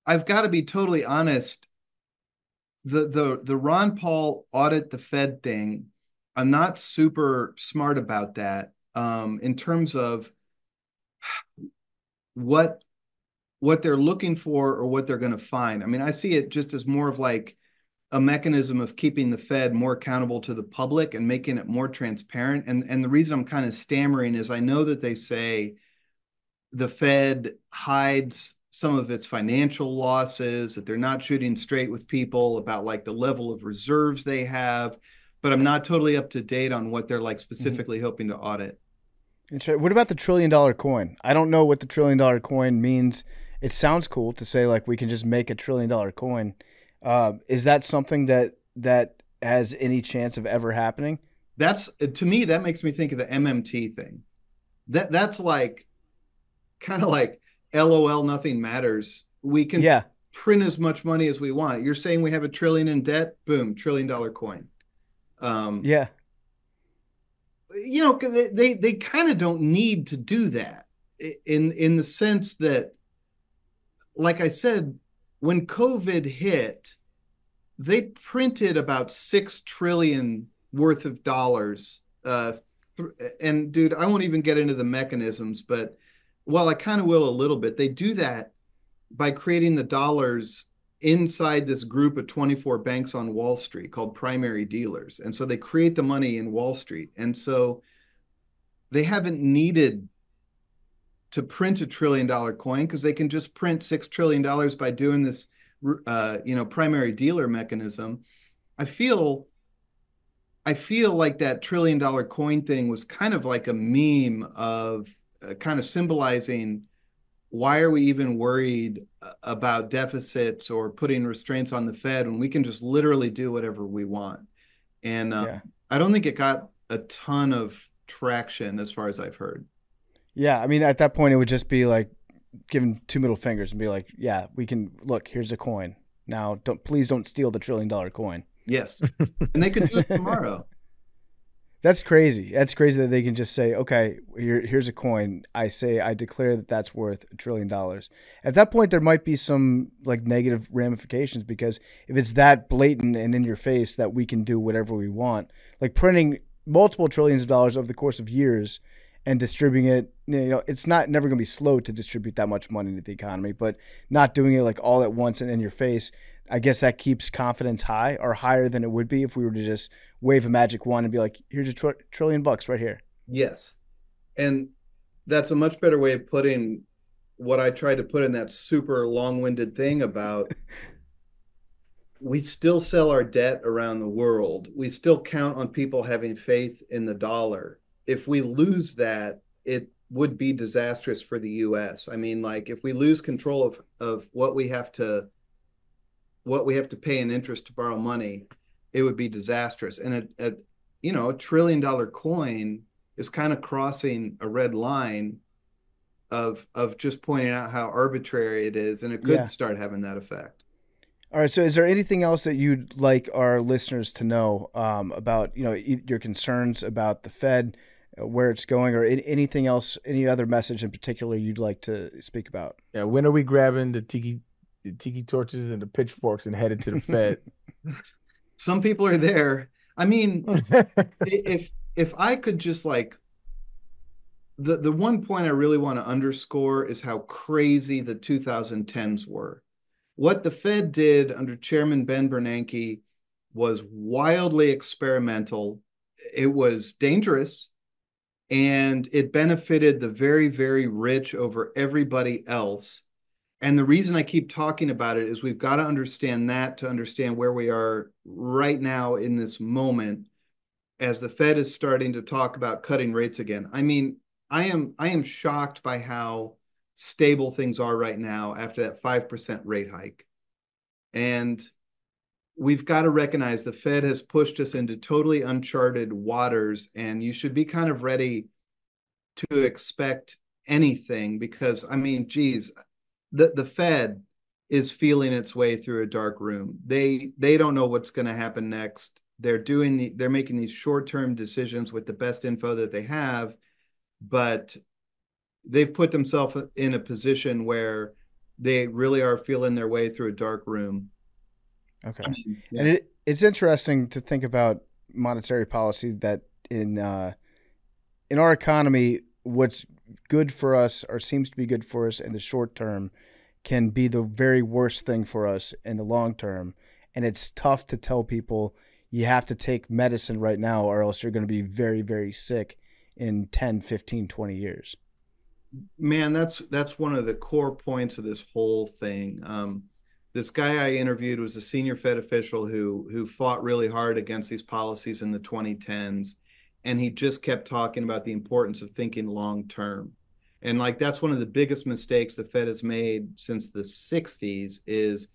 I've got to be totally honest. The Ron Paul audit the Fed thing, I'm not super smart about that in terms of what they're looking for or what they're going to find. I mean, I see it just as more of like a mechanism of keeping the Fed more accountable to the public and making it more transparent. And the reason I'm kind of stammering is I know that they say the Fed hides some of its financial losses, that they're not shooting straight with people about like the level of reserves they have, but I'm not totally up to date on what they're like specifically hoping to audit. What about the $1 trillion coin? I don't know what the $1 trillion coin means. It sounds cool to say like we can just make a $1 trillion coin. Is that something that has any chance of ever happening? That's, to me, that makes me think of the MMT thing. That's like kind of like LOL, nothing matters. We can print as much money as we want. You're saying we have $1 trillion in debt, boom, $1 trillion coin. You know, they kind of don't need to do that in the sense that, like I said, when COVID hit, they printed about 6 trillion worth of dollars. And dude, I won't even get into the mechanisms, but well, I kind of will a little bit. They do that by creating the dollars inside this group of 24 banks on Wall Street called primary dealers. And so they create the money in Wall Street. And so they haven't needed to print $1 trillion coin because they can just print $6 trillion by doing this, primary dealer mechanism. I feel like that $1 trillion coin thing was kind of like a meme of kind of symbolizing why are we even worried about deficits or putting restraints on the Fed when we can just literally do whatever we want? And I don't think it got a ton of traction as far as I've heard. Yeah, I mean, at that point, it would just be like giving 2 middle fingers and be like, yeah, we can, look, here's a coin. Now, please don't steal the $1 trillion coin. Yes. And they could do it tomorrow. That's crazy. That's crazy that they can just say, okay, here's a coin. I declare that that's worth $1 trillion. At that point, there might be some like negative ramifications because if it's that blatant and in your face that we can do whatever we want, like printing multiple trillions of dollars over the course of years and distributing it, it's never going to be slow to distribute that much money into the economy, but not doing it like all at once and in your face, I guess that keeps confidence high or higher than it would be if we were to just wave a magic wand and be like, here's $1 trillion right here. Yes. And that's a much better way of putting what I tried to put in that super long-winded thing about we still sell our debt around the world. We still count on people having faith in the dollar. If we lose that, it would be disastrous for the US. I mean, like if we lose control of what we have to pay in interest to borrow money, it would be disastrous. And $1 trillion coin is kind of crossing a red line of just pointing out how arbitrary it is, and it could start having that effect. All right. So is there anything else that you'd like our listeners to know about, your concerns about the Fed, where it's going, or anything else, any other message in particular you'd like to speak about? Yeah. When are we grabbing the tiki torches and the pitchforks and headed to the Fed? Some people are there. I mean, if I could just like, the one point I really want to underscore is how crazy the 2010s were. What the Fed did under Chairman Ben Bernanke was wildly experimental. It was dangerous, and it benefited the very, very rich over everybody else. And the reason I keep talking about it is we've got to understand that to understand where we are right now in this moment as the Fed is starting to talk about cutting rates again. I mean, I am shocked by how stable things are right now after that 5% rate hike. And we've got to recognize the Fed has pushed us into totally uncharted waters, and you should be kind of ready to expect anything because, I mean, geez, the Fed is feeling its way through a dark room. They don't know what's going to happen next. They're making these short-term decisions with the best info that they have, but they've put themselves in a position where they really are feeling their way through a dark room. Okay. And it's interesting to think about monetary policy that in our economy, what's good for us or seems to be good for us in the short term can be the very worst thing for us in the long term. And it's tough to tell people you have to take medicine right now or else you're going to be very, very sick in 10, 15, 20 years. Man, that's one of the core points of this whole thing. This guy I interviewed was a senior Fed official who fought really hard against these policies in the 2010s, and he just kept talking about the importance of thinking long term. And like that's one of the biggest mistakes the Fed has made since the 60s is,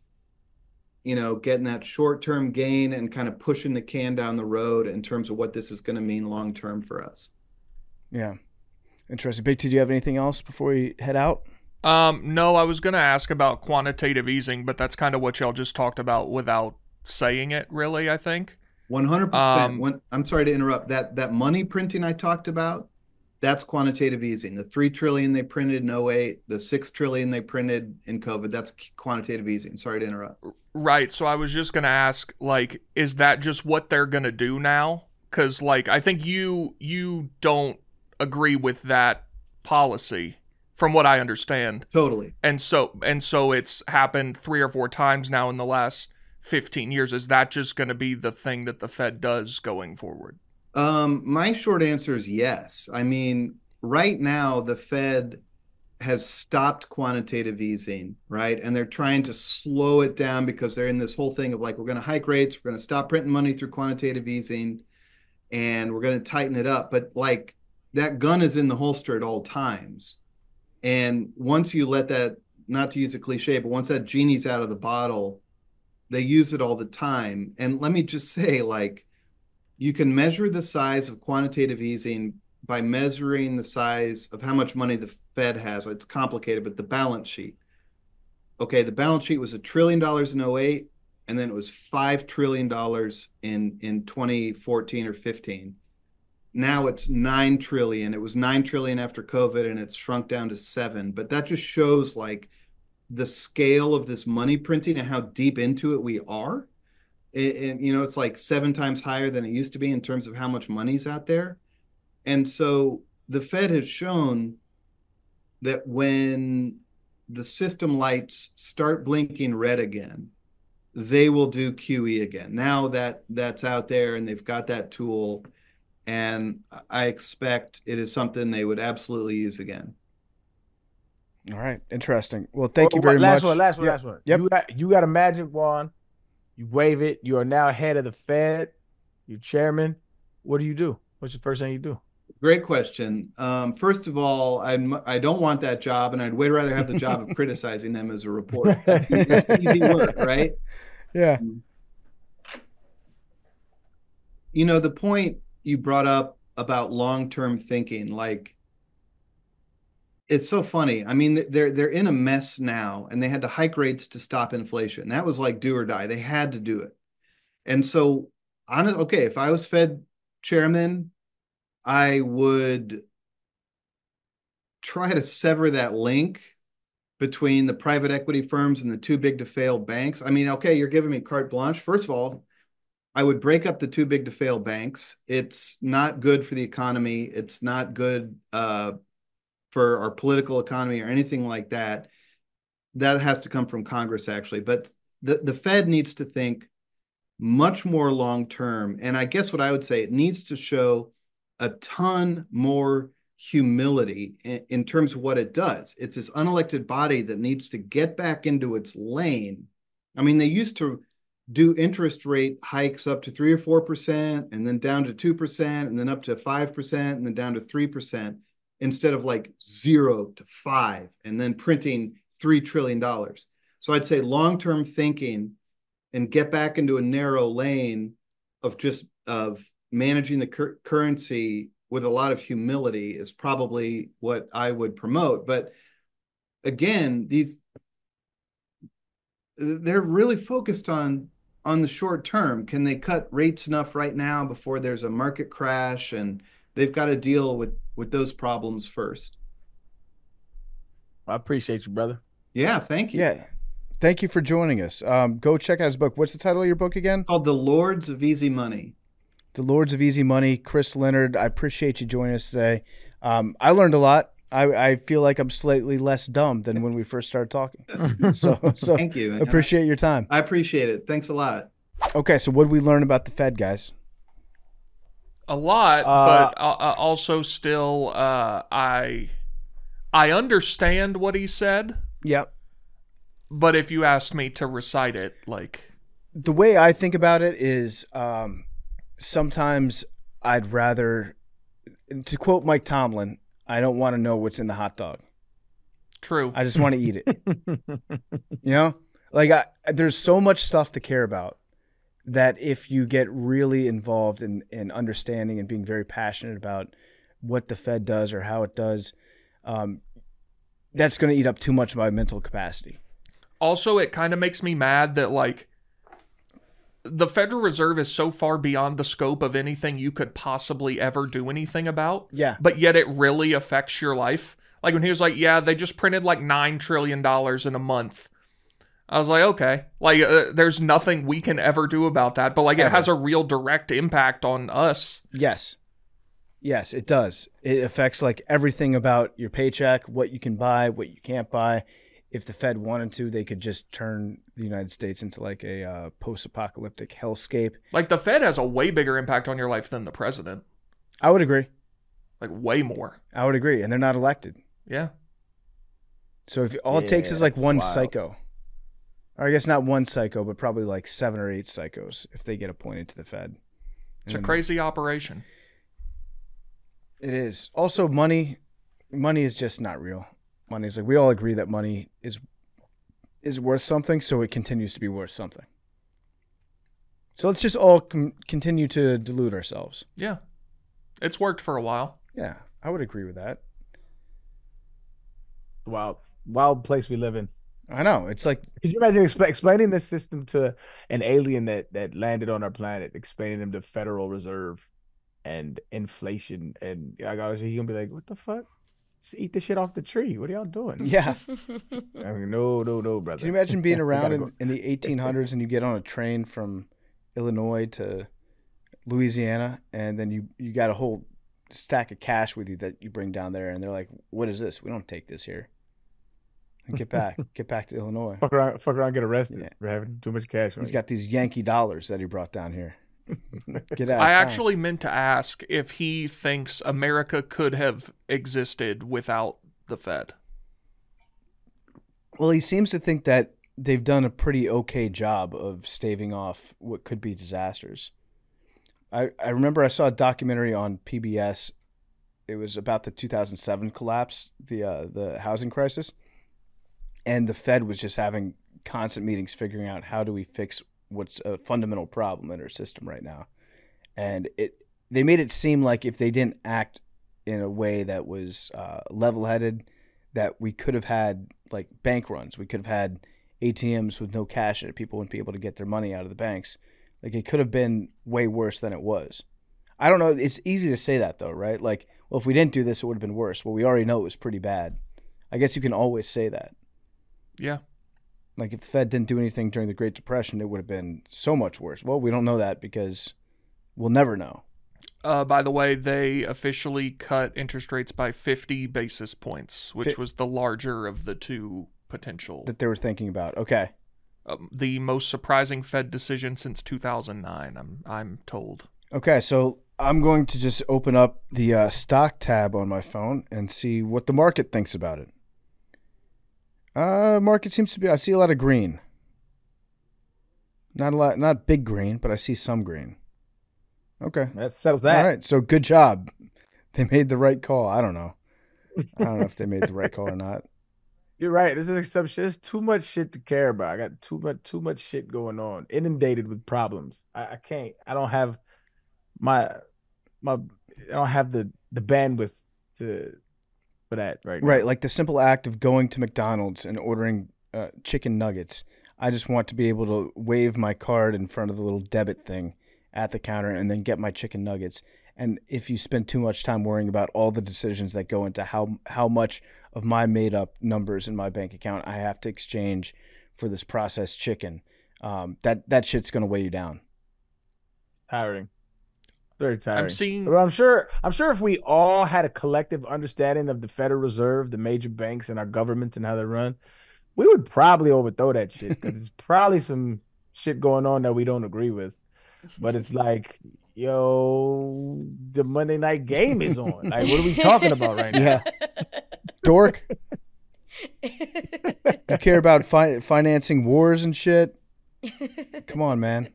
getting that short-term gain and kind of pushing the can down the road in terms of what this is going to mean long term for us. Yeah. Interesting. Big T, do you have anything else before we head out? No, I was going to ask about quantitative easing, but that's kind of what y'all just talked about without saying it, really, I think. 100%. I'm sorry to interrupt. That money printing I talked about, that's quantitative easing. The 3 trillion they printed in '08, the 6 trillion they printed in COVID, that's quantitative easing. Sorry to interrupt. Right. So I was just going to ask, like, is that just what they're going to do now? Because, like, I think you don't agree with that policy from what I understand. Totally. And so it's happened 3 or 4 times now in the last 15 years. Is that just going to be the thing that the Fed does going forward? My short answer is yes. I mean, right now the Fed has stopped quantitative easing, right? And they're trying to slow it down because they're in this whole thing of like, we're going to hike rates, we're going to stop printing money through quantitative easing, and we're going to tighten it up. But like that gun is in the holster at all times. And once you let that, not to use a cliche, but once that genie's out of the bottle, they use it all the time. And let me just say, like, you can measure the size of quantitative easing by measuring the size of how much money the Fed has. It's complicated, but the balance sheet. Okay, the balance sheet was $1 trillion in '08, and then it was $5 trillion in 2014 or 15. Now it's 9 trillion. It was 9 trillion after COVID, and it's shrunk down to 7. But that just shows like the scale of this money printing and how deep into it we are. It's like 7 times higher than it used to be in terms of how much money's out there. And so the Fed has shown that when the system lights start blinking red again, they will do QE again. Now that's out there and they've got that tool, and I expect it is something they would absolutely use again. All right. Interesting. Well, thank you very much. Last one. Yep. You got a magic wand. You wave it. You are now head of the Fed. You're chairman. What do you do? What's the first thing you do? Great question. First of all, I don't want that job, and I'd way rather have the job of criticizing them as a reporter. That's easy work, right? Yeah. The point you brought up about long-term thinking, like, it's so funny. I mean, they're in a mess now, and they had to hike rates to stop inflation. That was like do or die. They had to do it. And so, okay, if I was Fed chairman, I would try to sever that link between the private equity firms and the too big to fail banks. I mean, okay, you're giving me carte blanche. First of all, I would break up the too big to fail banks. It's not good for the economy. It's not good for our political economy or anything like that. That has to come from Congress, actually. But the Fed needs to think much more long term. And I guess what I would say, it needs to show a ton more humility in terms of what it does. It's this unelected body that needs to get back into its lane. I mean, they used to do interest rate hikes up to 3 or 4%, and then down to 2%, and then up to 5%, and then down to 3%, instead of like 0 to 5, and then printing $3 trillion. So I'd say long-term thinking and get back into a narrow lane of managing the currency with a lot of humility is probably what I would promote. But again, they're really focused on the short term. Can they cut rates enough right now before there's a market crash? And they've got to deal with those problems first. I appreciate you, brother. Yeah, thank you. Yeah. Thank you for joining us. Go check out his book. What's the title of your book again? It's called The Lords of Easy Money. The Lords of Easy Money. Chris Leonard, I appreciate you joining us today. I learned a lot. I feel like I'm slightly less dumb than when we first started talking. So thank you. Appreciate your time. I appreciate it. Thanks a lot. Okay, so what did we learn about the Fed, guys? A lot, but also still, I I understand what he said, Yep. but if you asked me to recite it, like, The way I think about it is sometimes I'd rather, to quote Mike Tomlin, I don't want to know what's in the hot dog. true. I just want to eat it. You know? Like, there's so much stuff to care about that if you get really involved in understanding and being very passionate about what the Fed does or how it does, that's going to eat up too much of my mental capacity. Also, it kind of makes me mad that, like, the Federal Reserve is so far beyond the scope of anything you could possibly ever do anything about. Yeah. But yet it really affects your life. Like when he was like, yeah, they just printed like $9 trillion in a month. I was like, okay. Like, there's nothing we can ever do about that. But, like, it has a real direct impact on us. Yes. Yes, it does. It affects, like, everything about your paycheck, what you can buy, what you can't buy. If the Fed wanted to, they could just turn the United States into, like, a post-apocalyptic hellscape. Like, the Fed has a way bigger impact on your life than the president. I would agree. Like, way more. I would agree. And they're not elected. Yeah. So if all it takes is, like, that's one wild. psycho. Or I guess not one psycho, but probably, like, 7 or 8 psychos if they get appointed to the Fed. It's a crazy operation. It is. Also, money is just not real. Money is, like, we all agree that money is worth something, so it continues to be worth something. So let's just all continue to delude ourselves. Yeah. It's worked for a while. Yeah, I would agree with that. Wild place we live in. I know. It's like, Could you imagine explaining this system to an alien that landed on our planet, explaining them the Federal Reserve and inflation, and I got he gonna be like, "What the fuck? Just eat the shit off the tree. What are y'all doing?" yeah. I mean, no, brother. Can you imagine being We around gotta in, go. in the 1800s and you get on a train from Illinois to Louisiana, and then you got a whole stack of cash with you that you bring down there, and they're like, "What is this? We don't take this here." And get back to Illinois. Fuck around, get arrested Yeah. for having too much cash. He's got these Yankee dollars that he brought down here. Get out. I of town. actually meant to ask if he thinks America could have existed without the Fed. Well, he seems to think that they've done a pretty okay job of staving off what could be disasters. I remember I saw a documentary on PBS. It was about the 2007 collapse, the housing crisis, and the Fed was just having constant meetings figuring out how do we fix what's a fundamental problem in our system right now. And they made it seem like if they didn't act in a way that was level-headed, that we could have had like bank runs. We could have had ATMs with no cash in it. People wouldn't be able to get their money out of the banks. Like, it could have been way worse than it was. I don't know. It's easy to say that, though, right? Like, well, if we didn't do this, it would have been worse. Well, we already know it was pretty bad. I guess you can always say that. Yeah. Like, if the Fed didn't do anything during the Great Depression, it would have been so much worse. Well, we don't know that because we'll never know. By the way, they officially cut interest rates by 50 basis points, which was the larger of the two potential. That they were thinking about. Okay. The most surprising Fed decision since 2009, I'm told. Okay, so I'm going to just open up the stock tab on my phone and see what the market thinks about it. Market seems to be, I see a lot of green. Not a lot, not big green, but I see some green. Okay. That settles that. All right, so good job. They made the right call. I don't know. I don't know if they made the right call or not. You're right. There's some shit. There's too much shit to care about. I got too much shit going on. Inundated with problems. I can't. I don't have I don't have the bandwidth for that right now. Right, like the simple act of going to McDonald's and ordering chicken nuggets. I just want to be able to wave my card in front of the little debit thing at the counter and then get my chicken nuggets. And if you spend too much time worrying about all the decisions that go into how much of my made-up numbers in my bank account I have to exchange for this processed chicken, that shit's going to weigh you down. Tiring. Very tiring. I'm But I'm sure if we all had a collective understanding of the Federal Reserve, the major banks, and our governments and how they run, we would probably overthrow that shit because it's probably some shit going on that we don't agree with. But it's like, yo, the Monday night game is on. Like, what are we talking about right now? Yeah. dork. You care about financing wars and shit? Come on, man.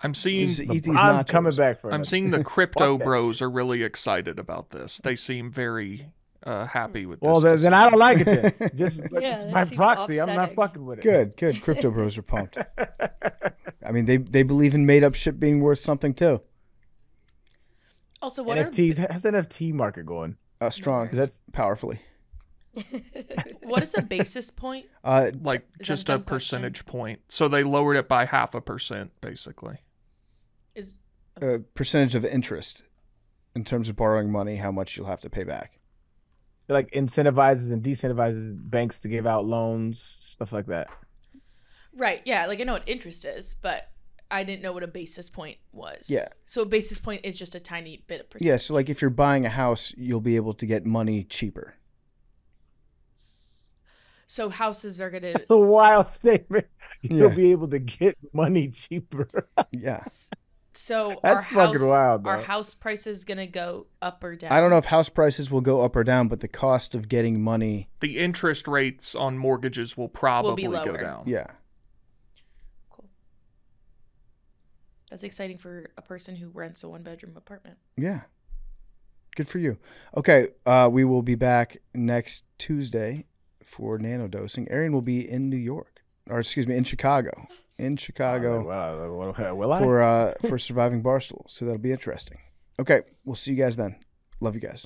I'm seeing Just eat these LeBron's nachos. coming back for I'm another- seeing the crypto Fuck that bros are really excited about this. They seem very happy with this. Well, then I don't like it then. Just Yeah, that by seems proxy, I'm not upsetting. fucking with it. Good. Crypto bros are pumped. I mean, they believe in made up shit being worth something too. Also, what NFTs, how's the NFT market going? Strong, That's powerfully. what is a basis point? like Is just that a a dumb question? percentage point. So they lowered it by 0.5%, basically. Is Percentage of interest in terms of borrowing money, how much you'll have to pay back. it like incentivizes and decentivizes banks to give out loans, stuff like that. right? Yeah, like I know what interest is, but I didn't know what a basis point was. Yeah. So a basis point is just a tiny bit of percentage. Yeah, so like if you're buying a house, you'll be able to get money cheaper. So houses are gonna. It's a wild statement. You'll Yeah. be able to get money cheaper. Yeah. So That's our fucking house, wild, Our though. house prices gonna go up or down? I don't know if house prices will go up or down, but the cost of getting money, The interest rates on mortgages will probably go lower. down. yeah. Cool. That's exciting for a person who rents a 1-bedroom apartment. Yeah. Good for you. Okay, we will be back next Tuesday for nanodosing. Arian will be in New York, or excuse me, in Chicago. In Chicago Will I? for Surviving Barstool. So that'll be interesting. Okay, we'll see you guys then. Love you guys.